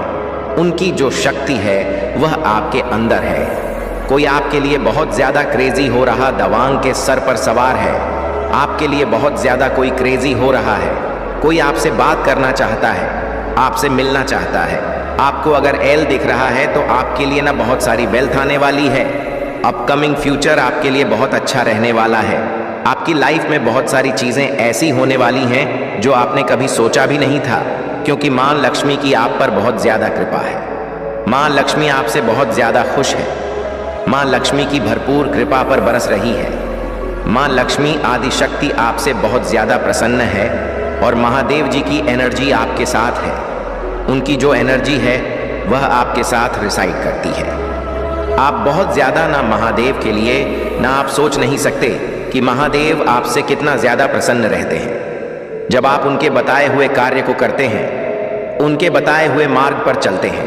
उनकी जो शक्ति है वह आपके अंदर है। कोई आपके लिए बहुत ज़्यादा क्रेजी हो रहा दवांग के सर पर सवार है, आपके लिए बहुत ज़्यादा कोई क्रेजी हो रहा है, कोई आपसे बात करना चाहता है, आपसे मिलना चाहता है। आपको अगर एल दिख रहा है तो आपके लिए ना बहुत सारी वेल्थ आने वाली है। अपकमिंग फ्यूचर आपके लिए बहुत अच्छा रहने वाला है। आपकी लाइफ में बहुत सारी चीज़ें ऐसी होने वाली हैं जो आपने कभी सोचा भी नहीं था, क्योंकि माँ लक्ष्मी की आप पर बहुत ज़्यादा कृपा है। माँ लक्ष्मी आपसे बहुत ज़्यादा खुश है। माँ लक्ष्मी की भरपूर कृपा पर बरस रही है। माँ लक्ष्मी आदि शक्ति आपसे बहुत ज्यादा प्रसन्न है और महादेव जी की एनर्जी आपके साथ है। उनकी जो एनर्जी है वह आपके साथ रिसाइड करती है। आप बहुत ज्यादा ना महादेव के लिए ना आप सोच नहीं सकते कि महादेव आपसे कितना ज्यादा प्रसन्न रहते हैं। जब आप उनके बताए हुए कार्य को करते हैं, उनके बताए हुए मार्ग पर चलते हैं,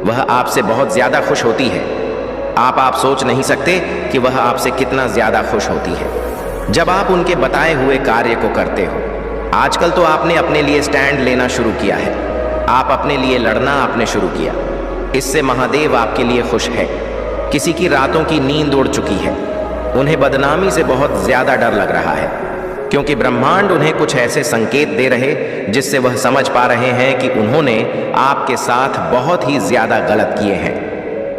वह आपसे बहुत ज्यादा खुश होती है। आप सोच नहीं सकते कि वह आपसे कितना ज्यादा खुश होती है जब आप उनके बताए हुए कार्य को करते हो। आजकल तो आपने अपने लिए स्टैंड लेना शुरू किया है, आप अपने लिए लड़ना आपने शुरू किया। इससे महादेव आपके लिए खुश है। किसी की रातों की नींद उड़ चुकी है, उन्हें बदनामी से बहुत ज्यादा डर लग रहा है, क्योंकि ब्रह्मांड उन्हें कुछ ऐसे संकेत दे रहे जिससे वह समझ पा रहे हैं कि उन्होंने आपके साथ बहुत ही ज्यादा गलत किए हैं।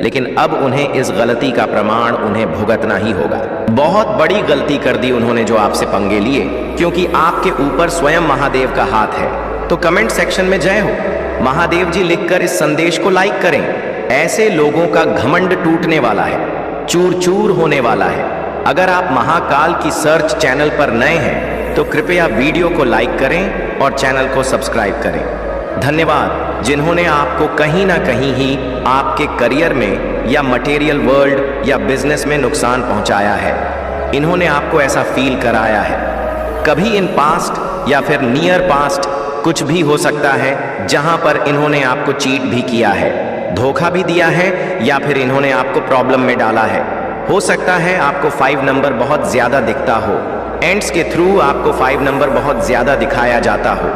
लेकिन अब उन्हें इस गलती का प्रमाण उन्हें भुगतना ही होगा। बहुत बड़ी गलती कर दी उन्होंने जो आपसे पंगे लिए, क्योंकि आपके ऊपर स्वयं महादेव का हाथ है। तो कमेंट सेक्शन में जय हो महादेव जी लिखकर इस संदेश को लाइक करें। ऐसे लोगों का घमंड टूटने वाला है, चूर चूर होने वाला है। अगर आप महाकाल की सर्च चैनल पर नए हैं तो कृपया वीडियो को लाइक करें और चैनल को सब्सक्राइब करें। धन्यवाद जिन्होंने आपको कहीं ना कहीं ही आपके करियर में या मटेरियल वर्ल्ड या बिजनेस में नुकसान पहुंचाया है। इन्होंने आपको ऐसा फील कराया है। कभी इन पास्ट या फिर नियर पास्ट कुछ भी हो सकता है जहां पर इन्होंने आपको चीट भी किया है, धोखा भी दिया है, या फिर इन्होंने आपको प्रॉब्लम में डाला है। हो सकता है आपको 5 नंबर बहुत ज्यादा दिखता हो, एंड्स के थ्रू आपको 5 नंबर बहुत ज्यादा दिखाया जाता हो।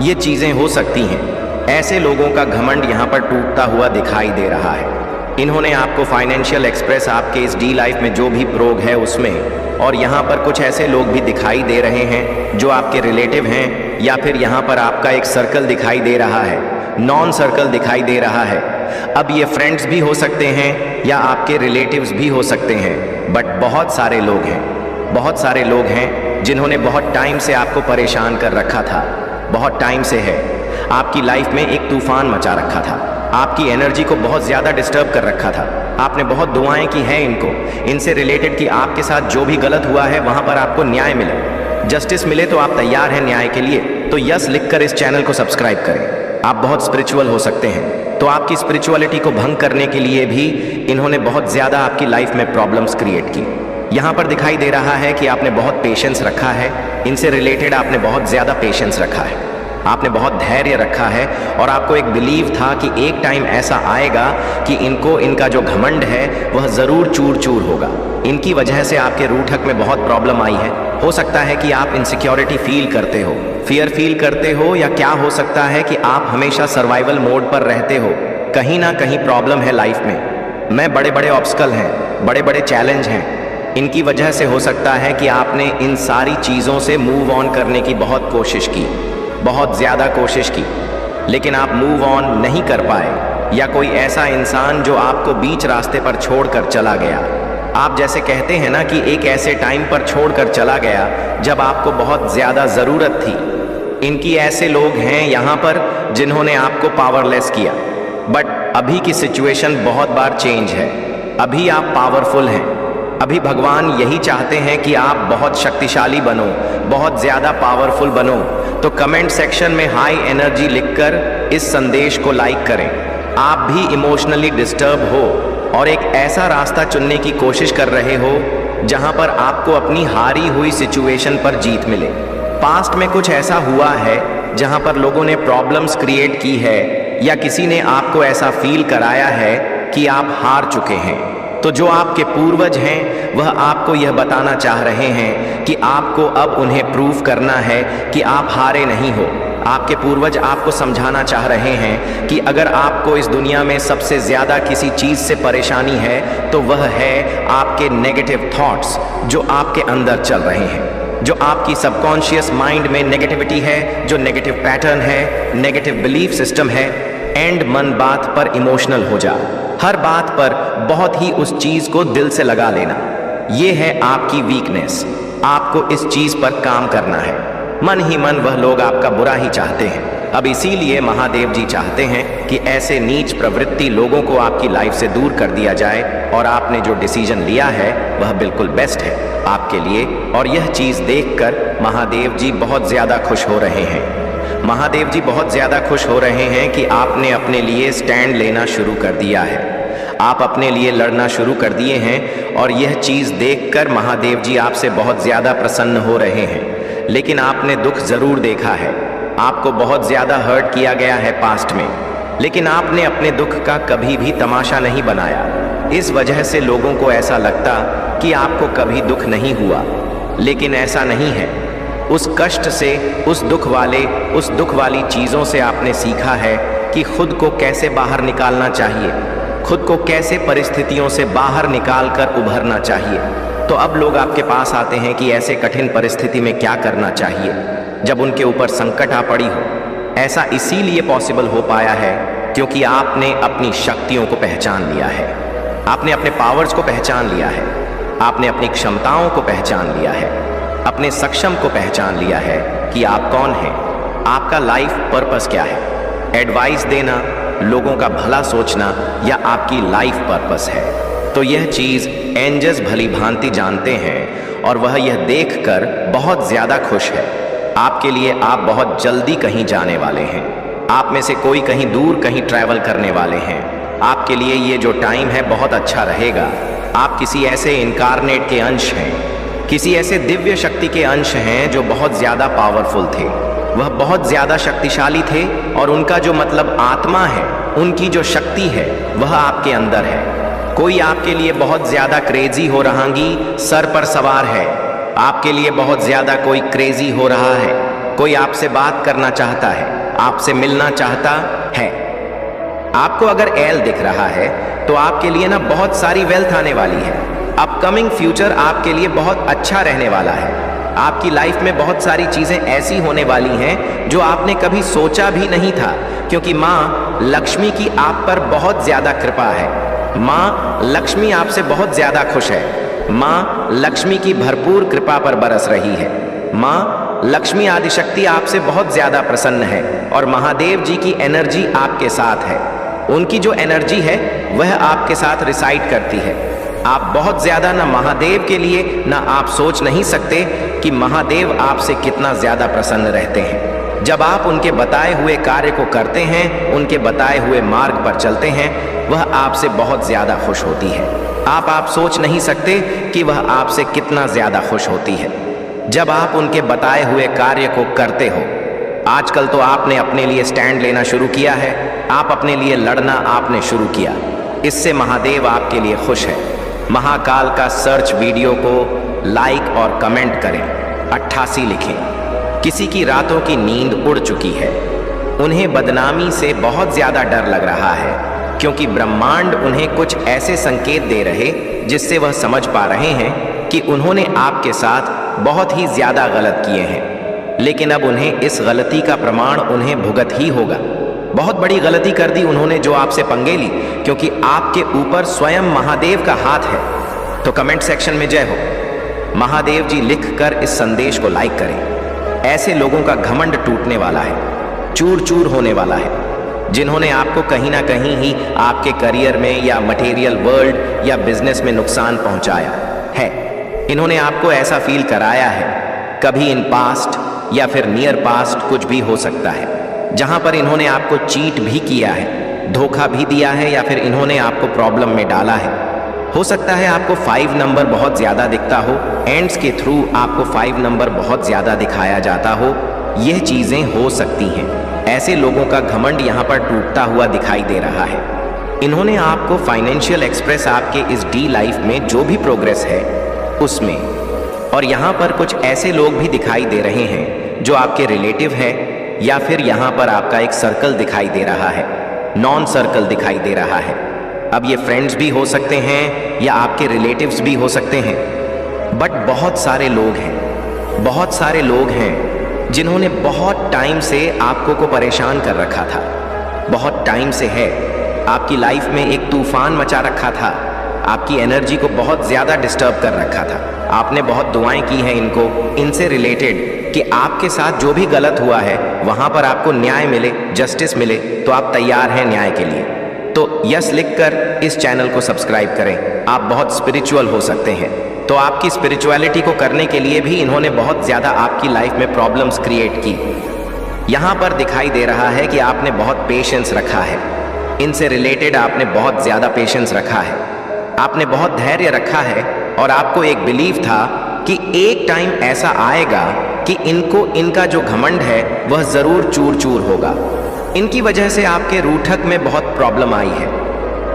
ये चीजें हो सकती हैं। ऐसे लोगों का घमंड यहाँ पर टूटता हुआ दिखाई दे रहा है। इन्होंने आपको फाइनेंशियल एक्सप्रेस आपके इस डी लाइफ में जो भी प्रोग है उसमें, और यहाँ पर कुछ ऐसे लोग भी दिखाई दे रहे हैं जो आपके रिलेटिव हैं, या फिर यहाँ पर आपका एक सर्कल दिखाई दे रहा है, नॉन सर्कल दिखाई दे रहा है। अब ये फ्रेंड्स भी हो सकते हैं या आपके रिलेटिव्स भी हो सकते हैं, बट बहुत सारे लोग हैं, बहुत सारे लोग हैं जिन्होंने बहुत टाइम से आपको परेशान कर रखा था। बहुत टाइम से है, आपकी लाइफ में एक तूफान मचा रखा था, आपकी एनर्जी को बहुत ज़्यादा डिस्टर्ब कर रखा था। आपने बहुत दुआएं की हैं इनसे रिलेटेड कि आपके साथ जो भी गलत हुआ है वहाँ पर आपको न्याय मिले, जस्टिस मिले। तो आप तैयार हैं न्याय के लिए? तो यस लिखकर इस चैनल को सब्सक्राइब करें। आप बहुत स्पिरिचुअल हो सकते हैं, तो आपकी स्पिरिचुअलिटी को भंग करने के लिए भी इन्होंने बहुत ज़्यादा आपकी लाइफ में प्रॉब्लम्स क्रिएट की। यहाँ पर दिखाई दे रहा है कि आपने बहुत पेशेंस रखा है, इनसे रिलेटेड आपने बहुत ज़्यादा पेशेंस रखा है, आपने बहुत धैर्य रखा है, और आपको एक बिलीव था कि एक टाइम ऐसा आएगा कि इनका जो घमंड है वह ज़रूर चूर चूर होगा। इनकी वजह से आपके रूठक में बहुत प्रॉब्लम आई है। हो सकता है कि आप इनसिक्योरिटी फील करते हो, फियर फील करते हो, या क्या हो सकता है कि आप हमेशा सर्वाइवल मोड पर रहते हो। कहीं ना कहीं प्रॉब्लम है लाइफ में, बड़े बड़े ऑब्स्टकल हैं, बड़े बड़े चैलेंज हैं। इनकी वजह से हो सकता है कि आपने इन सारी चीज़ों से मूव ऑन करने की बहुत कोशिश की, बहुत ज़्यादा कोशिश की, लेकिन आप मूव ऑन नहीं कर पाए, या कोई ऐसा इंसान जो आपको बीच रास्ते पर छोड़कर चला गया। आप जैसे कहते हैं ना कि एक ऐसे टाइम पर छोड़कर चला गया जब आपको बहुत ज़्यादा ज़रूरत थी। इनकी ऐसे लोग हैं यहाँ पर जिन्होंने आपको पावरलेस किया, बट अभी की सिचुएशन बहुत बार चेंज है। अभी आप पावरफुल हैं। अभी भगवान यही चाहते हैं कि आप बहुत शक्तिशाली बनो, बहुत ज़्यादा पावरफुल बनो। तो कमेंट सेक्शन में हाई एनर्जी लिखकर इस संदेश को लाइक करें। आप भी इमोशनली डिस्टर्ब हो और एक ऐसा रास्ता चुनने की कोशिश कर रहे हो जहां पर आपको अपनी हारी हुई सिचुएशन पर जीत मिले। पास्ट में कुछ ऐसा हुआ है जहां पर लोगों ने प्रॉब्लम्स क्रिएट की है, या किसी ने आपको ऐसा फील कराया है कि आप हार चुके हैं। तो जो आपके पूर्वज हैं वह आपको यह बताना चाह रहे हैं कि आपको अब उन्हें प्रूव करना है कि आप हारे नहीं हो। आपके पूर्वज आपको समझाना चाह रहे हैं कि अगर आपको इस दुनिया में सबसे ज़्यादा किसी चीज़ से परेशानी है तो वह है आपके नेगेटिव थॉट्स जो आपके अंदर चल रहे हैं, जो आपकी सबकॉन्शियस माइंड में नेगेटिविटी है, जो नेगेटिव पैटर्न है, नेगेटिव बिलीफ सिस्टम है। एंड मन बात पर इमोशनल हो जा, हर बात पर बहुत ही उस चीज़ को दिल से लगा लेना, ये है आपकी वीकनेस। आपको इस चीज़ पर काम करना है। मन ही मन वह लोग आपका बुरा ही चाहते हैं, अब इसीलिए महादेव जी चाहते हैं कि ऐसे नीच प्रवृत्ति लोगों को आपकी लाइफ से दूर कर दिया जाए और आपने जो डिसीजन लिया है वह बिल्कुल बेस्ट है आपके लिए। और यह चीज देखकर महादेव जी बहुत ज्यादा खुश हो रहे हैं। महादेव जी बहुत ज्यादा खुश हो रहे हैं कि आपने अपने लिए स्टैंड लेना शुरू कर दिया है, आप अपने लिए लड़ना शुरू कर दिए हैं। और यह चीज देखकर महादेव जी आपसे बहुत ज्यादा प्रसन्न हो रहे हैं। लेकिन आपने दुख जरूर देखा है, आपको बहुत ज्यादा हर्ट किया गया है पास्ट में, लेकिन आपने अपने दुख का कभी भी तमाशा नहीं बनाया। इस वजह से लोगों को ऐसा लगता कि आपको कभी दुख नहीं हुआ, लेकिन ऐसा नहीं है। उस कष्ट से, उस दुख वाली चीजों से आपने सीखा है कि खुद को कैसे बाहर निकालना चाहिए, खुद को कैसे परिस्थितियों से बाहर निकालकर उभरना चाहिए। तो अब लोग आपके पास आते हैं कि ऐसे कठिन परिस्थिति में क्या करना चाहिए जब उनके ऊपर संकट आ पड़ी हो। ऐसा इसीलिए पॉसिबल हो पाया है क्योंकि आपने अपनी शक्तियों को पहचान लिया है, आपने अपने पावर्स को पहचान लिया है, आपने अपनी क्षमताओं को पहचान लिया है, अपने सक्षम को पहचान लिया है कि आप कौन हैं, आपका लाइफ पर्पस क्या है। एडवाइस देना, लोगों का भला सोचना या आपकी लाइफ पर्पस है। तो यह चीज एंजल्स भली भांति जानते हैं और वह यह देखकर बहुत ज्यादा खुश है। आपके लिए आप बहुत जल्दी कहीं जाने वाले हैं, आप में से कोई कहीं दूर कहीं ट्रैवल करने वाले हैं। आपके लिए ये जो टाइम है बहुत अच्छा रहेगा। आप किसी ऐसे इनकारनेट के अंश हैं, किसी ऐसे दिव्य शक्ति के अंश हैं जो बहुत ज्यादा पावरफुल थे, वह बहुत ज्यादा शक्तिशाली थे और उनका जो मतलब आत्मा है, उनकी जो शक्ति है वह आपके अंदर है। कोई आपके लिए बहुत ज्यादा क्रेजी हो रहांगी सर पर सवार है, आपके लिए बहुत ज्यादा कोई क्रेजी हो रहा है, कोई आपसे बात करना चाहता है, आपसे मिलना चाहता है। आपको अगर एल दिख रहा है तो आपके लिए ना बहुत सारी वेल्थ आने वाली है। अपकमिंग फ्यूचर आपके लिए बहुत अच्छा रहने वाला है। आपकी लाइफ में बहुत सारी चीजें ऐसी होने वाली हैं जो आपने कभी सोचा भी नहीं था, क्योंकि माँ लक्ष्मी की आप पर बहुत ज्यादा कृपा है। माँ लक्ष्मी आपसे बहुत ज्यादा खुश है। माँ लक्ष्मी की भरपूर कृपा पर बरस रही है। माँ लक्ष्मी आदिशक्ति आपसे बहुत ज्यादा प्रसन्न है और महादेव जी की एनर्जी आपके साथ है। उनकी जो एनर्जी है वह आपके साथ रिसाइड करती है। आप बहुत ज्यादा ना महादेव के लिए ना आप सोच नहीं सकते कि महादेव आपसे कितना ज्यादा प्रसन्न रहते हैं। जब आप उनके बताए हुए कार्य को करते हैं, उनके बताए हुए मार्ग पर चलते हैं, वह आपसे बहुत ज्यादा खुश होती है। आप सोच नहीं सकते कि वह आपसे कितना ज्यादा खुश होती है जब आप उनके बताए हुए कार्य को करते हो। आजकल तो आपने अपने लिए स्टैंड लेना शुरू किया है, आप अपने लिए लड़ना आपने शुरू किया। इससे महादेव आपके लिए खुश है। महाकाल का सर्च वीडियो को लाइक और कमेंट करें, 88 लिखें। किसी की रातों की नींद उड़ चुकी है, उन्हें बदनामी से बहुत ज्यादा डर लग रहा है, क्योंकि ब्रह्मांड उन्हें कुछ ऐसे संकेत दे रहे जिससे वह समझ पा रहे हैं कि उन्होंने आपके साथ बहुत ही ज्यादा गलत किए हैं। लेकिन अब उन्हें इस गलती का प्रमाण उन्हें भुगत ही होगा। बहुत बड़ी गलती कर दी उन्होंने जो आपसे पंगे ली, क्योंकि आपके ऊपर स्वयं महादेव का हाथ है। तो कमेंट सेक्शन में जय हो महादेव जी लिखकर इस संदेश को लाइक करें। ऐसे लोगों का घमंड टूटने वाला है, चूर चूर होने वाला है, जिन्होंने आपको कहीं ना कहीं ही आपके करियर में या मटेरियल वर्ल्ड या बिजनेस में नुकसान पहुंचाया है। इन्होंने आपको ऐसा फील कराया है, कभी इन पास्ट या फिर नियर पास्ट कुछ भी हो सकता है, जहां पर इन्होंने आपको चीट भी किया है, धोखा भी दिया है, या फिर इन्होंने आपको प्रॉब्लम में डाला है। हो सकता है आपको 5 नंबर बहुत ज्यादा दिखता हो, एंड्स के थ्रू आपको 5 नंबर बहुत ज्यादा दिखाया जाता हो। यह चीजें हो सकती हैं। ऐसे लोगों का घमंड यहाँ पर टूटता हुआ दिखाई दे रहा है। इन्होंने आपको फाइनेंशियल एक्सप्रेस आपके इस डी लाइफ में जो भी प्रोग्रेस है उसमें, और यहाँ पर कुछ ऐसे लोग भी दिखाई दे रहे हैं जो आपके रिलेटिव है, या फिर यहाँ पर आपका एक सर्कल दिखाई दे रहा है, नॉन सर्कल दिखाई दे रहा है। अब ये फ्रेंड्स भी हो सकते हैं या आपके रिलेटिव्स भी हो सकते हैं, बट बहुत सारे लोग हैं जिन्होंने बहुत टाइम से आपको परेशान कर रखा था। बहुत टाइम से है, आपकी लाइफ में एक तूफान मचा रखा था, आपकी एनर्जी को बहुत ज़्यादा डिस्टर्ब कर रखा था। आपने बहुत दुआएं की हैं इनसे रिलेटेड कि आपके साथ जो भी गलत हुआ है वहां पर आपको न्याय मिले, जस्टिस मिले, तो आप तैयार हैं न्याय के लिए। तो यस लिखकर इस चैनल को सब्सक्राइब करें। आप बहुत स्पिरिचुअल हो सकते हैं। तो आपकी स्पिरिचुअलिटी को करने के लिए भी इन्होंने बहुत ज़्यादा आपकी लाइफ में प्रॉब्लम्स क्रिएट की। यहाँ पर दिखाई दे रहा है कि आपने बहुत पेशेंस रखा है, इनसे रिलेटेड आपने बहुत ज़्यादा पेशेंस रखा है, आपने बहुत धैर्य रखा है, और आपको एक बिलीव था कि एक टाइम ऐसा आएगा कि इनको इनका जो घमंड है वह ज़रूर चूर चूर होगा। इनकी वजह से आपके रूठक में बहुत प्रॉब्लम आई है।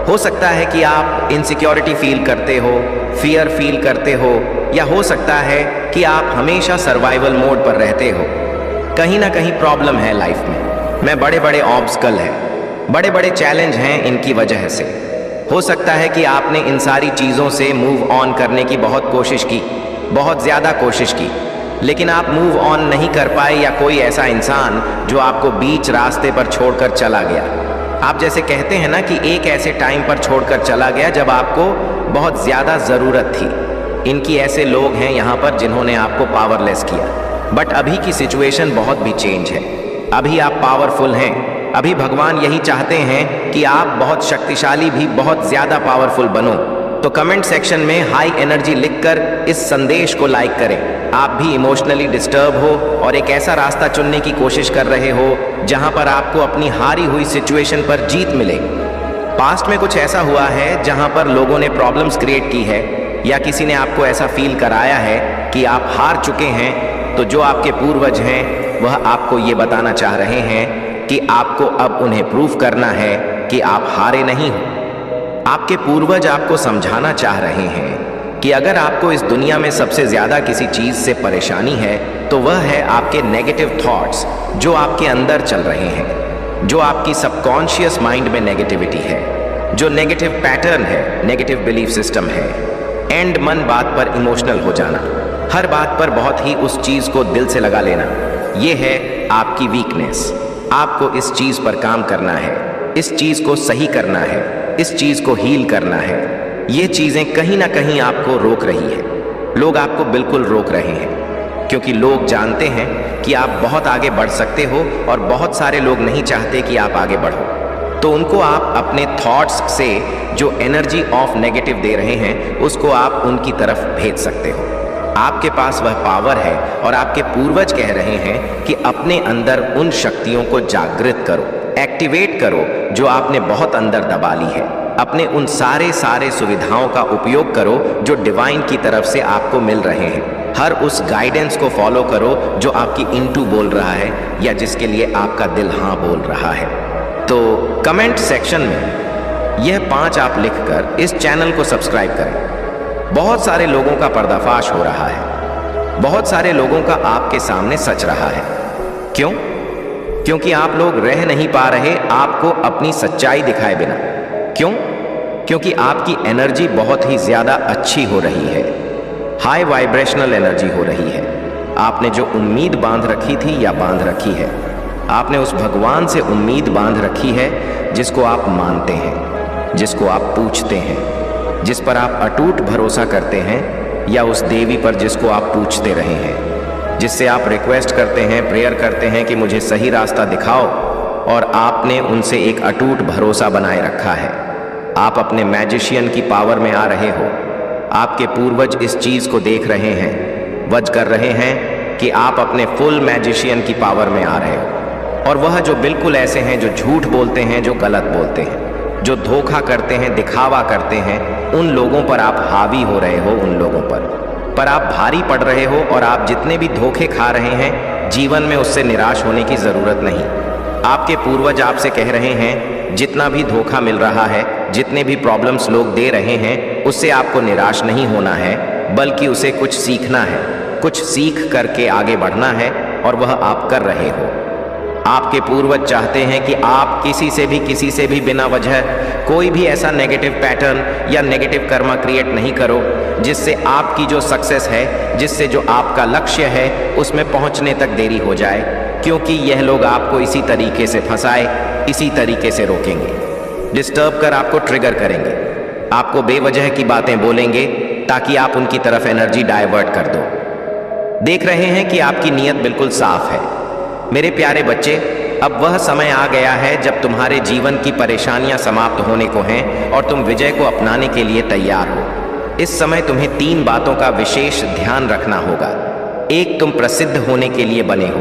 हो सकता है कि आप इनसिक्योरिटी फील करते हो, फियर फील करते हो, या हो सकता है कि आप हमेशा सर्वाइवल मोड पर रहते हो। कहीं ना कहीं प्रॉब्लम है लाइफ में बड़े बड़े ऑब्स्टकल हैं, बड़े बड़े चैलेंज हैं इनकी वजह से। हो सकता है कि आपने इन सारी चीज़ों से मूव ऑन करने की बहुत कोशिश की, बहुत ज़्यादा कोशिश की, लेकिन आप मूव ऑन नहीं कर पाए, या कोई ऐसा इंसान जो आपको बीच रास्ते पर छोड़कर चला गया। आप जैसे कहते हैं ना कि एक ऐसे टाइम पर छोड़कर चला गया जब आपको बहुत ज़्यादा ज़रूरत थी। इनकी ऐसे लोग हैं यहाँ पर जिन्होंने आपको पावरलेस किया। बट अभी की सिचुएशन बहुत भी चेंज है। अभी आप पावरफुल हैं। अभी भगवान यही चाहते हैं कि आप बहुत शक्तिशाली भी बहुत ज़्यादा पावरफुल बनो। तो कमेंट सेक्शन में हाई एनर्जी लिखकर इस संदेश को लाइक करें। आप भी इमोशनली डिस्टर्ब हो और एक ऐसा रास्ता चुनने की कोशिश कर रहे हो जहां पर आपको अपनी हारी हुई सिचुएशन पर जीत मिले। पास्ट में कुछ ऐसा हुआ है जहां पर लोगों ने प्रॉब्लम्स क्रिएट की है, या किसी ने आपको ऐसा फील कराया है कि आप हार चुके हैं। तो जो आपके पूर्वज हैं वह आपको ये बताना चाह रहे हैं कि आपको अब उन्हें प्रूफ करना है कि आप हारे नहीं हो। आपके पूर्वज आपको समझाना चाह रहे हैं कि अगर आपको इस दुनिया में सबसे ज़्यादा किसी चीज़ से परेशानी है तो वह है आपके नेगेटिव थॉट्स जो आपके अंदर चल रहे हैं, जो आपकी सबकॉन्शियस माइंड में नेगेटिविटी है, जो नेगेटिव पैटर्न है, नेगेटिव बिलीफ सिस्टम है। एंड मन बात पर इमोशनल हो जाना, हर बात पर बहुत ही उस चीज़ को दिल से लगा लेना, ये है आपकी वीकनेस। आपको इस चीज़ पर काम करना है, इस चीज़ को सही करना है, इस चीज़ को हील करना है। ये चीज़ें कहीं ना कहीं आपको रोक रही है। लोग आपको बिल्कुल रोक रहे हैं, क्योंकि लोग जानते हैं कि आप बहुत आगे बढ़ सकते हो और बहुत सारे लोग नहीं चाहते कि आप आगे बढ़ो। तो उनको आप अपने थॉट्स से जो एनर्जी ऑफ नेगेटिव दे रहे हैं उसको आप उनकी तरफ भेज सकते हो। आपके पास वह पावर है और आपके पूर्वज कह रहे हैं कि अपने अंदर उन शक्तियों को जागृत करो, एक्टिवेट करो जो आपने बहुत अंदर दबा ली है। अपने उन सारे सुविधाओं का उपयोग करो जो डिवाइन की तरफ से आपको मिल रहे हैं। हर उस गाइडेंस को फॉलो करो जो आपकी इंटू बोल रहा है या जिसके लिए आपका दिल हाँ बोल रहा है। तो कमेंट सेक्शन में यह 5 आप लिखकर इस चैनल को सब्सक्राइब करें। बहुत सारे लोगों का पर्दाफाश हो रहा है, बहुत सारे लोगों का आपके सामने सच रहा है। क्यों? क्योंकि आप लोग रह नहीं पा रहे आपको अपनी सच्चाई दिखाए बिना। क्यों? क्योंकि आपकी एनर्जी बहुत ही ज़्यादा अच्छी हो रही है, हाई वाइब्रेशनल एनर्जी हो रही है। आपने जो उम्मीद बांध रखी थी या बांध रखी है, आपने उस भगवान से उम्मीद बांध रखी है जिसको आप मानते हैं, जिसको आप पूछते हैं, जिस पर आप अटूट भरोसा करते हैं, या उस देवी पर जिसको आप पूछते रहे हैं, जिससे आप रिक्वेस्ट करते हैं, प्रेयर करते हैं कि मुझे सही रास्ता दिखाओ, और आपने उनसे एक अटूट भरोसा बनाए रखा है। आप अपने मैजिशियन की पावर में आ रहे हो। आपके पूर्वज इस चीज़ को देख रहे हैं, वज कर रहे हैं कि आप अपने फुल मैजिशियन की पावर में आ रहे हो। और वह जो बिल्कुल ऐसे हैं जो झूठ बोलते हैं, जो गलत बोलते हैं, जो धोखा करते हैं, दिखावा करते हैं, उन लोगों पर आप हावी हो रहे हो। उन लोगों पर आप भारी पड़ रहे हो, और आप जितने भी धोखे खा रहे हैं जीवन में उससे निराश होने की ज़रूरत नहीं। आपके पूर्वज आपसे कह रहे हैं जितना भी धोखा मिल रहा है, जितने भी प्रॉब्लम्स लोग दे रहे हैं, उससे आपको निराश नहीं होना है, बल्कि उसे कुछ सीखना है, कुछ सीख करके आगे बढ़ना है, और वह आप कर रहे हो। आपके पूर्वज चाहते हैं कि आप किसी से भी बिना वजह कोई भी ऐसा नेगेटिव पैटर्न या नेगेटिव कर्मा क्रिएट नहीं करो जिससे आपकी जो सक्सेस है, जिससे जो आपका लक्ष्य है उसमें पहुंचने तक देरी हो जाए, क्योंकि यह लोग आपको इसी तरीके से फंसाए, इसी तरीके से रोकेंगे, डिस्टर्ब कर आपको ट्रिगर करेंगे, आपको बेवजह की बातें बोलेंगे ताकि आप उनकी तरफ एनर्जी डाइवर्ट कर दो। देख रहे हैं कि आपकी नीयत बिल्कुल साफ है। मेरे प्यारे बच्चे, अब वह समय आ गया है जब तुम्हारे जीवन की परेशानियां समाप्त होने को हैं और तुम विजय को अपनाने के लिए तैयार हो। इस समय तुम्हें 3 बातों का विशेष ध्यान रखना होगा। एक, तुम प्रसिद्ध होने के लिए बने हो।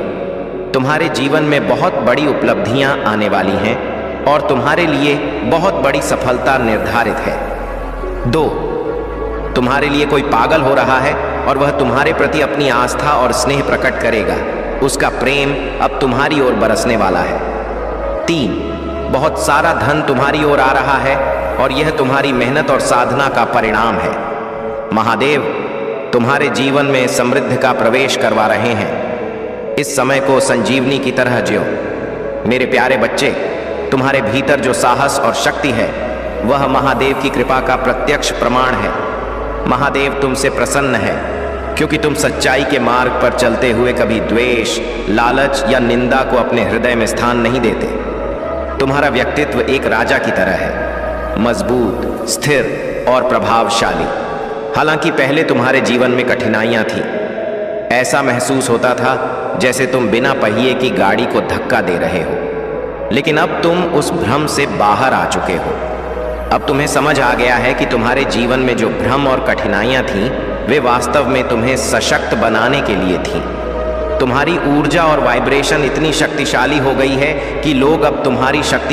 तुम्हारे जीवन में बहुत बड़ी उपलब्धियां आने वाली हैं और तुम्हारे लिए बहुत बड़ी सफलता निर्धारित है। 2, तुम्हारे लिए कोई पागल हो रहा है और वह तुम्हारे प्रति अपनी आस्था और स्नेह प्रकट करेगा। उसका प्रेम अब तुम्हारी ओर बरसने वाला है। 3, बहुत सारा धन तुम्हारी ओर आ रहा है और यह तुम्हारी मेहनत और साधना का परिणाम है। महादेव तुम्हारे जीवन में समृद्धि का प्रवेश करवा रहे हैं। इस समय को संजीवनी की तरह जियो। मेरे प्यारे बच्चे, तुम्हारे भीतर जो साहस और शक्ति है वह महादेव की कृपा का प्रत्यक्ष प्रमाण है। महादेव तुमसे प्रसन्न है क्योंकि तुम सच्चाई के मार्ग पर चलते हुए कभी द्वेष, लालच या निंदा को अपने हृदय में स्थान नहीं देते। तुम्हारा व्यक्तित्व एक राजा की तरह है, मजबूत, स्थिर और प्रभावशाली। हालांकि पहले तुम्हारे जीवन में कठिनाइयां थीं। ऐसा महसूस होता था जैसे तुम बिना पहिए की गाड़ी को धक्का दे रहे हो, लेकिन अब तुम उस भ्रम से बाहर आ चुके हो। अब तुम्हें समझ आ गया है कि तुम्हारे जीवन में जो भ्रम और कठिनाइयां थीं वे वास्तव में तुम्हें सशक्त बनाने के लिए थीं। तुम्हारी ऊर्जा और वाइब्रेशन इतनी शक्तिशाली हो गई है कि लोग अब तुम्हारी शक्ति